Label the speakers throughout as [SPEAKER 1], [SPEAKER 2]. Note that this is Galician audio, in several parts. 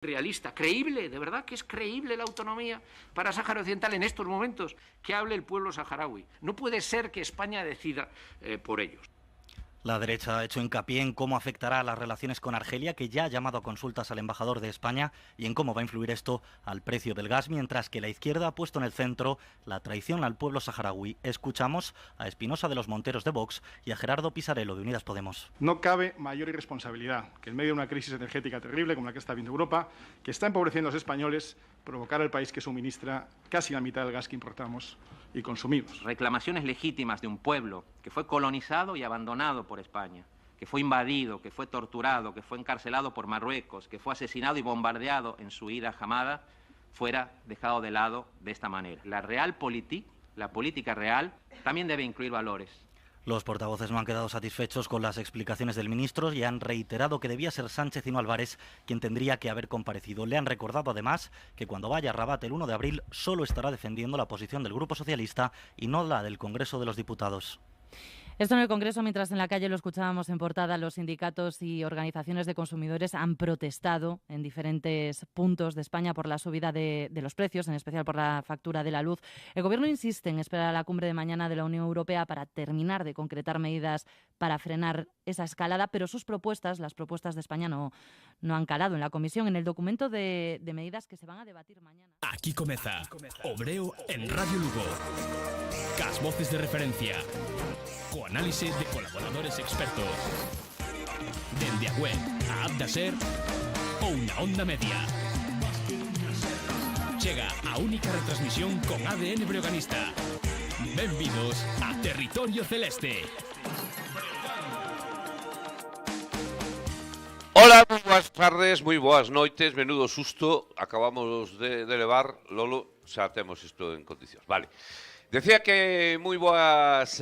[SPEAKER 1] realista, creíble, de verdad que es creíble la autonomía para Sáhara Occidental en estos momentos, que hable el pueblo saharaui. No puede ser que España decida por ellos.
[SPEAKER 2] La derecha ha hecho hincapié en cómo afectará a las relaciones con Argelia, que ya ha llamado a consultas al embajador de España, y en cómo va a influir esto al precio del gas, mientras que la izquierda ha puesto en el centro la traición al pueblo saharaui. Escuchamos a Espinosa de los Monteros de Vox y a Gerardo Pisarello de Unidas Podemos.
[SPEAKER 3] No cabe mayor irresponsabilidad que en medio de una crisis energética terrible como la que está viendo Europa, que está empobreciendo a los españoles, provocar al país que suministra casi la mitad del gas que importamos y consumimos.
[SPEAKER 4] Reclamaciones legítimas de un pueblo que fue colonizado y abandonado por España, que fue invadido, que fue torturado, que fue encarcelado por Marruecos, que fue asesinado y bombardeado en su ida a Hamada, fuera dejado de lado de esta manera. La política real, también debe incluir valores.
[SPEAKER 2] Los portavoces no han quedado satisfechos con las explicaciones del ministro y han reiterado que debía ser Sánchez y no Álvarez quien tendría que haber comparecido. Le han recordado además que cuando vaya a Rabat el 1 de abril solo estará defendiendo la posición del Grupo Socialista y no la del Congreso de los Diputados.
[SPEAKER 5] Esto en el Congreso, mientras en la calle lo escuchábamos en portada, los sindicatos y organizaciones de consumidores han protestado en diferentes puntos de España por la subida de los precios, en especial por la factura de la luz. El Gobierno insiste en esperar a la cumbre de mañana de la Unión Europea para terminar de concretar medidas para frenar esa escalada, pero sus propuestas, las propuestas de España, no han calado en la Comisión, en el documento de medidas que se van a debatir mañana.
[SPEAKER 6] Aquí comeza Obreo en Radio Lugo. Cas voces de referencia. Co análise de colaboradores expertos. Dende a web a app da SER ou na onda media. Chega a única retransmisión con ADN breoganista. Benvidos a Territorio Celeste.
[SPEAKER 7] Ola, moi boas tardes, moi boas noites, menudo susto, acabamos de levar, Lolo, xa temos isto en condicións, vale. Decía que moi boas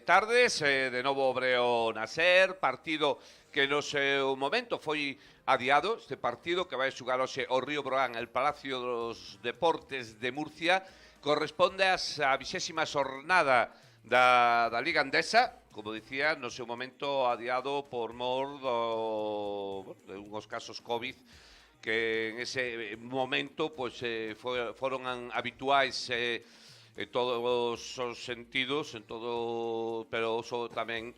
[SPEAKER 7] tardes, de novo Obreo na SER, partido que no seu momento foi adiado, este partido que vai xugar hoxe o Río Brogan, el Palacio dos Deportes de Murcia, corresponde á 20ª xornada da Liga Endesa, como dicía, no seu momento adiado por mor de unhos casos COVID que en ese momento pues, foron habituais en todos os sentidos, pero tamén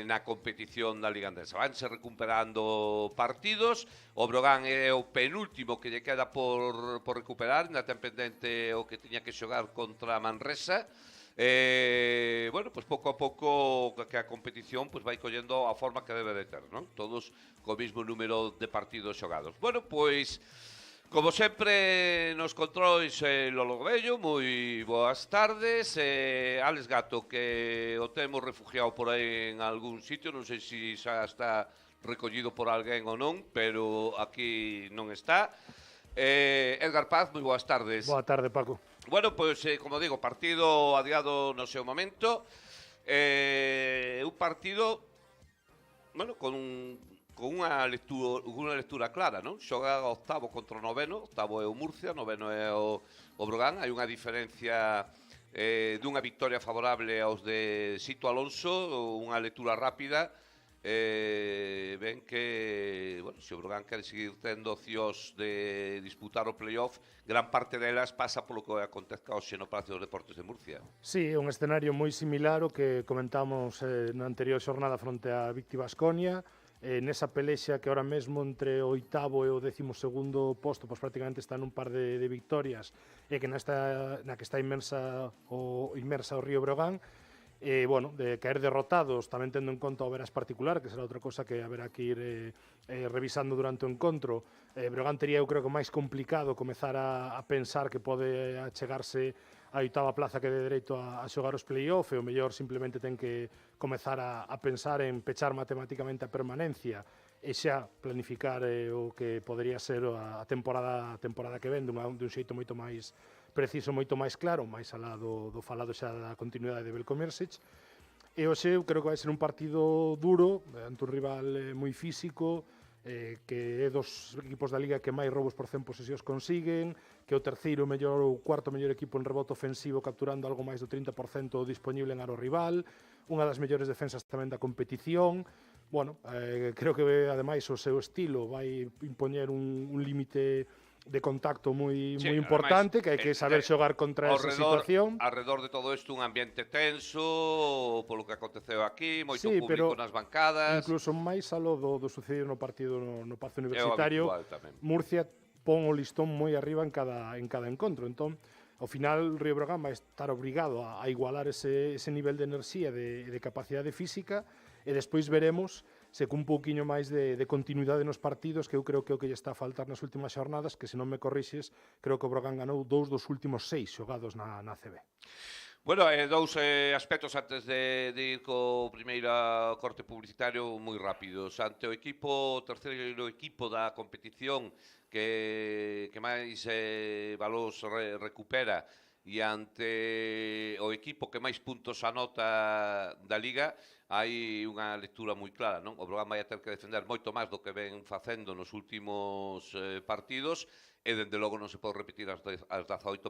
[SPEAKER 7] na competición da Liga Endesa. Vanse recuperando partidos, o Brogan é o penúltimo que lle queda por recuperar, ainda ten pendente o que tiña que xogar contra Manresa. Bueno, pues pouco a pouco que a competición pues vai collendo a forma que debe de ter, non? Todos co mismo número de partidos xogados. Bueno, pois como sempre nos controis Lolo Bello, moi boas tardes. Alex Gato, que o temos refugiado por aí en algún sitio, non sei se xa está recollido por alguén ou non, pero aquí non está. Edgar Paz, moi boas tardes.
[SPEAKER 8] Boa tarde, Paco.
[SPEAKER 7] Bueno, pois, como digo, partido adiado no seu momento. Un partido, bueno, con unha lectura clara, non? Xoga octavo contra o noveno, octavo é o Murcia, noveno é o Brogan. Hai unha diferencia dunha victoria favorable aos de Sito Alonso, unha lectura rápida. Ven que, bueno, se o Brogan quere seguir tendo opcións de disputar o playoff, gran parte delas pasa polo que acontezca hoxe no Palacio dos Deportes de Murcia.
[SPEAKER 8] Sí, é un escenario moi similar ao que comentamos na anterior xornada fronte a Victi Baskonia. Nesa pelexa que ahora mesmo entre o oitavo e o 12º posto, pois prácticamente está nun par de victorias, e que na que está inmersa o Río Brogan. Bueno, de caer derrotados, tamén tendo en conta o veras particular, que será outra cosa que haberá que ir revisando durante o encontro. Brogan tería, eu creo que máis complicado comezar a pensar que pode achegarse a oitava plaza que de dereito a xogar os play-off, e o mellor simplemente ten que comezar a pensar en pechar matemáticamente a permanencia e xa planificar o que podería ser a temporada que ven dun xeito moito máis preciso, moito máis claro, máis alá do falado xa da continuidade de Veljko Mieršić. E hoxe eu creo que vai ser un partido duro, ante un rival moi físico, que é dos equipos da Liga que máis robos por 100 posesións consiguen, que é o terceiro mellor ou cuarto mellor equipo en rebote ofensivo, capturando algo máis do 30% disponible en aro rival, unha das mellores defensas tamén da competición, bueno, creo que ademais o seu estilo vai impoñer un límite de contacto moi importante, que hai que saber xogar contra esa situación.
[SPEAKER 7] Alrededor de todo isto un ambiente tenso polo que aconteceu aquí, moito público nas bancadas.
[SPEAKER 8] Incluso máis aló do sucedido no partido no Pazo Universitario, Murcia pon o listón moi arriba en cada encontro. Entón, ao final, Río Breogán vai estar obrigado a igualar ese nivel de enerxía e de capacidade física, e despois veremos se cun pouquiño máis de continuidade nos partidos, que eu creo que é o que lle está a faltar nas últimas xornadas, que se non me corrixes, creo que o Breogán ganou 2 dos últimos 6 xogados na CB.
[SPEAKER 7] Bueno, dous aspectos antes de ir co primeiro corte publicitario moi rápidos. Ante o terceiro equipo da competición que máis valores recupera e ante o equipo que máis puntos anota da Liga, hai unha lectura moi clara, non? O Breogán vai a ter que defender moito máis do que ven facendo nos últimos partidos, e dende logo non se pode repetir as 18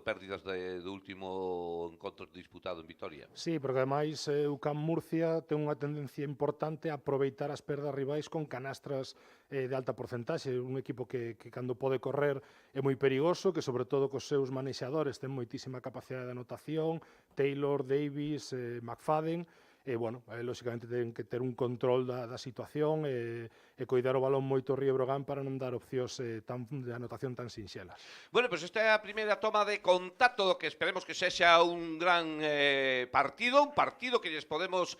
[SPEAKER 7] pérdidas do último encontro disputado en Vitoria.
[SPEAKER 8] Sí, porque ademais o Camp Murcia ten unha tendencia importante a aproveitar as perdas rivais con canastras de alta porcentaxe, un equipo que cando pode correr é moi perigoso, que sobre todo cos seus manexadores ten moitísima capacidade de anotación, Taylor, Davis, McFadden, e, bueno, lóxicamente ten que ter un control da situación e coidar o balón moito Río Breogán para non dar opcións de anotación tan sinxelas.
[SPEAKER 7] Bueno, pois esta é a primeira toma de contacto do que esperemos que sexa un gran partido, un partido que lles podemos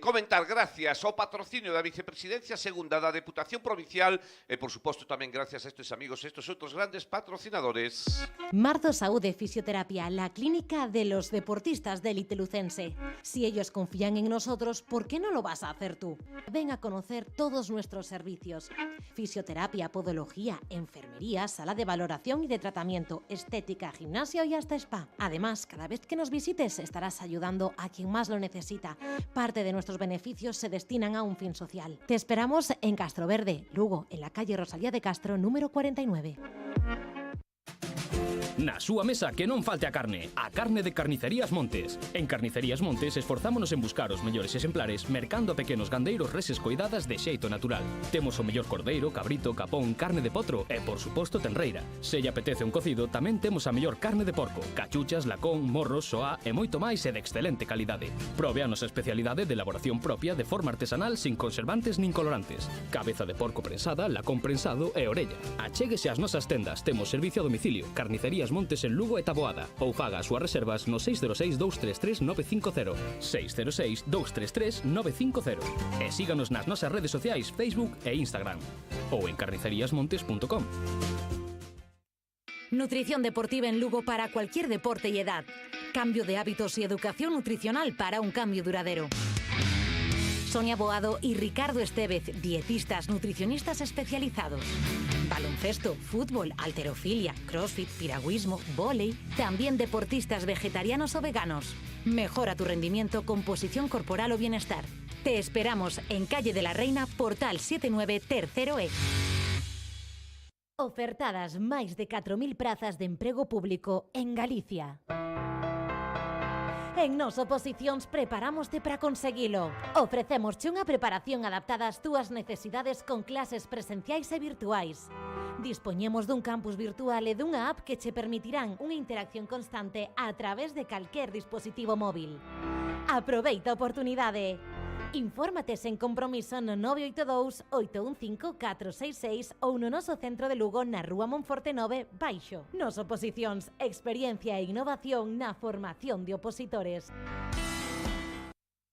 [SPEAKER 7] comentar gracias ao patrocinio da Vicepresidencia Segunda da Deputación Provincial e, por suposto, tamén gracias a estes amigos e estes outros grandes patrocinadores.
[SPEAKER 9] Marzo Saúde Fisioterapia, la clínica de los deportistas de élite lucense. Si ellos confían en nosotros, ¿por qué no lo vas a hacer tú? Ven a conocer todos nuestros servicios. Fisioterapia, podología, enfermería, sala de valoración y de tratamiento, estética, gimnasio y hasta spa. Además, cada vez que nos visites estarás ayudando a quien más lo necesita. Parte de nuestros beneficios se destinan a un fin social. Te esperamos en Castroverde, Lugo, en la calle Rosalía de Castro, número 49.
[SPEAKER 6] Na súa mesa que non falte a carne de Carnicerías Montes. En Carnicerías Montes esforzámonos en buscar os mellores exemplares mercando a pequenos gandeiros reses coidadas de xeito natural. Temos o mellor cordeiro, cabrito, capón, carne de potro e, por suposto, tenreira. Se lle apetece un cocido, tamén temos a mellor carne de porco, cachuchas, lacón, morros, soá e moito máis e de excelente calidade. Probe a nosa especialidade de elaboración propia de forma artesanal sin conservantes nin colorantes. Cabeza de porco prensada, lacón prensado e orella. Achéguese ás nosas tendas, temos servicio a domicilio. Carnicerías Montes en Lugo e Taboada, ou faga as súas reservas no 606 233 950, 606 233 950, e síganos nas nosas redes sociais Facebook e Instagram, ou en carniceriasmontes.com.
[SPEAKER 9] Nutrición deportiva en Lugo para cualquier deporte y edad. Cambio de hábitos y educación nutricional para un cambio duradero. Sonia Boado y Ricardo Estevez, dietistas, nutricionistas especializados. Baloncesto, fútbol, halterofilia, crossfit, piragüismo, vóley. También deportistas vegetarianos o veganos. Mejora tu rendimiento, composición corporal o bienestar. Te esperamos en Calle de la Reina, Portal 79, tercero E. Ofertadas máis de 4.000 prazas de emprego público en Galicia. En Nos Oposicións preparamoste para conseguilo. Ofrecémosche unha preparación adaptada ás túas necesidades con clases presenciais e virtuais. Dispoñemos dun campus virtual e dunha app que che permitirán unha interacción constante a través de calquer dispositivo móvil. Aproveita a oportunidade. Infórmate sen compromiso no 982 815 466 ou no noso centro de Lugo na Rúa Monforte 9, Baixo. Nos Oposicións, experiencia e innovación na formación de opositores.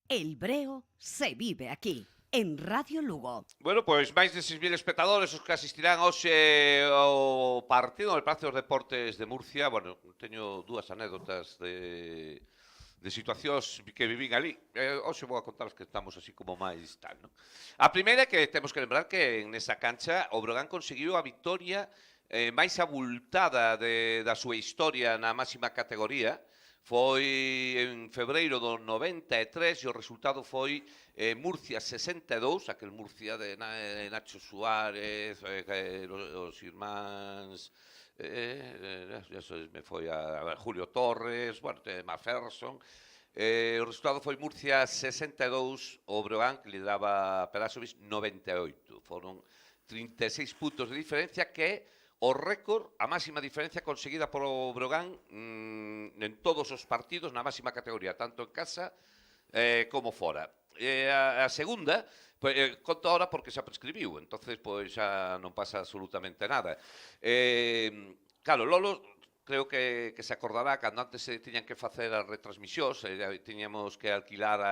[SPEAKER 10] El Breo se vive aquí, en Radio Lugo.
[SPEAKER 7] Bueno, pois máis de 6.000 espectadores os que asistirán hoxe ao partido no Palacio dos Deportes de Murcia. Bueno, teño dúas anécdotas de situacións que vivín ali. Hoxe vou a contar os que estamos así como máis tal, non? A primeira é que temos que lembrar que nesa cancha o Breogán conseguiu a vitoria máis abultada da súa historia na máxima categoría. Foi en febreiro do 93 e o resultado foi Murcia 62, aquel Murcia de Nacho Suárez, os irmáns... me foi a Julio Torres, bueno, Macpherson, O resultado foi Murcia 62, o Breogán, que lhe daba Perasovic, 98. Foron 36 puntos de diferencia, que é o récord, a máxima diferencia conseguida polo Breogán en todos os partidos na máxima categoría, tanto en casa como fora. A segunda, conto ahora porque xa prescribiu, entonces pois xa non pasa absolutamente nada. Claro, Lolo, creo que se acordará cando antes se tiñan que facer as retransmisións, tiñamos que alquilar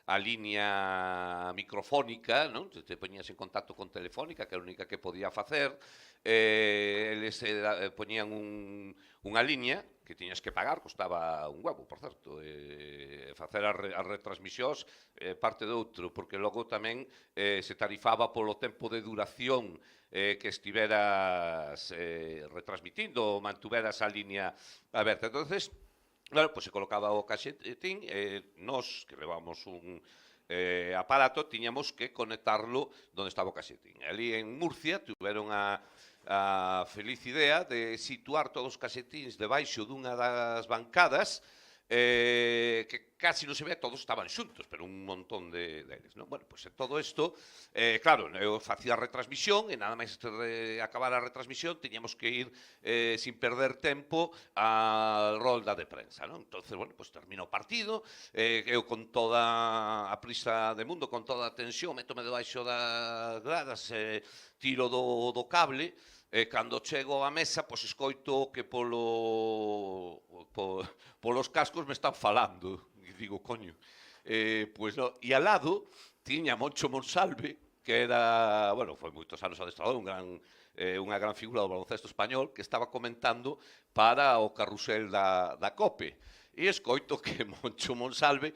[SPEAKER 7] a línea microfónica, non? Te poñías en contacto con Telefónica, que era a única que podía facer, eles poñían unha línea que tiñas que pagar, costaba un huevo, por certo, facer as retransmisións parte de outro, porque logo tamén se tarifaba polo tempo de duración que estiveras retransmitindo ou mantuveras a línea aberta. Entonces, claro, pues se colocaba o caxetín, nós que levamos un aparato, tiñamos que conectarlo donde estaba o caxetín. Ali en Murcia tuveron a feliz idea de situar todos os caxetíns debaixo dunha das bancadas, que casi non se ve, todos estaban xuntos, pero un montón deles, non? Bueno, pois todo isto, claro, eu facía a retransmisión, e nada máis acabar a retransmisión, tiñamos que ir sin perder tempo á rolda de prensa, non? Entonces, bueno, pois termina o partido, eu con toda a prisa de mundo, con toda a tensión, métome debaixo das gradas, tiro do cable, cando chego á mesa, pois escoito que polos cascos me están falando. E digo, coño, pois non. E al lado tiña Moncho Monsalve, que era, bueno, foi moitos anos adestrador, unha gran figura do baloncesto español, que estaba comentando para o carrusel da COPE. E escoito que Moncho Monsalve,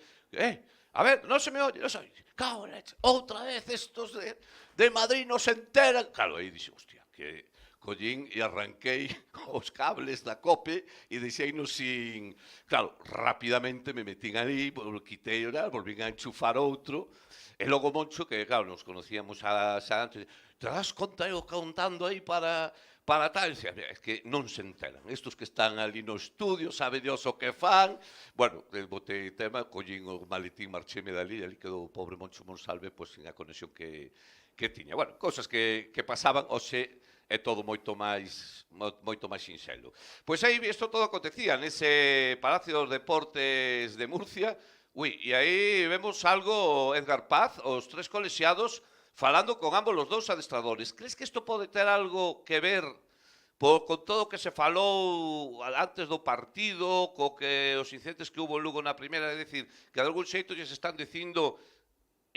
[SPEAKER 7] a ver, non se me oye, non sei, cago en leche, outra vez estos de Madrid non se enteran. Claro, aí dixo, hostia, que collín e arranquei os cables da COPE e deixeinos sin... Claro, rapidamente me metín ali, quitei, volvín a enchufar outro, e logo Moncho, que claro, nos conocíamos xa antes, te das conta eu contando aí para tal? É que non se enteran. Estos que están ali no estudio, sabe Dios o que fan. Bueno, botei tema, collín o maletín, marcheme dali, e ali quedou o pobre Moncho Monsalve, pois, sin a conexión que tiña. Bueno, cosas que pasaban, hoxe é todo moito máis sinxelo. Pois aí isto todo acontecía nese Palacio dos Deportes de Murcia. E aí vemos algo, Edgar Paz, os tres colexiados falando con ambos os dous adestradores. Crees que isto pode ter algo que ver con todo o que se falou antes do partido, co que os incidentes que hubo en Lugo na primeira, é dicir, que de algún xeito lles están dicindo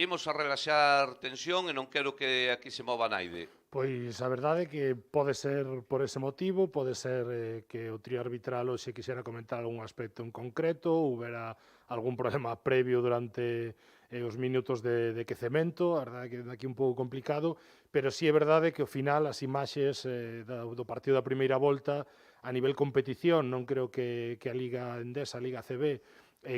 [SPEAKER 7] imos a relaxar tensión e non quero que aquí se mova naide?
[SPEAKER 8] Pois a verdade é que pode ser por ese motivo, pode ser que o trío arbitral hoxe quixera comentar algún aspecto en concreto, houbera algún problema previo durante os minutos de quecemento, a verdade é que daqui un pouco complicado, pero sí é verdade que ao final as imaxes do partido da primeira volta a nivel competición, non creo que a Liga Endesa, a Liga CB,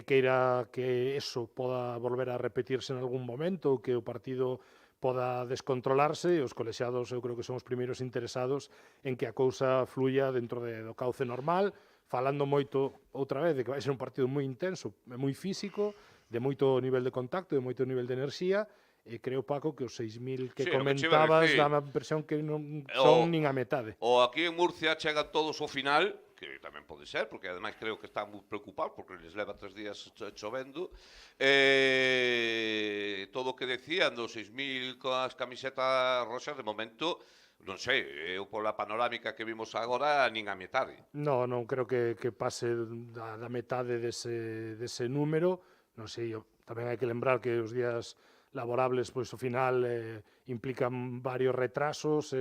[SPEAKER 8] queira que eso poda volver a repetirse en algún momento, que o partido poda descontrolarse, e os colexiados eu creo que son os primeiros interesados en que a cousa fluya dentro do cauce normal, falando moito outra vez de que vai ser un partido moi intenso, moi físico, de moito nivel de contacto, de moito nivel de enerxía, e creo, Paco, que os 6.000 que comentabas dá a impresión que non son nin a metade.
[SPEAKER 7] O aquí en Murcia chegan todos ao final, que tamén pode ser, porque ademais creo que están moi preocupados porque les leva 3 días chovendo, todo o que decían dos 6.000 coas camisetas roxas, de momento, non sei, eu pola panorámica que vimos agora, nin a metade.
[SPEAKER 8] Non creo que pase da metade dese número, non sei, tamén hai que lembrar que os días laborables, pois, ao final, implican varios retrasos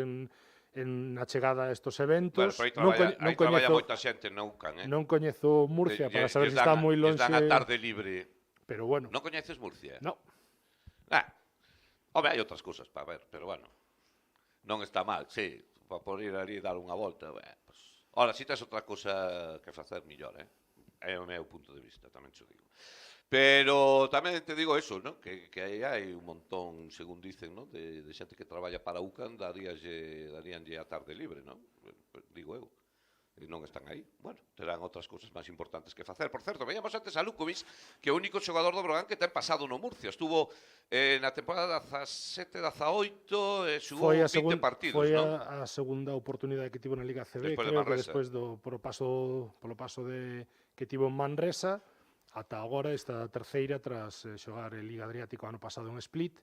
[SPEAKER 8] na chegada a estos eventos.
[SPEAKER 7] Bueno, aí traballa moita xente na UCAN,
[SPEAKER 8] Non coñezo Murcia para saber se está moi lonxe.
[SPEAKER 7] Dan a tarde libre.
[SPEAKER 8] Pero bueno.
[SPEAKER 7] Non coñeces Murcia?
[SPEAKER 8] Non.
[SPEAKER 7] Home, hai outras cousas para ver, pero bueno. Non está mal, sí, para por ir ali e dar unha volta. Ora, si tes outra cousa que facer, millor, é o meu punto de vista, tamén te digo. Pero tamén te digo eso, ¿no? Que aí hai un montón, según dicen, ¿no? de xente que traballa para UCAN, daríanlle a tarde libre, ¿no? Digo eu. non están aí. Bueno, terán outras cousas máis importantes que facer. Por certo, veíamos antes a Lukovic, que é o único xogador do Breogán que ten pasado no Murcia. Estuvo na temporada 17-18, xugou 20 partidos,
[SPEAKER 8] foi
[SPEAKER 7] non?
[SPEAKER 8] a segunda oportunidade que tivo na Liga CB,
[SPEAKER 7] Despois de
[SPEAKER 8] creo que
[SPEAKER 7] Manresa.
[SPEAKER 8] despois polo paso que tivo en Manresa, ata agora esta terceira tras xogar en Liga Adriático ano pasado en Split.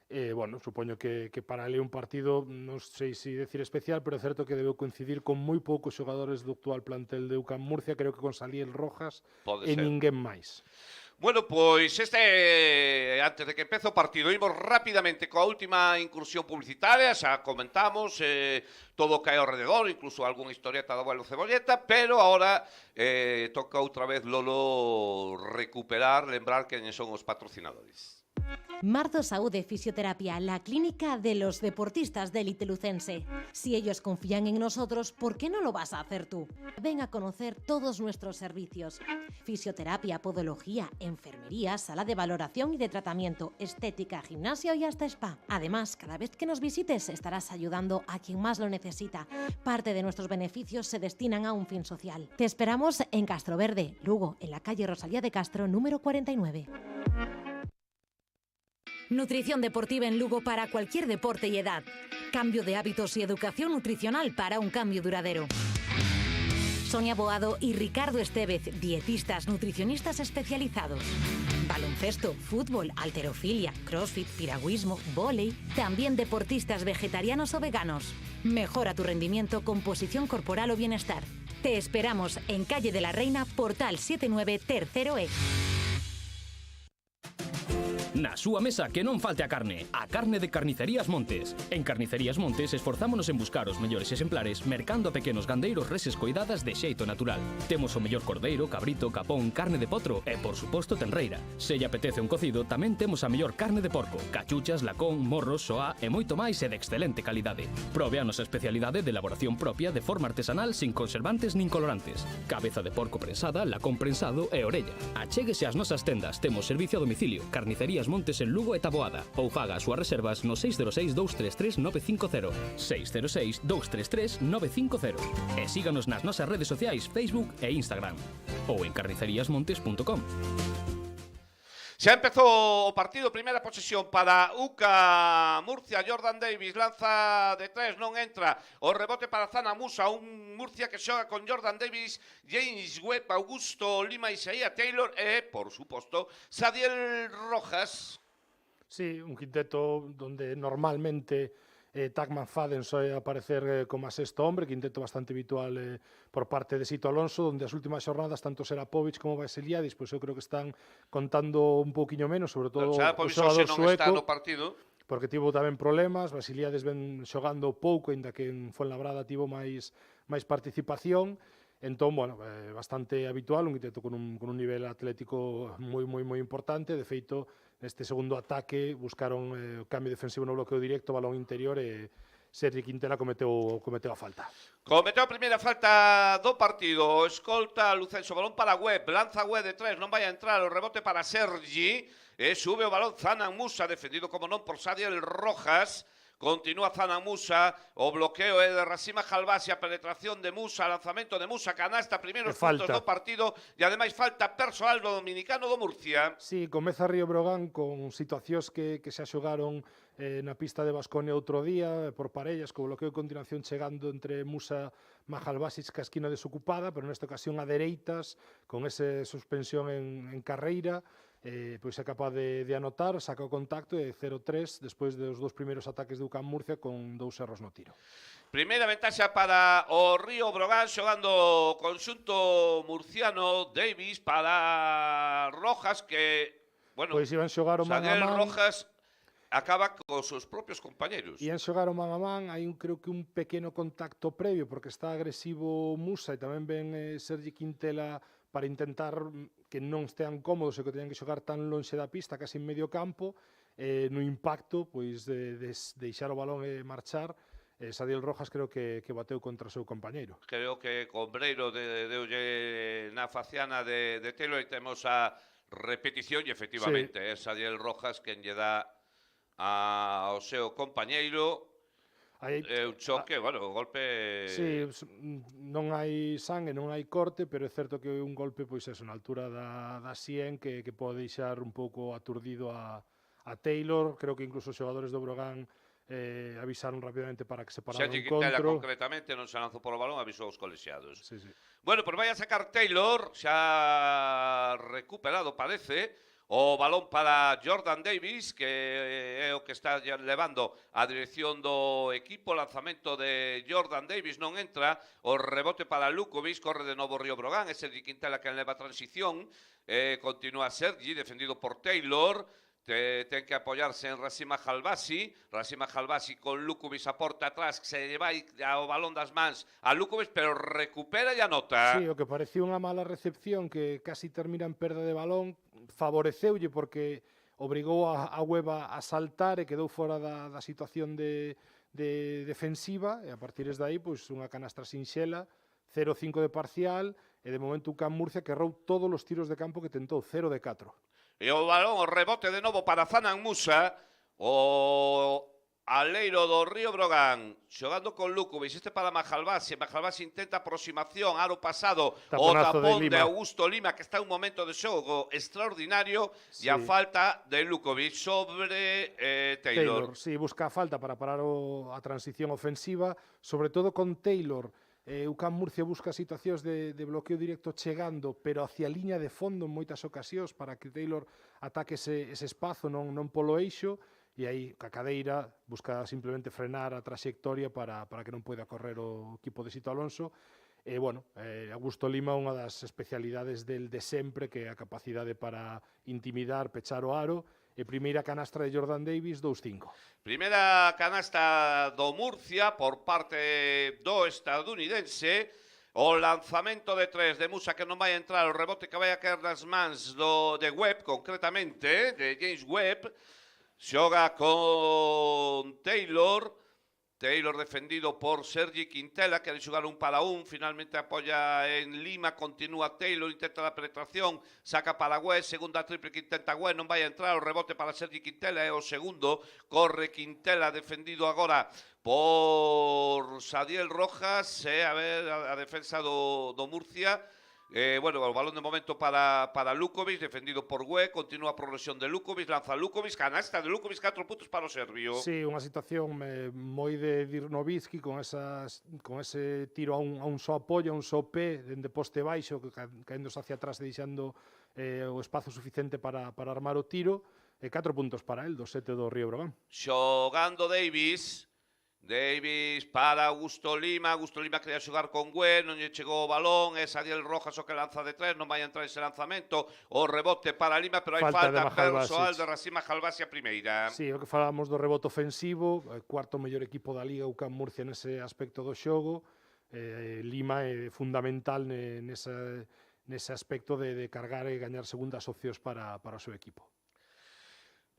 [SPEAKER 8] Bueno, supoño que para ele un partido, non sei se decir especial, pero é certo que debeu coincidir con moi poucos xogadores do actual plantel de UCAM Murcia, creo que con Saliel Rojas
[SPEAKER 7] Pode
[SPEAKER 8] e
[SPEAKER 7] ser.
[SPEAKER 8] ninguén máis.
[SPEAKER 7] Bueno, pois antes de que empece o partido, imos rapidamente coa última incursión publicitaria, xa comentamos todo o que hai ao rededor, incluso algunha historieta do abuelo Cebolleta, pero ahora toca outra vez, Lolo, lembrar quen son os patrocinadores.
[SPEAKER 9] Marzo Saúde Fisioterapia, la clínica de los deportistas de élite lucense. Si ellos confían en nosotros, ¿por qué no lo vas a hacer tú? Ven a conocer todos nuestros servicios. Fisioterapia, podología, enfermería, sala de valoración y de tratamiento, estética, gimnasio y hasta spa. Además, cada vez que nos visites estarás ayudando a quien más lo necesita. Parte de nuestros beneficios se destinan a un fin social. Te esperamos en Castroverde, Lugo, en la calle Rosalía de Castro, número 49. Nutrición deportiva en Lugo para cualquier deporte y edad. Cambio de hábitos y educación nutricional para un cambio duradero. Sonia Boado y Ricardo Estevez, dietistas nutricionistas especializados. Baloncesto, fútbol, halterofilia, crossfit, piragüismo, vóley. También deportistas vegetarianos o veganos. Mejora tu rendimiento, composición corporal o bienestar. Te esperamos en Calle de la Reina, Portal 79, tercero E.
[SPEAKER 6] Na súa mesa que non falte a carne de Carnicerías Montes. En Carnicerías Montes esforzámonos en buscar os mellores exemplares mercando a pequenos gandeiros reses coidadas de xeito natural. Temos o mellor cordeiro, cabrito, capón, carne de potro e, por suposto, tenreira. Se lle apetece un cocido, tamén temos a mellor carne de porco, cachuchas, lacón, morros, soá e moito máis e de excelente calidade. Prove a nosa especialidade de elaboración propia de forma artesanal sin conservantes nin colorantes. Cabeza de porco prensada, lacón prensado e orella. Achéguese ás nosas tendas, temos servicio a domicilio. Carnicerías Montes en Lugo e Taboada ou faga as súas reservas no 606 233 950 606 233 950 e síganos nas nosas redes sociais Facebook e Instagram ou en carniceríasmontes.com.
[SPEAKER 7] Xa empezou o partido, primeira posesión para UCA Murcia, Jordan Davis lanza de tres, non entra, o rebote para Zana Musa, un Murcia que xoga con Jordan Davis, James Webb, Augusto Lima, Isaías Taylor e, por suposto, Sadiel Rojas.
[SPEAKER 8] Sí, un quinteto donde normalmente Tac McFadden soe aparecer como a sexto hombre, quinteto bastante habitual por parte de Sito Alonso, donde as últimas xornadas tanto Serapovic como Vasiliadis, pois eu creo que están contando un pouquiño menos, sobre todo o xogador sueco,
[SPEAKER 7] no partido,
[SPEAKER 8] porque tivo tamén problemas. Vasiliadis ven xogando pouco, ainda que en Fuenlabrada tivo máis participación. Entón, bueno, bastante habitual, un quinteto con un nivel atlético moi importante. De feito, neste segundo ataque buscaron o cambio defensivo no bloqueo directo, balón interior e Sergi Quintela cometeu a falta.
[SPEAKER 7] Cometeu a primeira falta do partido, escolta Lucenso, balón para Webb, lanza Webb de tres, non vai a entrar, o rebote para Sergi, e sube o balón Zana Musa, defendido como non por Sadiel Rojas. Continúa Zana Musa, o bloqueo é de Rasima Jalbasi, a penetración de Musa, lanzamento de Musa, canasta, primeiros puntos do partido e ademais falta persoal do dominicano do Murcia.
[SPEAKER 8] Sí, comeza Río Breogán con situacións que xa xogaron na pista de Baskonia outro día, por parellas, co bloqueo de continuación chegando entre Musa Majalbasic ca esquina desocupada, pero nesta ocasión a dereitas, con esa suspensión en carreira, pois é capaz de anotar, saca o contacto e 0-3 despois dos dous primeiros ataques de UCAM Murcia con 2 erros no tiro.
[SPEAKER 7] Primeira ventaxa para o Río Breogán, xogando o conxunto murciano. Davis para Rojas, que, bueno,
[SPEAKER 8] pois iban xogar o man a man.
[SPEAKER 7] Rojas acaba cos seus propios compañeros.
[SPEAKER 8] Ian xogar o man a man, hai creo que un pequeno contacto previo, porque está agresivo Musa e tamén ven Sergi Quintela para intentar que non estean cómodos e que teñan que xogar tan lonxe da pista, casi en medio campo, no impacto pois de deixar o balón e marchar. Sadiel Rojas creo que bateu contra o seu compañeiro.
[SPEAKER 7] Creo que Combreiro deulle na faciana de Taylor, e temos a repetición e efectivamente é Sadiel Rojas quen lle dá ao seu compañeiro. un choque, bueno, o golpe...
[SPEAKER 8] Sí, non hai sangue, non hai corte, pero é certo que un golpe, pois eso, na altura da sien que pode deixar un pouco aturdido a Taylor. Creo que incluso os xogadores do Brogan avisaron rapidamente para que se parara o
[SPEAKER 7] Sergi Quintela
[SPEAKER 8] encontro.
[SPEAKER 7] concretamente non se lanzou por o balón, avisou os colexiados.
[SPEAKER 8] Sí, sí.
[SPEAKER 7] Bueno, pues vai a sacar Taylor, xa recuperado parece, o balón para Jordan Davis, que é o que está levando a dirección do equipo. Lanzamento de Jordan Davis non entra, o rebote para Lukovic, corre de novo Río Brogan, é Sergi Quintela que leva a transición, continúa Sergi, defendido por Taylor, ten que apoyarse en Rasima Halbasi con Lukovic a porta atrás, que se vai ao balón das mans a Lukovic, pero recupera e anota.
[SPEAKER 8] Sí, o que parecía unha mala recepción que casi termina en perda de balón, favoreceulle porque obrigou a Webb a saltar e quedou fora da situación de defensiva, e a partir de aí, pois, unha canastra sinxela, 0-5 de parcial, e de momento o Can Murcia que errou todos os tiros de campo que tentou, 0 de 4.
[SPEAKER 7] E o balón, o rebote de novo para Zanan Musa, o aleiro do Río Brogan, xogando con Lukovic, este para Mahalbasi intenta aproximación, aro pasado, o tapón de Augusto Lima, que está en un momento de xogo extraordinario, e a falta de Lukovic sobre Taylor.
[SPEAKER 8] Sí, busca a falta para parar a transición ofensiva, sobre todo con Taylor. O Can Murcia busca situacións de bloqueo directo chegando, pero hacia a liña de fondo en moitas ocasións para que Taylor ataque ese espazo, non polo eixo, e aí ca cadeira busca simplemente frenar a trayectoria para que non poida correr o equipo de Sito Alonso. Augusto Lima, unha das especialidades del de sempre, que é a capacidade para intimidar, pechar o aro. E primeira canastra de Jordan Davis, 2-5.
[SPEAKER 7] Primeira canasta do Murcia por parte do estadounidense. O lanzamento de 3 de Musa que non vai entrar, o rebote que vai a caer nas mans de Webb, concretamente, de James Webb. Xoga con Taylor. Taylor defendido por Sergi Quintela, quere xogar un para un, finalmente apoya en Lima, continúa Taylor, intenta a penetración, saca para Webb, segunda triple que intenta Webb, non vai a entrar, o rebote para Sergi Quintela, é o segundo, corre Quintela, defendido agora por Sadiel Rojas, a ver a defensa do Murcia. O balón de momento para Lukovic, defendido por Webb, continúa a progresión de Lukovic, lanza Lukovic, canasta de Lukovic, 4 puntos para o serbio.
[SPEAKER 8] Sí, unha situación moi de Dirnovitsky con ese tiro a un só apoio, a un só pé, dende poste baixo, caéndose hacia atrás e deixando o espazo suficiente para armar o tiro, e 4 puntos para el, do 7 do Río Brogan.
[SPEAKER 7] Xogando Davis para Augusto Lima quería xogar con Webb, non lle chegou o balón, é Sadiel Rojas o que lanza de 3, non vai a entrar ese lanzamento, o rebote para Lima, pero hai falta persoal de Rasima Halbasi a primeira.
[SPEAKER 8] Sí, o que falábamos do rebote ofensivo, cuarto mellor equipo da Liga, o Can Murcia nese aspecto do xogo, Lima é fundamental nese aspecto de cargar e gañar segundas opcións para o seu equipo.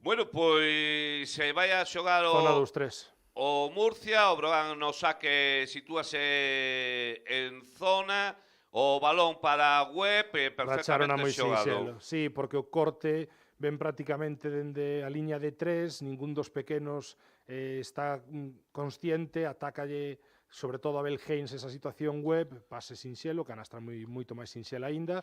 [SPEAKER 7] Bueno, pois se vai a xogar
[SPEAKER 8] Zona 2-3.
[SPEAKER 7] O Murcia, o Brogan no saque sitúase en zona, o balón para Webb, perfectamente xogado.
[SPEAKER 8] Sí, porque o corte ven prácticamente dende a liña de 3, ningún dos pequenos está consciente, atácalle sobre todo a Abel Haynes esa situación Webb, pase sinxelo, canastra moito máis sinxela aínda.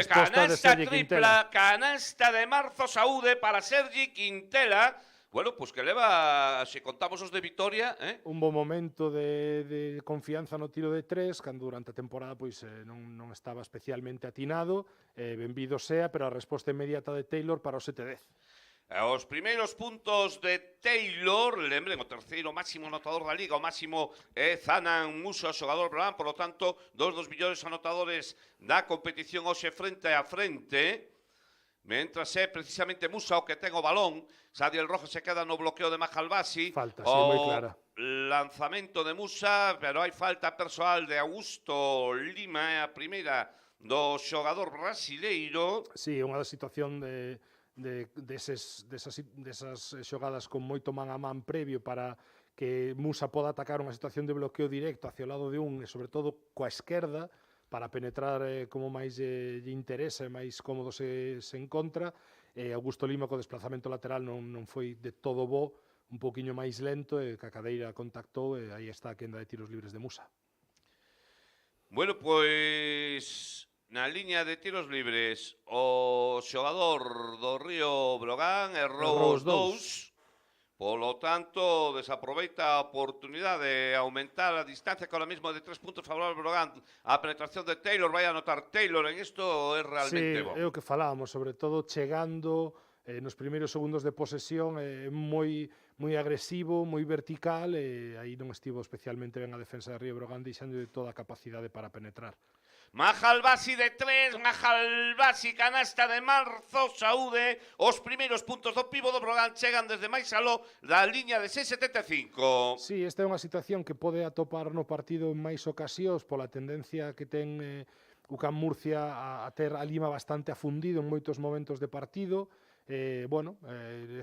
[SPEAKER 7] Canasta tripla, canasta de Marzo Saúde para Sergi Quintela. Bueno, pois que leva, se contamos os de Vitoria,
[SPEAKER 8] un bo momento de confianza no tiro de 3, cando durante a temporada pois non estaba especialmente atinado, benvido sea, pero a resposta inmediata de Taylor para o 7-10.
[SPEAKER 7] Os primeiros puntos de Taylor, lembren, o terceiro máximo anotador da Liga, o máximo é Zanan Musa, xogador Brogan, por lo tanto, dos millores anotadores da competición hoxe frente a frente. Mentras é precisamente Musa o que ten o balón, Sadiel Rojas se queda no bloqueo de Mahalbasi.
[SPEAKER 8] Falta, sí, moi clara.
[SPEAKER 7] Lanzamento de Musa, pero hai falta persoal de Augusto Lima, é a primeira do xogador brasileiro.
[SPEAKER 8] Sí, unha situación desas xogadas con moito man a man previo para que Musa poda atacar unha situación de bloqueo directo hacia o lado de un, e sobre todo coa esquerda, para penetrar como máis lle interesa e máis cómodo se encontra. Augusto Lima co desplazamento lateral non foi de todo bo, un pouquiño máis lento e que a cadeira contactou e aí está a quenda de tiros libres de Musa.
[SPEAKER 7] Bueno, pois na liña de tiros libres o xogador do Río Brogan errou os dous. Polo tanto, desaproveita a oportunidade de aumentar a distancia que ahora mismo de 3 puntos favorable ao Brogan. A penetración de Taylor, vai a anotar Taylor en isto, é realmente bo.
[SPEAKER 8] Sí, é o que falábamos, sobre todo chegando nos primeiros segundos de posesión, moi agresivo, moi vertical, e aí non estivo especialmente ben a defensa de Río Brogan, deixando de toda a capacidade para penetrar.
[SPEAKER 7] Mahalbasi de 3, Mahalbasi canasta de marzo, saúde, os primeiros puntos do pivo do Brogan chegan desde máis aló da liña de 6,75.
[SPEAKER 8] Sí, esta é unha situación que pode atopar no partido en máis ocasións pola tendencia que ten UCAM Murcia a ter a Lima bastante afundido en moitos momentos de partido. É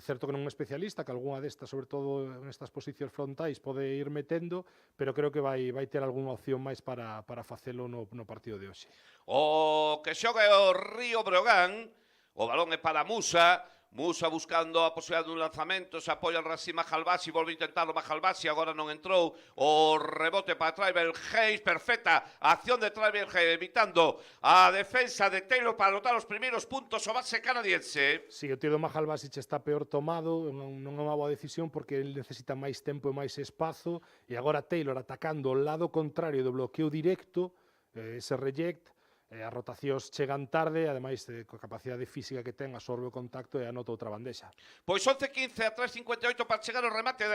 [SPEAKER 8] certo que non é especialista, que algunha destas, sobre todo nestas posicións frontais, pode ir metendo, pero creo que vai ter algunha opción máis para facelo no partido de hoxe.
[SPEAKER 7] O que xoga é o Río Brogan, o balón é para Musa, Musa buscando a posibilidade dun lanzamento, se apoia al Rasim Mahalbasi, volve a intentarlo Mahalbasi, agora non entrou, o rebote para Tribal Hayes, perfecta acción de Tribal Hayes, evitando a defensa de Taylor para anotar os primeiros puntos o base canadiense.
[SPEAKER 8] Si, o tío do Mahalbasi está peor tomado, non é unha boa decisión porque ele necesita máis tempo e máis espazo, e agora Taylor atacando o lado contrario do bloqueo directo, ese reject, as rotacións chegan tarde, ademais coa capacidade física que ten, absorbe o contacto e anota outra bandexa.
[SPEAKER 7] Pois 11-15 a 3.58 para chegar ao remate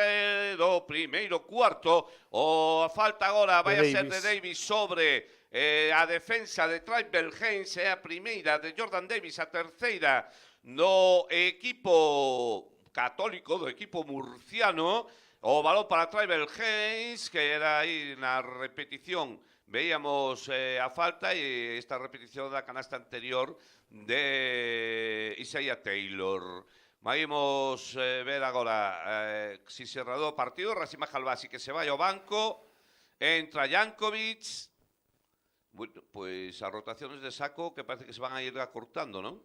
[SPEAKER 7] do primeiro cuarto. A falta agora vai a ser de Davis sobre a defensa de Tribal Hayes, é a primeira de Jordan Davis, a terceira no equipo católico, do equipo murciano. O balón para Tribal Hayes, que era aí na repetición. Veíamos a falta e esta repetición da canasta anterior de Isaiah Taylor. Vamos ver agora si se cerrado o partido. Rasim Mahalbasi que se vai ao banco. Entra Jankovic. Bueno, pois as rotaciones de saco que parece que se van a ir acortando, non?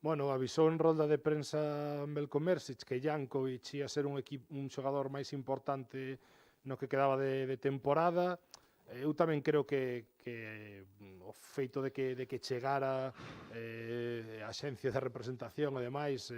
[SPEAKER 8] Bueno, avisou en rolda de prensa Belko Mersic que Jankovic ia ser un xogador máis importante no que quedaba de temporada. Eu tamén creo que o feito de que chegara a xencia de representación e demais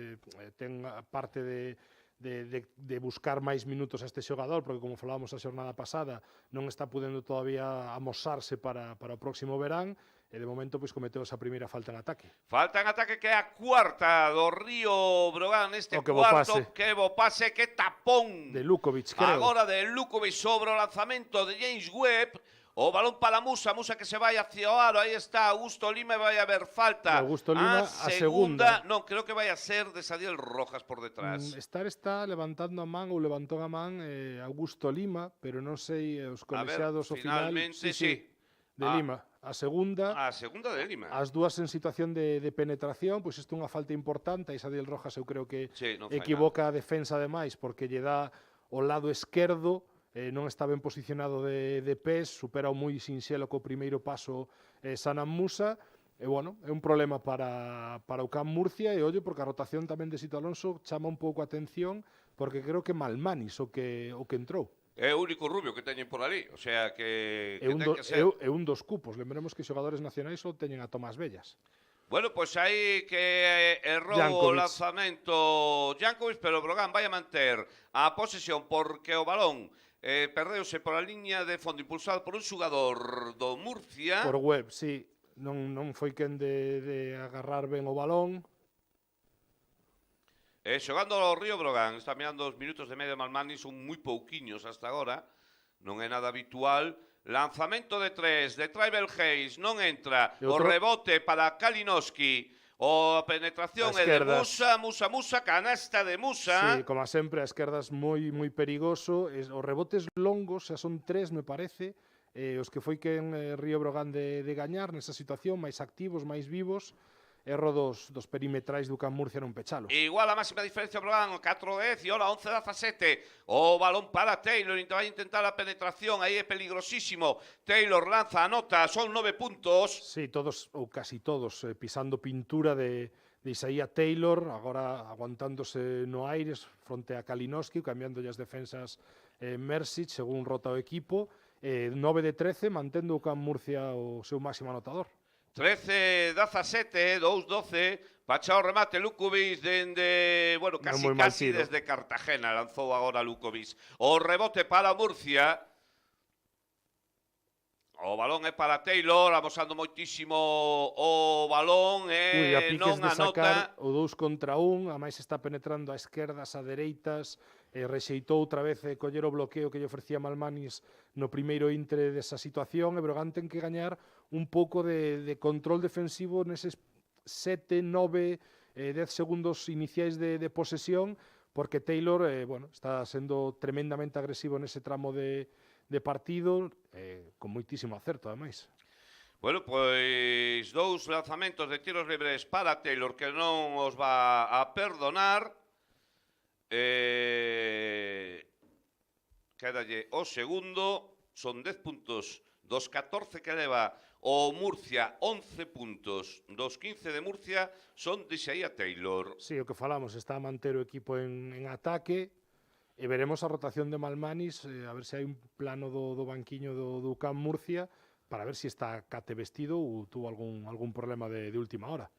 [SPEAKER 8] ten parte de buscar máis minutos a este xogador, porque como falábamos a xornada pasada non está podendo todavía amosarse para o próximo verán, e de momento pois cometeu esa primeira falta en ataque.
[SPEAKER 7] Falta en ataque que é a cuarta do Río Brogan, este cuarto, que bo pase, que tapón
[SPEAKER 8] de Lukovic, creo.
[SPEAKER 7] Agora de Lukovic sobre o lanzamento de James Webb, o balón para Musa, Musa que se vai hacia o aro, aí está Augusto Lima e vai haber falta.
[SPEAKER 8] Augusto Lima, a segunda.
[SPEAKER 7] Non, creo que vai a ser de Sadiel Rojas por detrás.
[SPEAKER 8] Está levantando a man ou levantou a man Augusto Lima, pero non sei os colexiados ao final.
[SPEAKER 7] Finalmente, sí.
[SPEAKER 8] De Lima. A segunda
[SPEAKER 7] de Lima.
[SPEAKER 8] As dúas en situación de penetración, pois isto é unha falta importante, a Isadiel Rojas eu creo que equivoca a defensa ademais porque lle dá o lado esquerdo, non está ben posicionado de pés, supera o moi sinxelo co primeiro paso Sanam Musa, e bueno, é un problema para o UCAM Murcia, e ollo porque a rotación tamén de Sito Alonso chama un pouco a atención porque creo que Malmanis o que entrou.
[SPEAKER 7] É o único rubio que teñen por ali, o sea que
[SPEAKER 8] ten que ser. É un dos cupos, lembremos que xogadores nacionais só teñen a Tomás Bellas.
[SPEAKER 7] Bueno, pois aí que errou o lanzamento Jankovic, pero Brogan vai a manter a posesión porque o balón perdeuse por a liña de fondo impulsado por un xogador do Murcia.
[SPEAKER 8] Por Webb, sí, non foi quen de agarrar ben o balón.
[SPEAKER 7] Xogando ao Río Brogan, está mirando os minutos de medio de Malmani, son moi pouquiños hasta agora, non é nada habitual. Lanzamento de 3 de Tribal Hayes, non entra, o rebote para Kalinowski, a penetración é de Musa, canasta de Musa.
[SPEAKER 8] Sí, como sempre, a esquerdas moi perigoso, os rebotes longos, xa son 3, me parece, os que foi quen Río Brogan de gañar nesa situación, máis activos, máis vivos. Erro dos perimetrais do UCAM Murcia non pechalo.
[SPEAKER 7] Igual a máxima diferencia Brogan, 4-10 e ora 11-17. O balón para Taylor, vai intentar a penetración, aí é peligrosísimo. Taylor lanza, anota, son 9 puntos.
[SPEAKER 8] Sí, todos, ou casi todos, pisando pintura de de Isaiah Taylor, agora aguantándose no aires fronte a Kalinowski, cambiando as defensas Mersic, según rota o equipo. 9 de 13, mantendo o UCAM Murcia o seu máximo anotador.
[SPEAKER 7] 13-17, 2-12, pachao remate Lukovic dende, bueno, casi desde Cartagena, lanzou agora Lukovic. O rebote para Murcia. O balón é para Taylor, amosando moitísimo o balón e non anota.
[SPEAKER 8] O 2 contra 1, a máis está penetrando a esquerdas, a dereitas, rexeitou outra vez coller o bloqueo que lle ofrecía Malmanis no primeiro intre desa situación, e Breogán ten que gañar un pouco de control defensivo neses 7, 9, 10 segundos iniciais de posesión, porque Taylor está sendo tremendamente agresivo nese tramo de partido, con moitísimo acerto, ademais.
[SPEAKER 7] Bueno, pois 2 lanzamentos de tiros libres para Taylor que non os va a perdonar. Quédalle o segundo, son 10 puntos dos 14 que leva o Murcia, 11 puntos dos 15 de Murcia son de Isaiah Taylor.
[SPEAKER 8] Sí, o que falamos, está a manter o equipo en ataque, e veremos a rotación de Malmanis, a ver se hai un plano do banquiño do UCAM Murcia, para ver se está Cate vestido ou tuvo algún problema de última hora.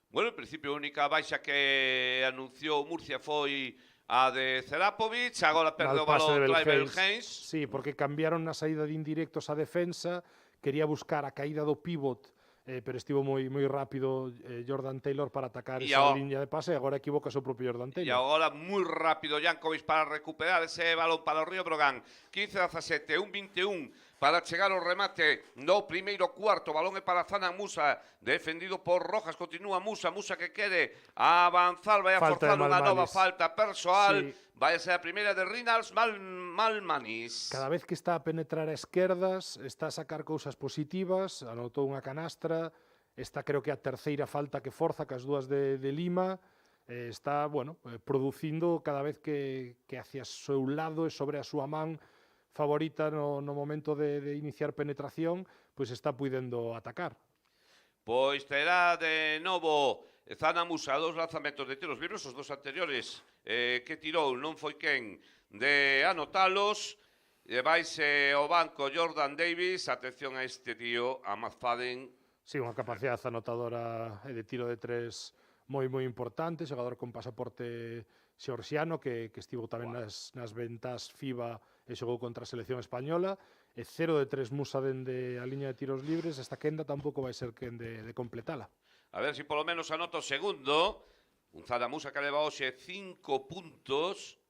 [SPEAKER 7] Bueno, en principio a única baixa que anunciou Murcia foi a de Zerapovic, agora perde o balón Clive Haynes.
[SPEAKER 8] Sí, porque cambiaron na saída de indirectos a defensa, quería buscar a caída do pivot, pero estivo moi rápido Jordan Taylor para atacar esa liña de pase, e agora equivoca o seu propio Jordan Taylor.
[SPEAKER 7] E agora moi rápido Jankovic para recuperar ese balón para o Río Breogán. 15-17, 1-21 para chegar ao remate no primeiro cuarto. Balón é para Zana Musa, defendido por Rojas, continúa Musa que quere avanzar, vai a forzar unha nova falta persoal. Sí. Vai a ser a primeira de Rinalds Malmanis.
[SPEAKER 8] Cada vez que está a penetrar a esquerdas, está a sacar cousas positivas, anotou unha canastra, está creo que a terceira falta que forza, que as dúas de Lima, está, producindo cada vez que hacia o seu lado e sobre a súa man favorita no momento de iniciar penetración, pois está puidendo atacar.
[SPEAKER 7] Pois terá de novo Zana Musa 2 lanzamentos de tiros libres, os 2 anteriores que tirou non foi quen de anotalos. Vaise ao banco Jordan Davis, atención a este tío, a McFadden.
[SPEAKER 8] Sí, unha capacidade anotadora e de tiro de tres moi importante, xogador con pasaporte xeorxiano que estivo tamén nas ventas FIBA e xogou contra a selección española. 0 de 3 Musa dende a liña de tiros libres, esta quenda tampouco vai ser quen de completala.
[SPEAKER 7] A ver se polo menos anota o segundo. Un Zana Musa que leva hoxe 5 puntos.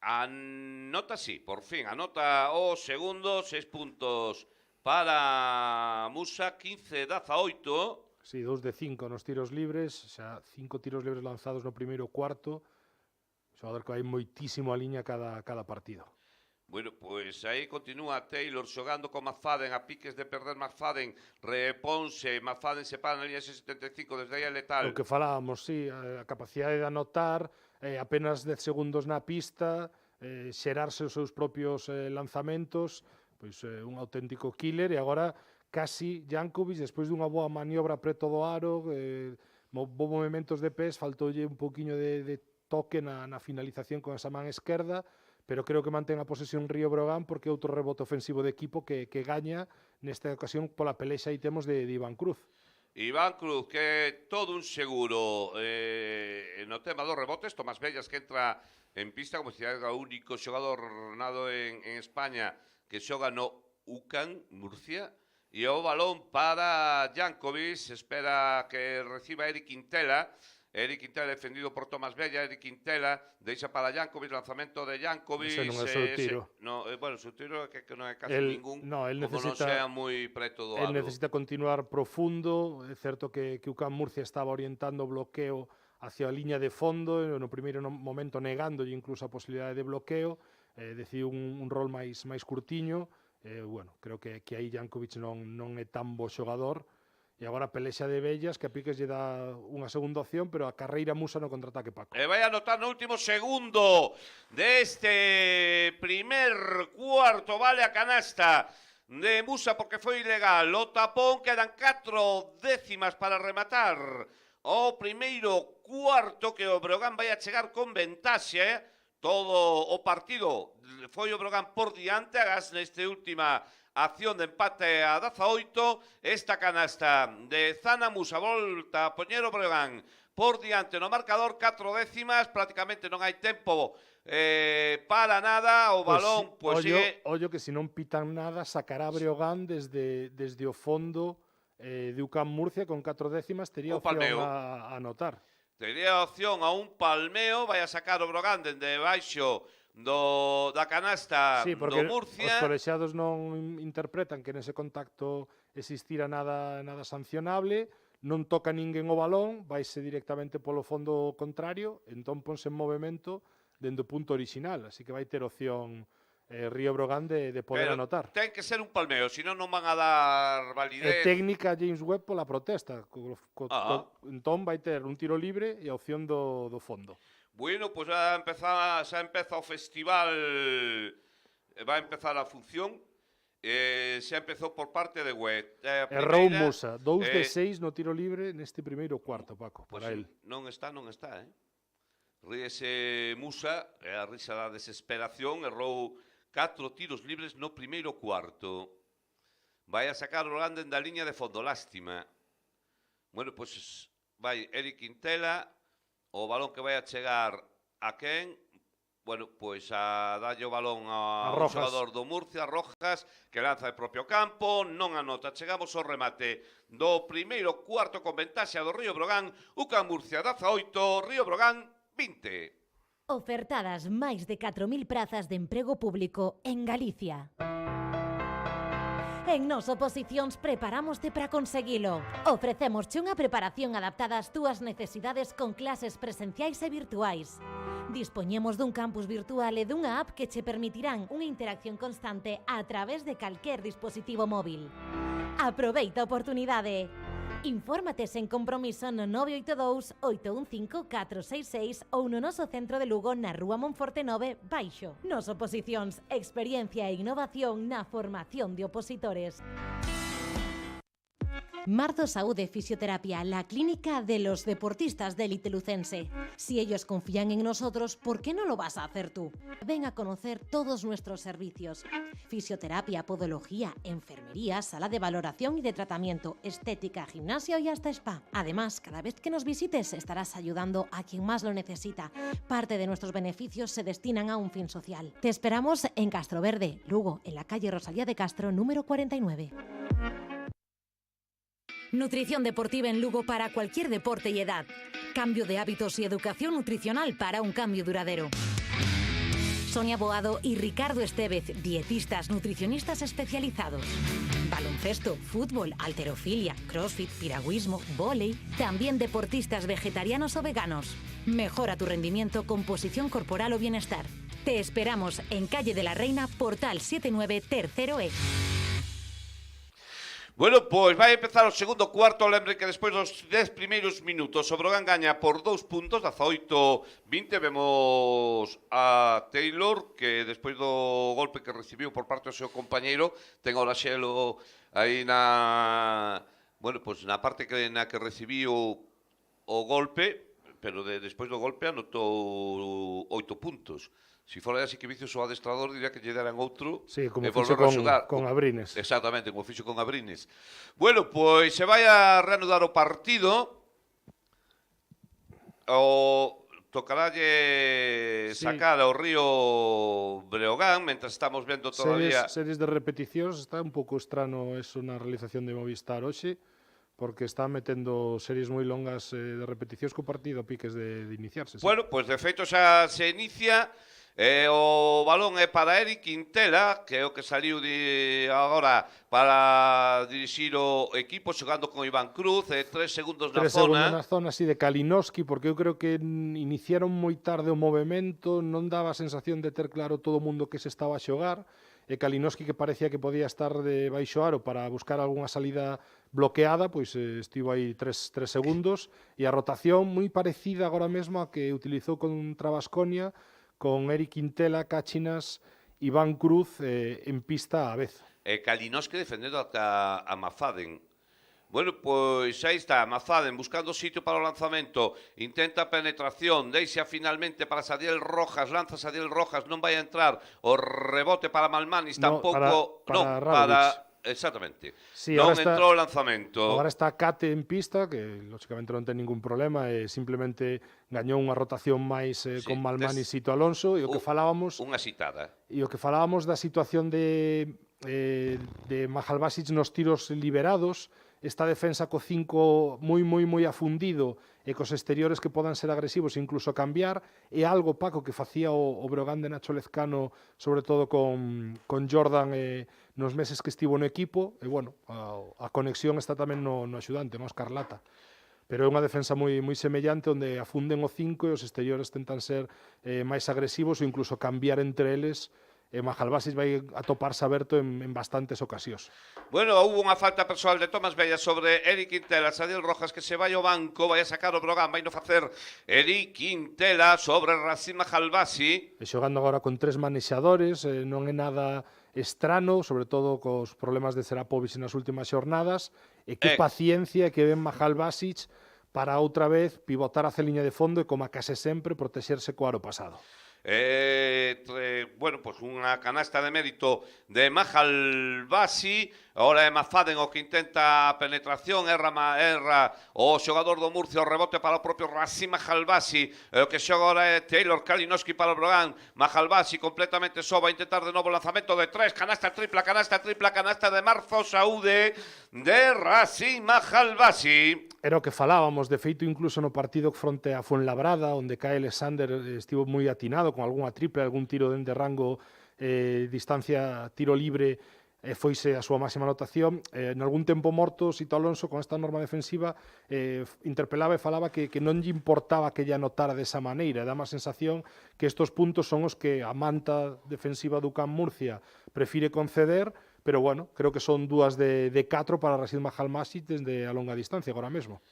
[SPEAKER 7] Anota, sí, por fin, anota o segundo, 6 puntos para Musa, 15-18.
[SPEAKER 8] Sí, 2 de 5 nos tiros libres, xa 5 tiros libres lanzados no primeiro cuarto. Xogador que vai moitísimo a liña cada partido.
[SPEAKER 7] Bueno, pois aí continúa Taylor xogando con McFadden, a piques de perder McFadden, reponse, McFadden se para na liña 75, desde aí é letal.
[SPEAKER 8] O que falábamos, sí, a capacidade de anotar, apenas 10 segundos na pista, xerarse os seus propios lanzamentos, pois un auténtico killer, e agora casi Jankovic, despois dunha boa maniobra preto do aro, bons movimentos de pés, faltoulle un poquinho de toque na finalización con esa man esquerda, pero creo que mantén a posesión Río Breogán porque outro rebote ofensivo de equipo que gaña nesta ocasión pola pelexa aí temos de Iván Cruz.
[SPEAKER 7] Iván Cruz, que é todo un seguro no tema dos rebotes. Tomás Bellas que entra en pista como se é o único xogador nado en España que xoga no UCAM Murcia. E o balón para Jankovic, espera que reciba Eric Quintela. Eric Quintela defendido por Tomás Bella, Eric Quintela deixa para Jankovic, lanzamento de Jankovic.
[SPEAKER 8] Ese non é o seu tiro.
[SPEAKER 7] Bueno, o seu tiro é que non é casi ningún, como non sea moi preto do aro.
[SPEAKER 8] El necesita continuar profundo, é certo que UCAM Murcia estaba orientando o bloqueo hacia a liña de fondo, no primeiro momento negándolle incluso a posibilidade de bloqueo, decidiu un rol máis curtiño, creo que aí Jankovic non é tan bo xogador. E agora pelexa de Bellas, que a piques lle dá unha segunda opción, pero a carreira Musa no contraataque Paco.
[SPEAKER 7] E vai a anotar no último segundo deste primer cuarto, vale a canasta de Musa porque foi ilegal. O tapón, quedan 4 décimas para rematar ao primeiro cuarto que o Breogán vai a chegar con ventaxe. Todo o partido foi o Breogán por diante, agás neste última acción de empate a 18. Esta canasta de Zanamus a volta a poñer o Breogán por diante no marcador, 4 décimas, prácticamente non hai tempo para nada, o balón sigue...
[SPEAKER 8] Ollo que se non pitan nada, sacará Breogán desde o fondo de UCAM Murcia con 4 décimas, tería opción a anotar.
[SPEAKER 7] Tería opción a un palmeo, vai a sacar o Breogán dende baixo da canasta do Murcia.
[SPEAKER 8] Os colexiados non interpretan que nese contacto existira nada sancionable, non toca ninguén o balón, vaise directamente polo fondo contrario, entón ponse en movimento dende o punto original, así que vai ter opción Río Breogán de poder anotar.
[SPEAKER 7] Ten que ser un palmeo, senón non van a dar validez.
[SPEAKER 8] Técnica James Webb pola protesta, entón vai ter un tiro libre e a opción do fondo.
[SPEAKER 7] Bueno, pues xa empeza o festival, vai empezar a función, xa empezou por parte de Webb.
[SPEAKER 8] Errou Musa, 2 de 6 no tiro libre neste primeiro cuarto, Paco, para el.
[SPEAKER 7] Non está, Ríese Musa, a risa da desesperación, errou 4 tiros libres no primeiro cuarto. Vai a sacar o Breogán da liña de fondo, lástima. Bueno, pois vai Eric Quintela, o balón que vai a chegar a quen? Bueno, pois a dalle o balón ao xogador do Murcia, Rojas, que lanza de propio campo, non anota. Chegamos ao remate do primeiro cuarto con ventaxe do Río Breogán, UCAM Murcia 18, Río Breogán 20.
[SPEAKER 9] Ofertadas máis de 4.000 prazas de emprego público en Galicia. En Nos Oposicións preparámoste para conseguilo. Ofrecémosche unha preparación adaptada ás túas necesidades con clases presenciais e virtuais. Dispoñemos dun campus virtual e dunha app que che permitirán unha interacción constante a través de calquer dispositivo móvil. Aproveita a oportunidade. Infórmate sen compromiso no 982-815-466 ou no noso centro de Lugo na Rúa Monforte 9, Baixo. Nos Oposicións, experiencia e innovación na formación de opositores. Marzo Saúde Fisioterapia, la clínica de los deportistas de élite lucense. Si ellos confían en nosotros, ¿por qué no lo vas a hacer tú? Ven a conocer todos nuestros servicios. Fisioterapia, podología, enfermería, sala de valoración y de tratamiento, estética, gimnasio y hasta spa. Además, cada vez que nos visites estarás ayudando a quien más lo necesita. Parte de nuestros beneficios se destinan a un fin social. Te esperamos en Castroverde, Lugo, en la calle Rosalía de Castro, número 49. Nutrición deportiva en Lugo para cualquier deporte y edad. Cambio de hábitos y educación nutricional para un cambio duradero. Sonia Boado y Ricardo Estevez, dietistas nutricionistas especializados. Baloncesto, fútbol, halterofilia, crossfit, piragüismo, vóley. También deportistas vegetarianos o veganos. Mejora tu rendimiento, composición corporal o bienestar. Te esperamos en Calle de la Reina, Portal 79, tercero E.
[SPEAKER 7] Bueno, pois vai empezar o segundo cuarto. Lembre que despois dos 10 primeiros minutos o Breogán gaña por 2 puntos, 18-20. Vemos a Taylor, que despois do golpe que recibiu por parte do seu compañeiro, ten o laxelo aí na parte na que recibiu o golpe, pero despois do golpe anotou 8 puntos. Se fora así que vicios o adestrador, diría que lle deran outro.
[SPEAKER 8] Sí, como fixo con Abrines.
[SPEAKER 7] Exactamente, como fixo con Abrines. Bueno, pois se vai a reanudar o partido. Tocarálle sacar ao Río Breogán, mentras estamos vendo todavía...
[SPEAKER 8] Series de repeticións, está un pouco estrano eso na realización de Movistar hoxe, porque está metendo series moi longas de repeticións co partido a piques de iniciarse.
[SPEAKER 7] Bueno, pois de feito xa se inicia... o balón é para Eric Quintela, que é o que saliu agora para dirixir o equipo, xogando con Iván Cruz, 3 segundos na zona.
[SPEAKER 8] 3 segundos na zona, así de Kalinowski, porque eu creo que iniciaron moi tarde o movimento, non daba a sensación de ter claro todo o mundo que se estaba a xogar, e Kalinowski, que parecía que podía estar de baixo aro para buscar algunha salida bloqueada, pois estivo aí 3 segundos, e a rotación moi parecida agora mesmo a que utilizou contra Baskonia, con Eric Quintela, Cáchinas, Iván Cruz en pista a vez.
[SPEAKER 7] Kalinowski defendendo a Mafaden. Bueno, pois aí está, McFadden buscando sitio para o lanzamento, intenta a penetración, deixa finalmente para Sadiel Rojas, lanza Sadiel Rojas, non vai a entrar, o rebote para Malmanis, tampouco, para exactamente,
[SPEAKER 8] sí,
[SPEAKER 7] non entrou o lanzamento.
[SPEAKER 8] Agora está Kate en pista, que lógicamente non ten ningún problema, e simplemente gañou unha rotación máis con Malmanis e Sito Alonso, e o que falábamos...
[SPEAKER 7] Unha citada.
[SPEAKER 8] E o que falábamos da situación de Mahalbasic nos tiros liberados, esta defensa co 5 moi afundido e cos exteriores que podan ser agresivos e incluso cambiar, é algo, Paco, que facía o Breogán de Nacho Lezcano, sobre todo con Jordan nos meses que estivo no equipo, e bueno, a conexión está tamén no axudante, no Óscar Lata. Pero é unha defensa moi semellante, onde afunden o 5 e os exteriores tentan ser máis agresivos ou incluso cambiar entre eles. Mahalbasic vai atoparse aberto en bastantes ocasións.
[SPEAKER 7] Bueno, hubo unha falta persoal de Tomás Bella sobre Eric Quintela, Sadiel Rojas que se vai ao banco, vai a sacar o Breogán, vai no facer Eric Quintela sobre Racine Mahalbasic.
[SPEAKER 8] E xogando agora con 3 manexadores, non é nada estrano, sobre todo cos problemas de Serapovic nas últimas xornadas, e que paciencia que ven Mahalbasic para outra vez pivotar hacia a liña de fondo e, como a case sempre, protexerse co aro pasado.
[SPEAKER 7] Bueno, pues unha canasta de mérito de Mahalbasic. Ahora é McFadden o que intenta a penetración, erra o xogador do Murcia, o rebote para o propio Racine Mahalbasic. O que xoga agora é Taylor Kalinowski para o Breogán. Mahalbasic completamente só, vai intentar de novo o lanzamento de 3, canasta tripla de Marzo Saúde de Racine Mahalbasic.
[SPEAKER 8] Era o que falábamos, de feito, incluso no partido fronte a Fuenlabrada, onde Kyle Alexander estivo moi atinado con algunha triple, algún tiro dende rango, distancia, tiro libre, foise a súa máxima anotación. En algún tempo morto, Sito Alonso, con esta norma defensiva, interpelaba e falaba que non lle importaba que ella anotara desa maneira. Dá má sensación que estos puntos son os que a manta defensiva do UCAM Murcia prefire conceder, pero bueno, creo que son 2 de 4 para Racine Mahalbasic desde a longa distancia agora mesmo.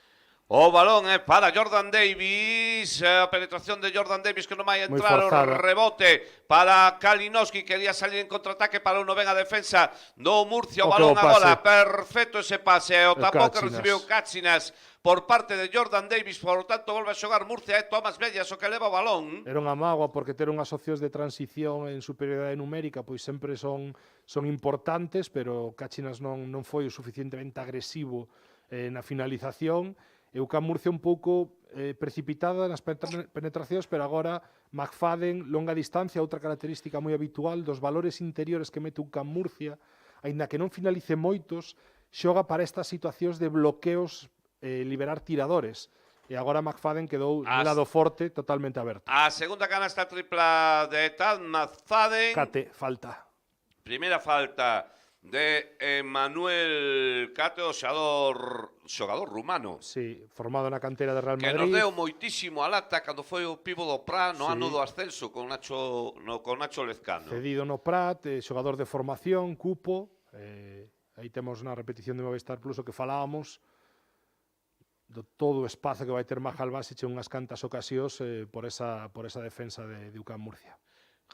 [SPEAKER 7] O balón é para Jordan Davis, a penetración de Jordan Davis que non vai entrar, o rebote para Kalinowski, quería salir en contraataque para non ven a defensa do Murcia, o balón agora, perfecto ese pase, o tapón que recibiu Cáchinas por parte de Jordan Davis, por lo tanto volve a xogar Murcia, é Tomás Bellas o que leva o balón.
[SPEAKER 8] Era unha mágoa porque ter unhas opcións de transición en superioridade numérica pois sempre son importantes, pero Cáchinas non foi o suficientemente agresivo na finalización. E o UCAM Murcia un pouco precipitada nas penetracións, pero agora McFadden, longa distancia, outra característica moi habitual dos valores interiores que mete o UCAM Murcia, aínda que non finalice moitos, xoga para estas situacións de bloqueos, liberar tiradores. E agora McFadden quedou un lado forte totalmente aberto.
[SPEAKER 7] A segunda canasta tripla de Tad McFadden.
[SPEAKER 8] Cate, falta.
[SPEAKER 7] Primeira falta de Manuel Cate, o xogador rumano.
[SPEAKER 8] Sí, formado na cantera de Real Madrid.
[SPEAKER 7] Que nos deu moitísimo a lata cando foi o pivo do Prat no ano do ascenso con Nacho Lezcano.
[SPEAKER 8] Cedido no Prat, xogador de formación, cupo. Aí temos na repetición de Movistar Plus o que falábamos do todo o espazo que vai ter Mahalbasic en unhas cantas ocasións por esa defensa de UCAM Murcia.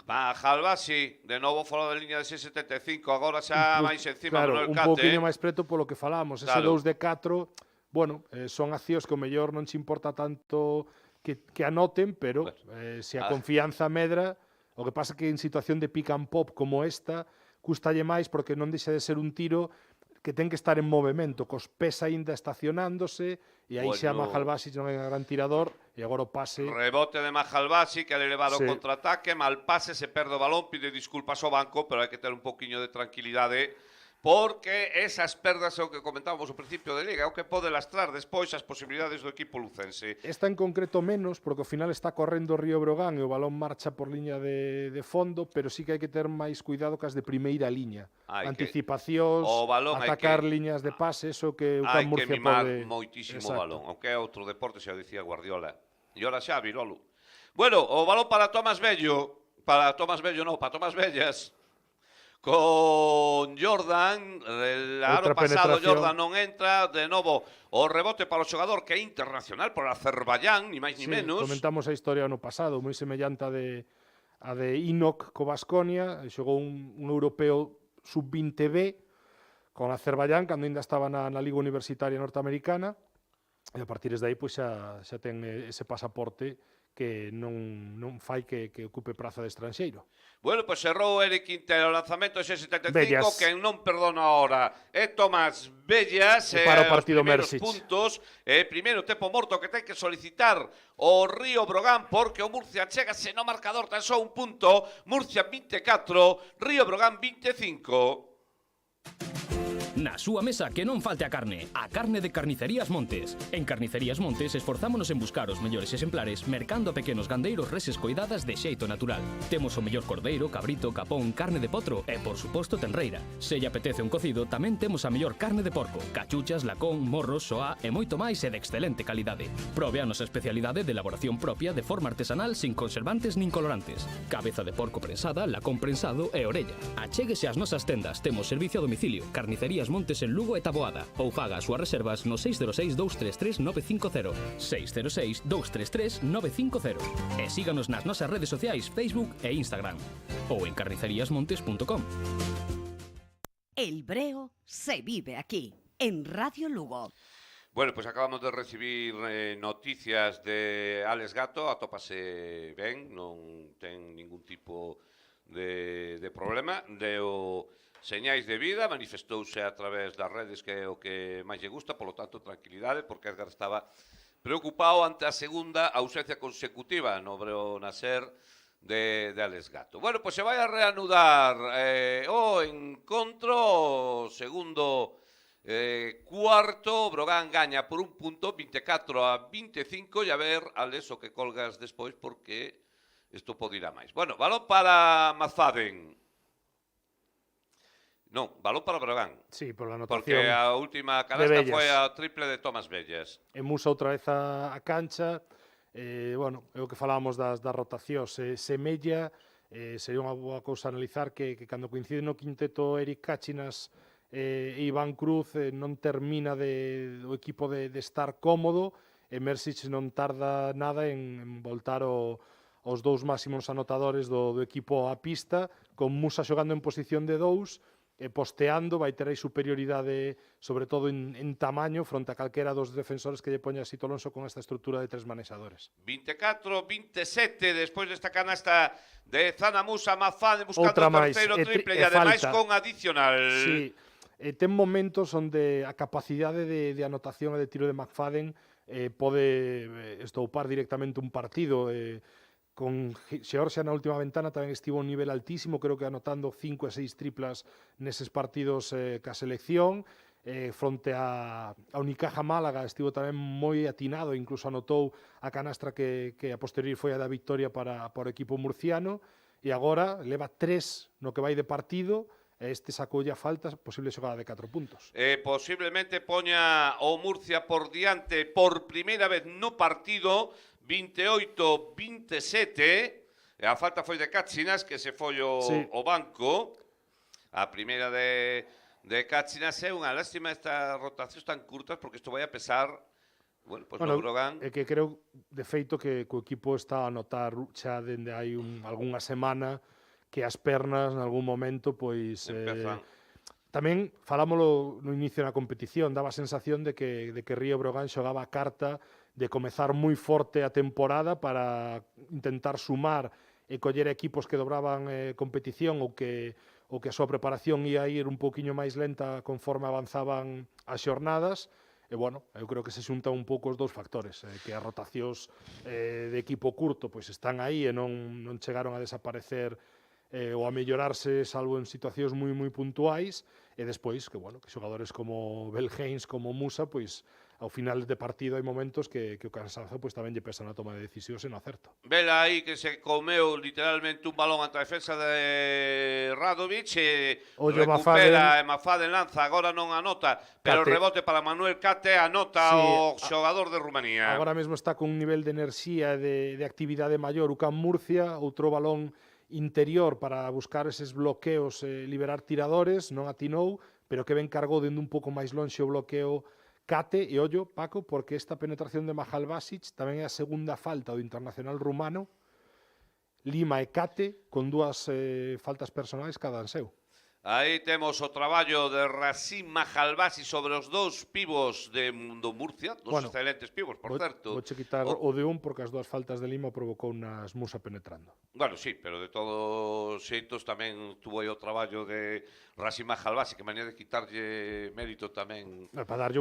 [SPEAKER 7] Mahalbasic, de novo fora da liña de 6.75, agora xa máis encima Manuel Cate.
[SPEAKER 8] Un pouquinho máis preto polo que falábamos, ese 2 de 4, bueno, son accións que o mellor non che importa tanto que anoten, pero se a confianza medra, o que pasa que en situación de pick and pop como esta, custalle máis porque non deixa de ser un tiro que ten que estar en movimento, cos pés aínda estacionándose, e aí xa Mahalbasic non é un gran tirador, e agora o pase...
[SPEAKER 7] Rebote de Mahalbasic, que eleva o contraataque, mal pase, se perde o balón, pide disculpas ao banco, pero hai que ter un poquinho de tranquilidade, porque esas perdas é o que comentábamos ao principio de Liga, é o que pode lastrar despois as posibilidades do equipo lucense.
[SPEAKER 8] Esta en concreto menos, porque ao final está correndo o Río Breogán e o balón marcha por liña de fondo, pero sí que hai que ter máis cuidado cas de primeira liña. Anticipacións, atacar liñas de pase, eso que o UCAM Murcia pode...
[SPEAKER 7] Hai que mimar moitísimo o balón, o que é outro deporte, xa dicía Guardiola. E ora xa, Virolo. Bueno, o balón para Tomás Bellas, con Jordan, el aro pasado Jordan non entra, de novo o rebote para o xogador que é internacional por Azerbaiyán, ni máis ni menos.
[SPEAKER 8] Comentamos a historia ano pasado, moi semellante a de Enoch co Baskonia, xogou un europeo sub-20B con Azerbaiyán, cando ainda estaba na Liga Universitaria Norteamericana, e a partir de aí pois xa ten ese pasaporte que non fai que ocupe praza de estranxeiro.
[SPEAKER 7] Bueno, pois errou Eric Quintero o lanzamento X75,
[SPEAKER 8] Bellas.
[SPEAKER 7] quen non perdona ahora é Tomás Bellas,
[SPEAKER 8] para o partido
[SPEAKER 7] os primeiros
[SPEAKER 8] Mersic.
[SPEAKER 7] puntos, primeiro tempo morto que ten que solicitar o Río Brogan, porque o Murcia chégase no marcador tan só un punto, Murcia 24, Río Brogan 25.
[SPEAKER 6] Na súa mesa que non falte a carne de Carnicerías Montes. En Carnicerías Montes esforzámonos en buscar os mellores exemplares mercando a pequenos gandeiros reses coidadas de xeito natural. Temos o mellor cordeiro, cabrito, capón, carne de potro e, por suposto, tenreira. Se lle apetece un cocido, tamén temos a mellor carne de porco, cachuchas, lacón, morros, soá e moito máis e de excelente calidade. Prove a nosa especialidade de elaboración propia de forma artesanal sin conservantes nin colorantes. Cabeza de porco prensada, lacón prensado e orella. Achéguese ás nosas tendas, temos servicio a domicilio. Carnicerías Montes en Lugo e Taboada ou faga as súas reservas no 606 233 950 606 233 950 e síganos nas nosas redes sociais Facebook e Instagram ou en carniceríasmontes.com.
[SPEAKER 10] El Breo se vive aquí, en Radio Lugo.
[SPEAKER 7] Bueno, pois acabamos de recibir noticias de Alex Gato, atópase ben, non ten ningún tipo de problema, deu señais de vida, manifestouse a través das redes que é o que máis lle gusta, polo tanto, tranquilidade, porque Edgar estaba preocupado ante a segunda ausencia consecutiva no Breo Nacer de Alex Gato. Bueno, pois se vai a reanudar o encontro, segundo cuarto, Brogan gaña por un punto, 24-25, e a ver, Alex, o que colgas despois, porque isto pode ir a máis. Bueno, balón para Mazfaden. Non, balón para Brogan.
[SPEAKER 8] Sí, por la anotación.
[SPEAKER 7] Porque a última canasta foi a triple de Tomás Bellas.
[SPEAKER 8] E Musa outra vez a cancha. Bueno, é o que falábamos das rotacións. Semella, sería unha boa cousa analizar que cando coincide no quinteto Eric Cáchinas e Iván Cruz non termina o equipo de estar cómodo, e Mersic non tarda nada en voltar os dous máximos anotadores do equipo á pista, con Musa xogando en posición de 2, posteando, vai ter aí superioridade, sobre todo en tamaño, fronte a calquera dos defensores que lle poña Sito Alonso con esta estrutura de 3 manexadores.
[SPEAKER 7] 24-27, despois desta canasta de Zana Musa, Mazfaden buscando
[SPEAKER 8] Outra
[SPEAKER 7] o terceiro triple e ademais con adicional.
[SPEAKER 8] Sí, ten momentos onde a capacidade de anotación e de tiro de Mazfaden pode estoupar directamente un partido. Con Xeorxia na última ventana tamén estivo a un nivel altísimo, creo que anotando 5 e 6 triplas neses partidos ca selección. Fronte a Unicaja Málaga estivo tamén moi atinado, incluso anotou a canastra que a posteriori foi a da victoria para o equipo murciano, e agora leva 3 no que vai de partido, e este sacoulle a falta, posible xogada de 4 puntos.
[SPEAKER 7] Posiblemente poña o Murcia por diante por primeira vez no partido, 28-27, a falta foi de Cáchinas, que se foi o banco. A primeira de Cáchinas é unha lástima estas rotacións tan curtas, porque isto vai a pesar, bueno, pois no Brogan.
[SPEAKER 8] É que creo, de feito, que o equipo está a notar xa dende hai algunha semana que as pernas, en algún momento, pois... Tamén falámoslo no inicio da competición, daba a sensación de que Río Brogan xogaba a carta de comezar moi forte a temporada para intentar sumar e coller equipos que dobraban competición ou que a súa preparación ia ir un poquinho máis lenta conforme avanzaban as xornadas. E, bueno, eu creo que se xuntan un pouco os dous factores, que as rotacións de equipo curto pois están aí e non chegaron a desaparecer ou a mellorarse, salvo en situacións moi puntuais, e despois que, bueno, que xogadores como Belhains, como Musa, pois ao final de partido hai momentos que o cansanzo pois tamén lle pesa na toma de decisións e no acerto.
[SPEAKER 7] Vela aí que se comeu literalmente un balón ante a defensa de Radovic e recupera Mazfaden lanza, agora non anota, pero o rebote para Manuel Cate anota o xogador de Rumanía.
[SPEAKER 8] Agora mesmo está con un nivel de enerxía e de actividade maior o Can Murcia, outro balón interior para buscar eses bloqueos e liberar tiradores, non atinou, pero que ben cargou dende un pouco máis lonxe o bloqueo Cate, e ollo, Paco, porque esta penetración de Mahal Basic tamén é a segunda falta do internacional rumano. Lima e Cate con dúas faltas personais cada anseu.
[SPEAKER 7] Aí temos o traballo de Rasim Mahalbasi sobre os dous pivos do Murcia, dos excelentes pivos, por certo.
[SPEAKER 8] Vouche quitar o de un porque as dúas faltas de Lima provocou nas Musa penetrando.
[SPEAKER 7] Bueno, sí, pero de todos xeitos tamén tuvo aí o traballo de Rasim Mahalbasi, que manía de quitarlle mérito tamén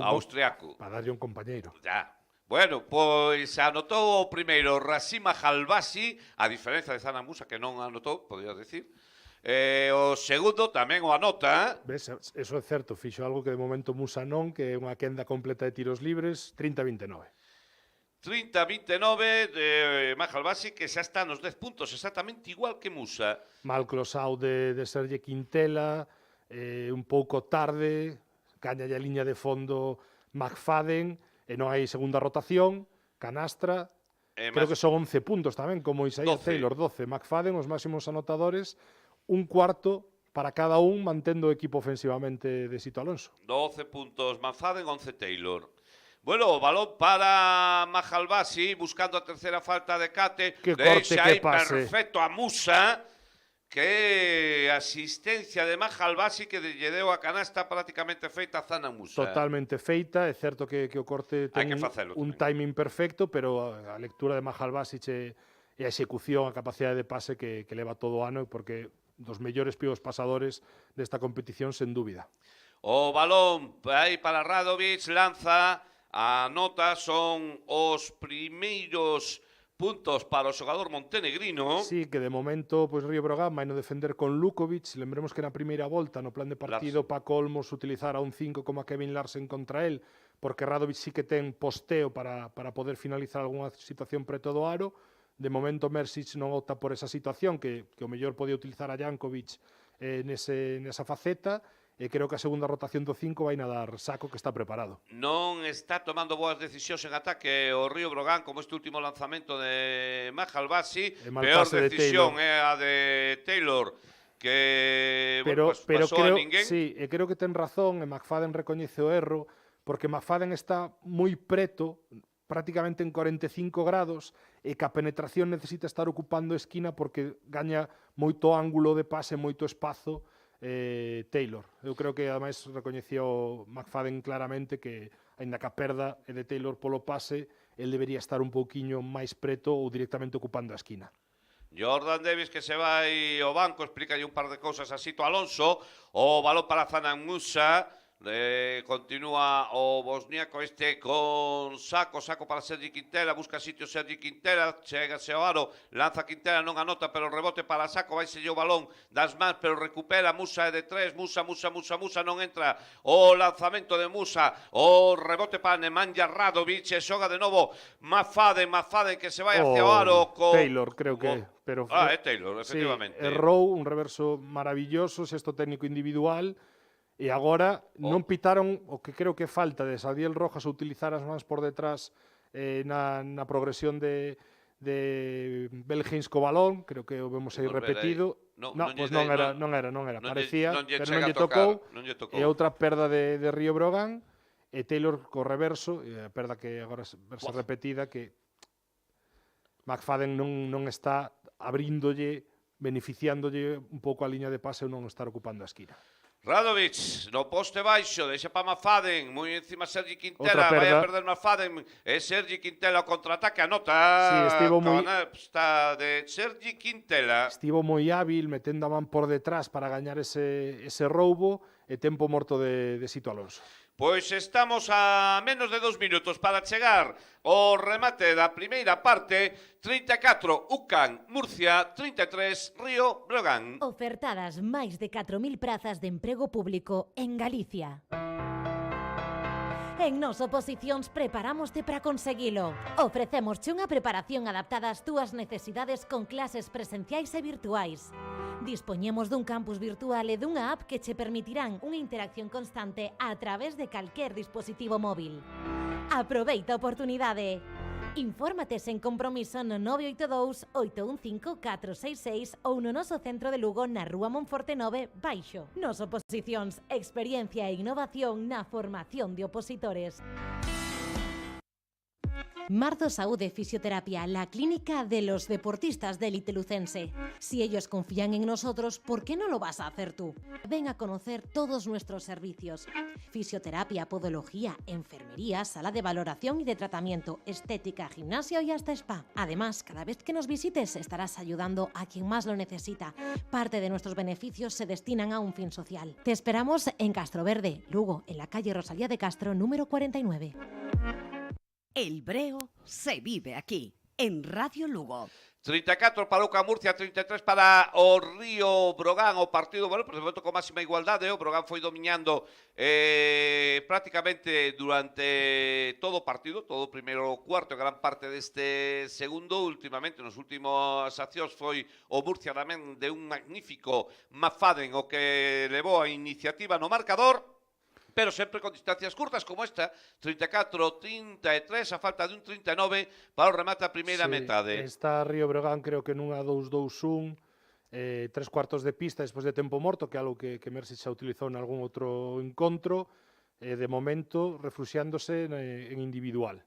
[SPEAKER 7] austriaco.
[SPEAKER 8] Para darlle un compañeiro.
[SPEAKER 7] Ya. Bueno, pois anotou o primeiro Rasim Mahalbasi, a diferencia de Zana Musa, que non anotou, podría decir. O segundo tamén o anota.
[SPEAKER 8] Ves, eso é certo, fixo algo que de momento Musa non, que é unha quenda completa de tiros libres, 30-29.
[SPEAKER 7] 30-29 de Mahalbasi, que xa está nos 10 puntos, exactamente igual que Musa.
[SPEAKER 8] Mal closao de Sergi Quintela, un pouco tarde, caña a liña de fondo McFadden, e non hai segunda rotación, canastra, creo que son 11 puntos tamén, como Isaiah Taylor, 12. McFadden, os máximos anotadores, un cuarto para cada un, mantendo o equipo ofensivamente de Sito Alonso.
[SPEAKER 7] 12 puntos McFadden, 11 Taylor. Bueno, o balón para Mahalbasi, buscando a terceira falta de Cate.
[SPEAKER 8] Que corte, que pase.
[SPEAKER 7] Perfecto a Musa. Que asistencia de Mahalbasi que lle deu a canasta prácticamente feita a Zana Musa.
[SPEAKER 8] Totalmente feita, é certo que o corte ten un timing perfecto, pero a lectura de Mahalbasi e a execución, a capacidade de pase que leva todo o ano, porque dos mellores pivos pasadores desta competición, sen dúbida.
[SPEAKER 7] O balón aí para Radovic, lanza, a nota, son os primeiros puntos para o xogador montenegrino.
[SPEAKER 8] Sí, que de momento Río Brogan vai no defender con Lukovic. Lembremos que na primeira volta no plan de partido Paco Olmos utilizara un 5 como a Kevin Larsen contra él, porque Radovic sí que ten posteo para poder finalizar algunha situación preto do aro. De momento Mersic non opta por esa situación que o mellor podía utilizar a Jankovic nesa faceta, e creo que a segunda rotación do 5 vai nadar Saco, que está preparado.
[SPEAKER 7] Non está tomando boas decisións en ataque o Río Brogan, como este último lanzamento de Mahalbasi. Peor decisión é a de Taylor, que pasou a ninguén.
[SPEAKER 8] Sí, creo que ten razón, e McFadden recoñece o erro, porque McFadden está moi preto, prácticamente en 45 grados, e que a penetración necesita estar ocupando esquina porque gaña moito ángulo de pase, moito espazo Taylor. Eu creo que ademais recoñeceu McFadden claramente que, aínda que a perda é de Taylor polo pase, el debería estar un pouquiño máis preto ou directamente ocupando a esquina.
[SPEAKER 7] Jordan Davis, que se vai ao banco, explícalle un par de cousas a Sito Alonso. O balón para Zana Musa. Continúa o bosníaco con Saco para Sergi Quintela, busca sitio Sergi Quintela, chegase ao aro, lanza Quintela, non anota, pero rebote para Saco, vai selle o balón das mans, pero recupera Musa de 3, Musa non entra, o lanzamento de Musa, o rebote para Nemanja Radovic, e xoga de novo McFadden que se vai hacia o aro con
[SPEAKER 8] Taylor, creo que
[SPEAKER 7] é Taylor, efectivamente.
[SPEAKER 8] Sí, errou, un reverso maravilloso, sexto técnico individual. E agora non pitaron o que creo que falta de Sadiel Rojas utilizar as mans por detrás na progresión de Belgins co balón, creo que o vemos aí repetido. Non era, parecía, pero non lle tocou. E outra perda de Río Brogan, e Taylor co reverso, e a perda que agora verse repetida, que McFadden non está abríndolle, beneficiándolle un pouco a liña de pase ou non estar ocupando a esquina.
[SPEAKER 7] Radovic, no poste baixo, deixa para McFadden, moi encima Sergi Quintela, vai a perder McFadden, e Sergi Quintela o contraataque, anota canasta de Sergi Quintela.
[SPEAKER 8] Estivo moi hábil, metendo a man por detrás para gañar ese roubo, e tempo morto de Sito Alonso.
[SPEAKER 7] Pois estamos a menos de 2 minutos para chegar ao remate da primeira parte. 34, UCAN, Murcia, 33, Río Brogan.
[SPEAKER 9] Ofertadas máis de 4.000 prazas de emprego público en Galicia. En Nos Oposicións preparámoste para conseguilo. Ofrecémosche unha preparación adaptada ás túas necesidades con clases presenciais e virtuais. Dispoñemos dun campus virtual e dunha app que che permitirán unha interacción constante a través de calquer dispositivo móvil. Aproveita a oportunidade. Infórmate sen compromiso no 982-815-466 ou no noso centro de Lugo na Rúa Monforte 9, Baixo. Nos Oposicións, experiencia e innovación na formación de opositores. Marzo Saúde Fisioterapia, la clínica de los deportistas de élite lucense. Si ellos confían en nosotros, ¿por qué no lo vas a hacer tú? Ven a conocer todos nuestros servicios. Fisioterapia, podología, enfermería, sala de valoración y de tratamiento, estética, gimnasio y hasta spa. Además, cada vez que nos visites estarás ayudando a quien más lo necesita. Parte de nuestros beneficios se destinan a un fin social. Te esperamos en Castroverde, Lugo, en la calle Rosalía de Castro, número 49.
[SPEAKER 10] El Breo se vive aquí, en Radio Lugo.
[SPEAKER 7] 34 para o Ucam Murcia, 33 para o Río Brogán. O partido, bueno, por de momento con máxima igualdade. O Brogán foi dominando prácticamente durante todo o partido, todo o primeiro cuarto, gran parte deste segundo. Últimamente, nos últimos accións foi o Murcia tamén de un magnífico Mafaden o que levou a iniciativa no marcador, pero sempre con distancias curtas como esta, 34-33, a falta de un 39 para o remate a primeira metade.
[SPEAKER 8] Está Río Breogán, creo que nunha 2-2-1, 3 cuartos de pista despois de tempo morto, que é algo que Mersi xa utilizou en algún outro encontro, de momento refluxiándose en individual.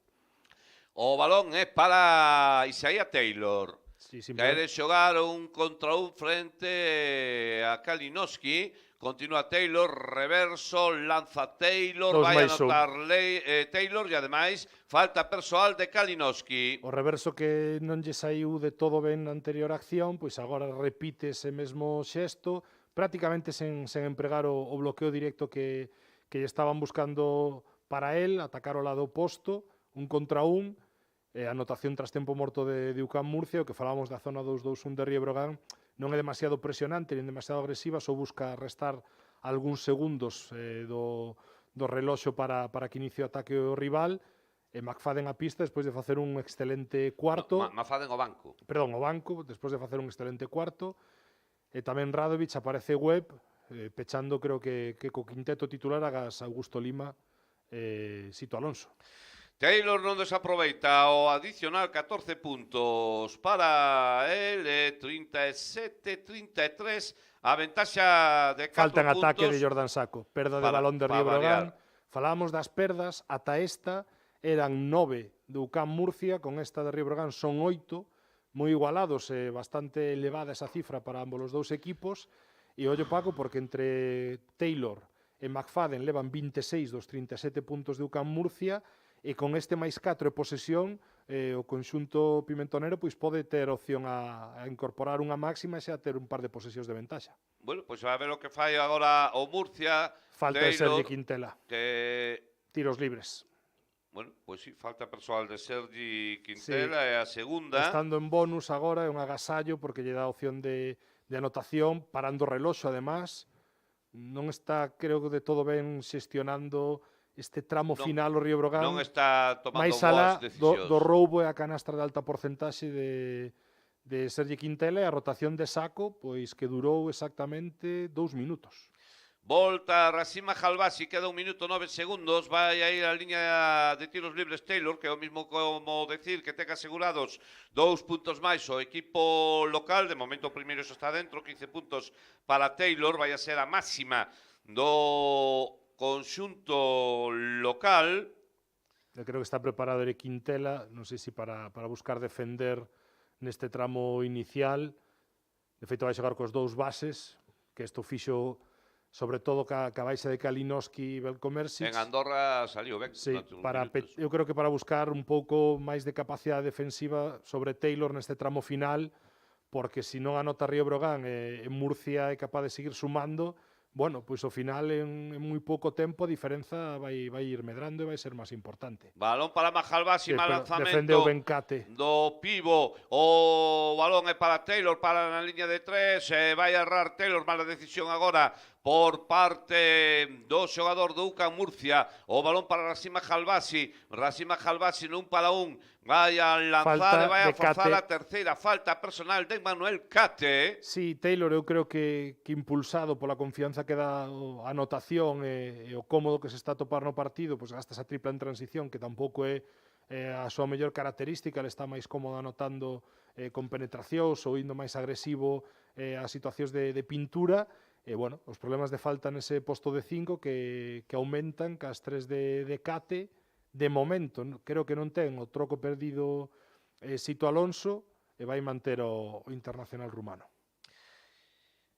[SPEAKER 7] O balón é para Isaia Taylor.
[SPEAKER 8] Sí,
[SPEAKER 7] Quere xogar un contra un frente a Kalinowski. Continúa Taylor, reverso, lanza Taylor, vai a anotar Taylor e ademais falta persoal de Kalinowski.
[SPEAKER 8] O reverso que non lle saiu de todo ben na anterior acción, pois agora repite ese mesmo xesto, prácticamente sen empregar o bloqueo directo que lle estaban buscando para él, atacar o lado oposto, un contra un, anotación tras tempo morto de Ucam Murcia, o que falábamos da zona 2-2-1 de Río Breogán, non é demasiado presionante, nin demasiado agresiva, só busca restar algúns segundos do reloxo para que inicie o ataque o rival. McFadden a pista despois de facer un excelente cuarto.
[SPEAKER 7] McFadden o banco.
[SPEAKER 8] Perdón, o banco, despois de facer un excelente cuarto. E tamén Radovic, aparece Webb, pechando creo que co quinteto titular agas Augusto Lima, Sito Alonso.
[SPEAKER 7] Taylor non desaproveita o adicional, 14 puntos para el, 37-33, a ventaxa de 4
[SPEAKER 8] Falta en
[SPEAKER 7] puntos.
[SPEAKER 8] ataque de Jordan Saco, perda de balón de Río Breogán. Falábamos das perdas, ata esta eran 9 do Ucam Murcia, con esta de Río Breogán son 8, moi igualados, bastante elevada esa cifra para ambos os dous equipos. E ollo, Paco, porque entre Taylor e McFadden levan 26 dos 37 puntos de Ucam Murcia, e con este máis 4 de posesión, o conxunto pimentonero pois pode ter opción a incorporar unha máxima e xa ter un par de posesións de ventaxa.
[SPEAKER 7] Bueno, pois a ver o que fai agora o Murcia.
[SPEAKER 8] Falta de Sergi Quintela. Tiros libres.
[SPEAKER 7] Bueno, pois sí, falta persoal de Sergi Quintela, é a segunda.
[SPEAKER 8] Estando en bonus agora é un agasallo porque lle dá opción de anotación, parando o reloxo, además. Non está, creo, de todo ben xestionando este tramo final o Río Breogán.
[SPEAKER 7] Non está tomando
[SPEAKER 8] máis alá
[SPEAKER 7] boas decisións.
[SPEAKER 8] do roubo e a canastra de alta porcentaxe de Sergi Quintela, e a rotación de Saco, pois que durou exactamente 2 minutos.
[SPEAKER 7] Volta Rasima Halbasi, queda 1 minuto 9 segundos, vai a ir a liña de tiros libres Taylor, que é o mismo como decir que ten asegurados 2 puntos máis o equipo local. De momento o primeiro xa está dentro, 15 puntos para Taylor, vai a ser a máxima do conxunto local.
[SPEAKER 8] Eu creo que está preparado Eric Quintela, non sei se para buscar defender neste tramo inicial. De feito, vai xogar cos dous bases, que isto fixo sobre todo ca baixa de Kalinowski e Veljko Mrsic.
[SPEAKER 7] En Andorra saliu ben.
[SPEAKER 8] Sí, eu creo que para buscar un pouco máis de capacidade defensiva sobre Taylor neste tramo final, porque se non anota Río Breogán e Murcia é capaz de seguir sumando, bueno, pois ao final en moi pouco tempo a diferenza vai ir medrando e vai ser máis importante.
[SPEAKER 7] Balón para Mahalbasi, mal lanzamento.
[SPEAKER 8] Defendeu Bencate.
[SPEAKER 7] Do pivo, o balón é para Taylor, para na liña de 3, vai a errar Taylor, mala decisión agora por parte do xogador do Ucam Murcia. O balón para Rasima Halbasi, nun para un, vai a lanzar e vai a forzar a terceira falta personal de Manuel Cate.
[SPEAKER 8] Sí, Taylor, eu creo que impulsado pola confianza que dá a anotación e o cómodo que se está a topar no partido, pois gasta esa tripla en transición, que tampouco é a súa mellor característica. Ele está máis cómodo anotando con penetracións ou indo máis agresivo a situacións de pintura. E, bueno, os problemas de falta nese posto de 5 que aumentan cas 3 de Cate, de momento, creo que non ten o troco perdido Sito Alonso e vai manter o internacional rumano.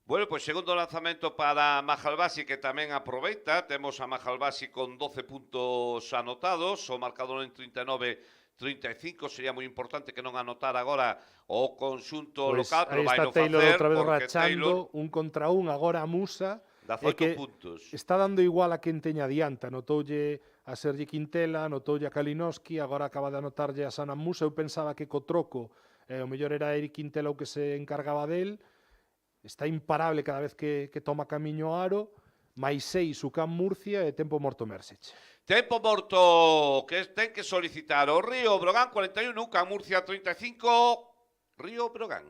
[SPEAKER 7] Bueno, pois segundo lanzamento para Mahalbasi, que tamén aproveita. Temos a Mahalbasi con 12 puntos anotados, o marcador en 39-35. Sería moi importante que non anotara agora o conxunto local, pero vai no facer,
[SPEAKER 8] Taylor outra vez
[SPEAKER 7] porque
[SPEAKER 8] rachando,
[SPEAKER 7] Taylor
[SPEAKER 8] un contra un, agora a Musa,
[SPEAKER 7] 18 puntos.
[SPEAKER 8] Está dando igual a quen teña adianta, anotoulle a Sergi Quintela, anotoulle a Kalinowski, agora acaba de anotarlle a Sana Musa. Eu pensaba que co troco o mellor era Eric Quintela o que se encargaba del. Está imparable cada vez que toma camiño aro, máis 6 o Can Murcia e tempo morto Merseche.
[SPEAKER 7] Tempo morto que ten que solicitar o Río Brogan 41, Can Murcia 35, Río Brogan.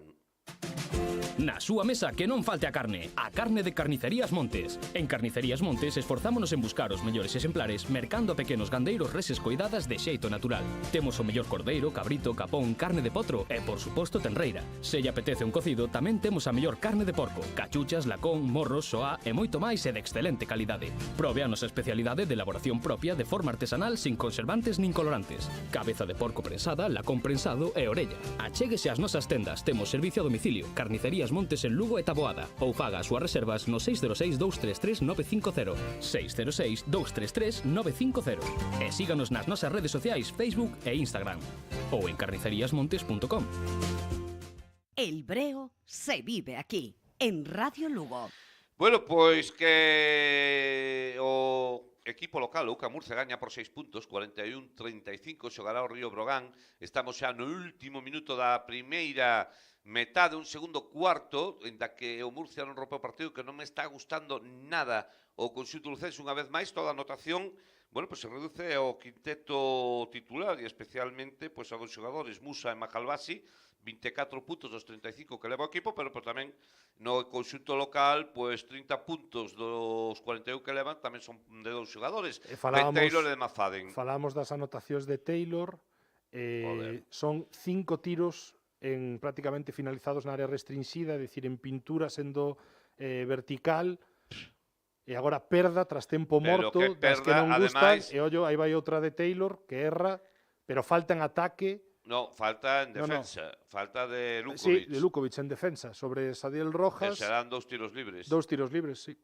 [SPEAKER 6] Na súa mesa que non falte a carne de Carnicerías Montes. En Carnicerías Montes esforzámonos en buscar os mellores exemplares mercando a pequenos gandeiros reses coidadas de xeito natural. Temos o mellor cordeiro, cabrito, capón, carne de potro e, por suposto, tenreira. Se lle apetece un cocido, tamén temos a mellor carne de porco, cachuchas, lacón, morros, soá e moito máis e de excelente calidade. Probe a nosa especialidade de elaboración propia de forma artesanal sin conservantes nin colorantes. Cabeza de porco prensada, lacón prensado e orella. Achéguese ás nosas tendas, temos servicio a domicilio. Carnicerías Montes en Lugo e Taboada, ou faga as súas reservas no 606-233-950, 606-233-950, e síganos nas nosas redes sociais Facebook e Instagram, ou en carniceríasmontes.com.
[SPEAKER 10] El Breo se vive aquí, en Radio Lugo.
[SPEAKER 7] Bueno, pois que o equipo local, o Can Murcia, gaña por 6 puntos, 41-35, xogará o Río Brogan. Estamos xa no último minuto da primeira metade, un segundo cuarto, en da que o Murcia non rompe o partido, que non me está gustando nada o conxunto lucense. Unha vez máis, toda a anotación, bueno, pues se reduce ao quinteto titular e especialmente pues, a dos xogadores, Musa e Mahalbasi, 24 puntos dos 35 que leva o equipo, pero pues, tamén no conxunto local, pues 30 puntos dos 41 que levan tamén son de dos xogadores, de Taylor e de Mafaden.
[SPEAKER 8] Falamos das anotacións de Taylor, son 5 tiros en prácticamente finalizados na área restringida, é dicir, en pintura sendo vertical, e agora perda tras tempo morto, das que non gustan, e ollo, aí vai outra de Taylor, que erra, pero falta en ataque.
[SPEAKER 7] No, falta en defensa, falta de Lukovic.
[SPEAKER 8] Sí, de Lukovic en defensa, sobre Sadiel Rojas.
[SPEAKER 7] Que serán 2 tiros libres.
[SPEAKER 8] 2 tiros libres, sí.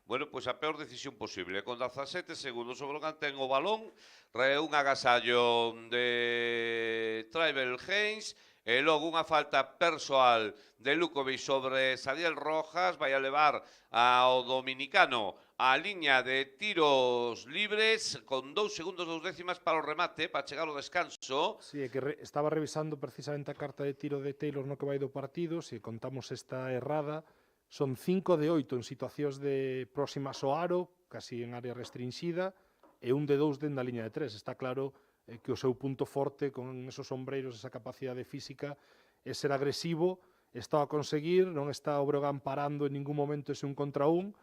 [SPEAKER 7] Bueno, pois a peor decisión posible. Con 17 segundos o Brogan ten o balón, un agasallo de Tribal Haynes, e logo unha falta persoal de Lukovic sobre Sadiel Rojas vai a levar ao dominicano a liña de tiros libres con 2 segundos 2 décimas para o remate, para chegar ao descanso.
[SPEAKER 8] Sí, é que estaba revisando precisamente a carta de tiro de Taylor no que vai do partido, se contamos esta errada, son 5 de 8 en situacións de próximas ao aro, casi en área restringida, e un de 2 dentro da liña de 3. Está claro que o seu punto forte con esos sombreiros, esa capacidade física, é ser agresivo, está a conseguir, non está o Brogan parando en ningún momento ese un contra un,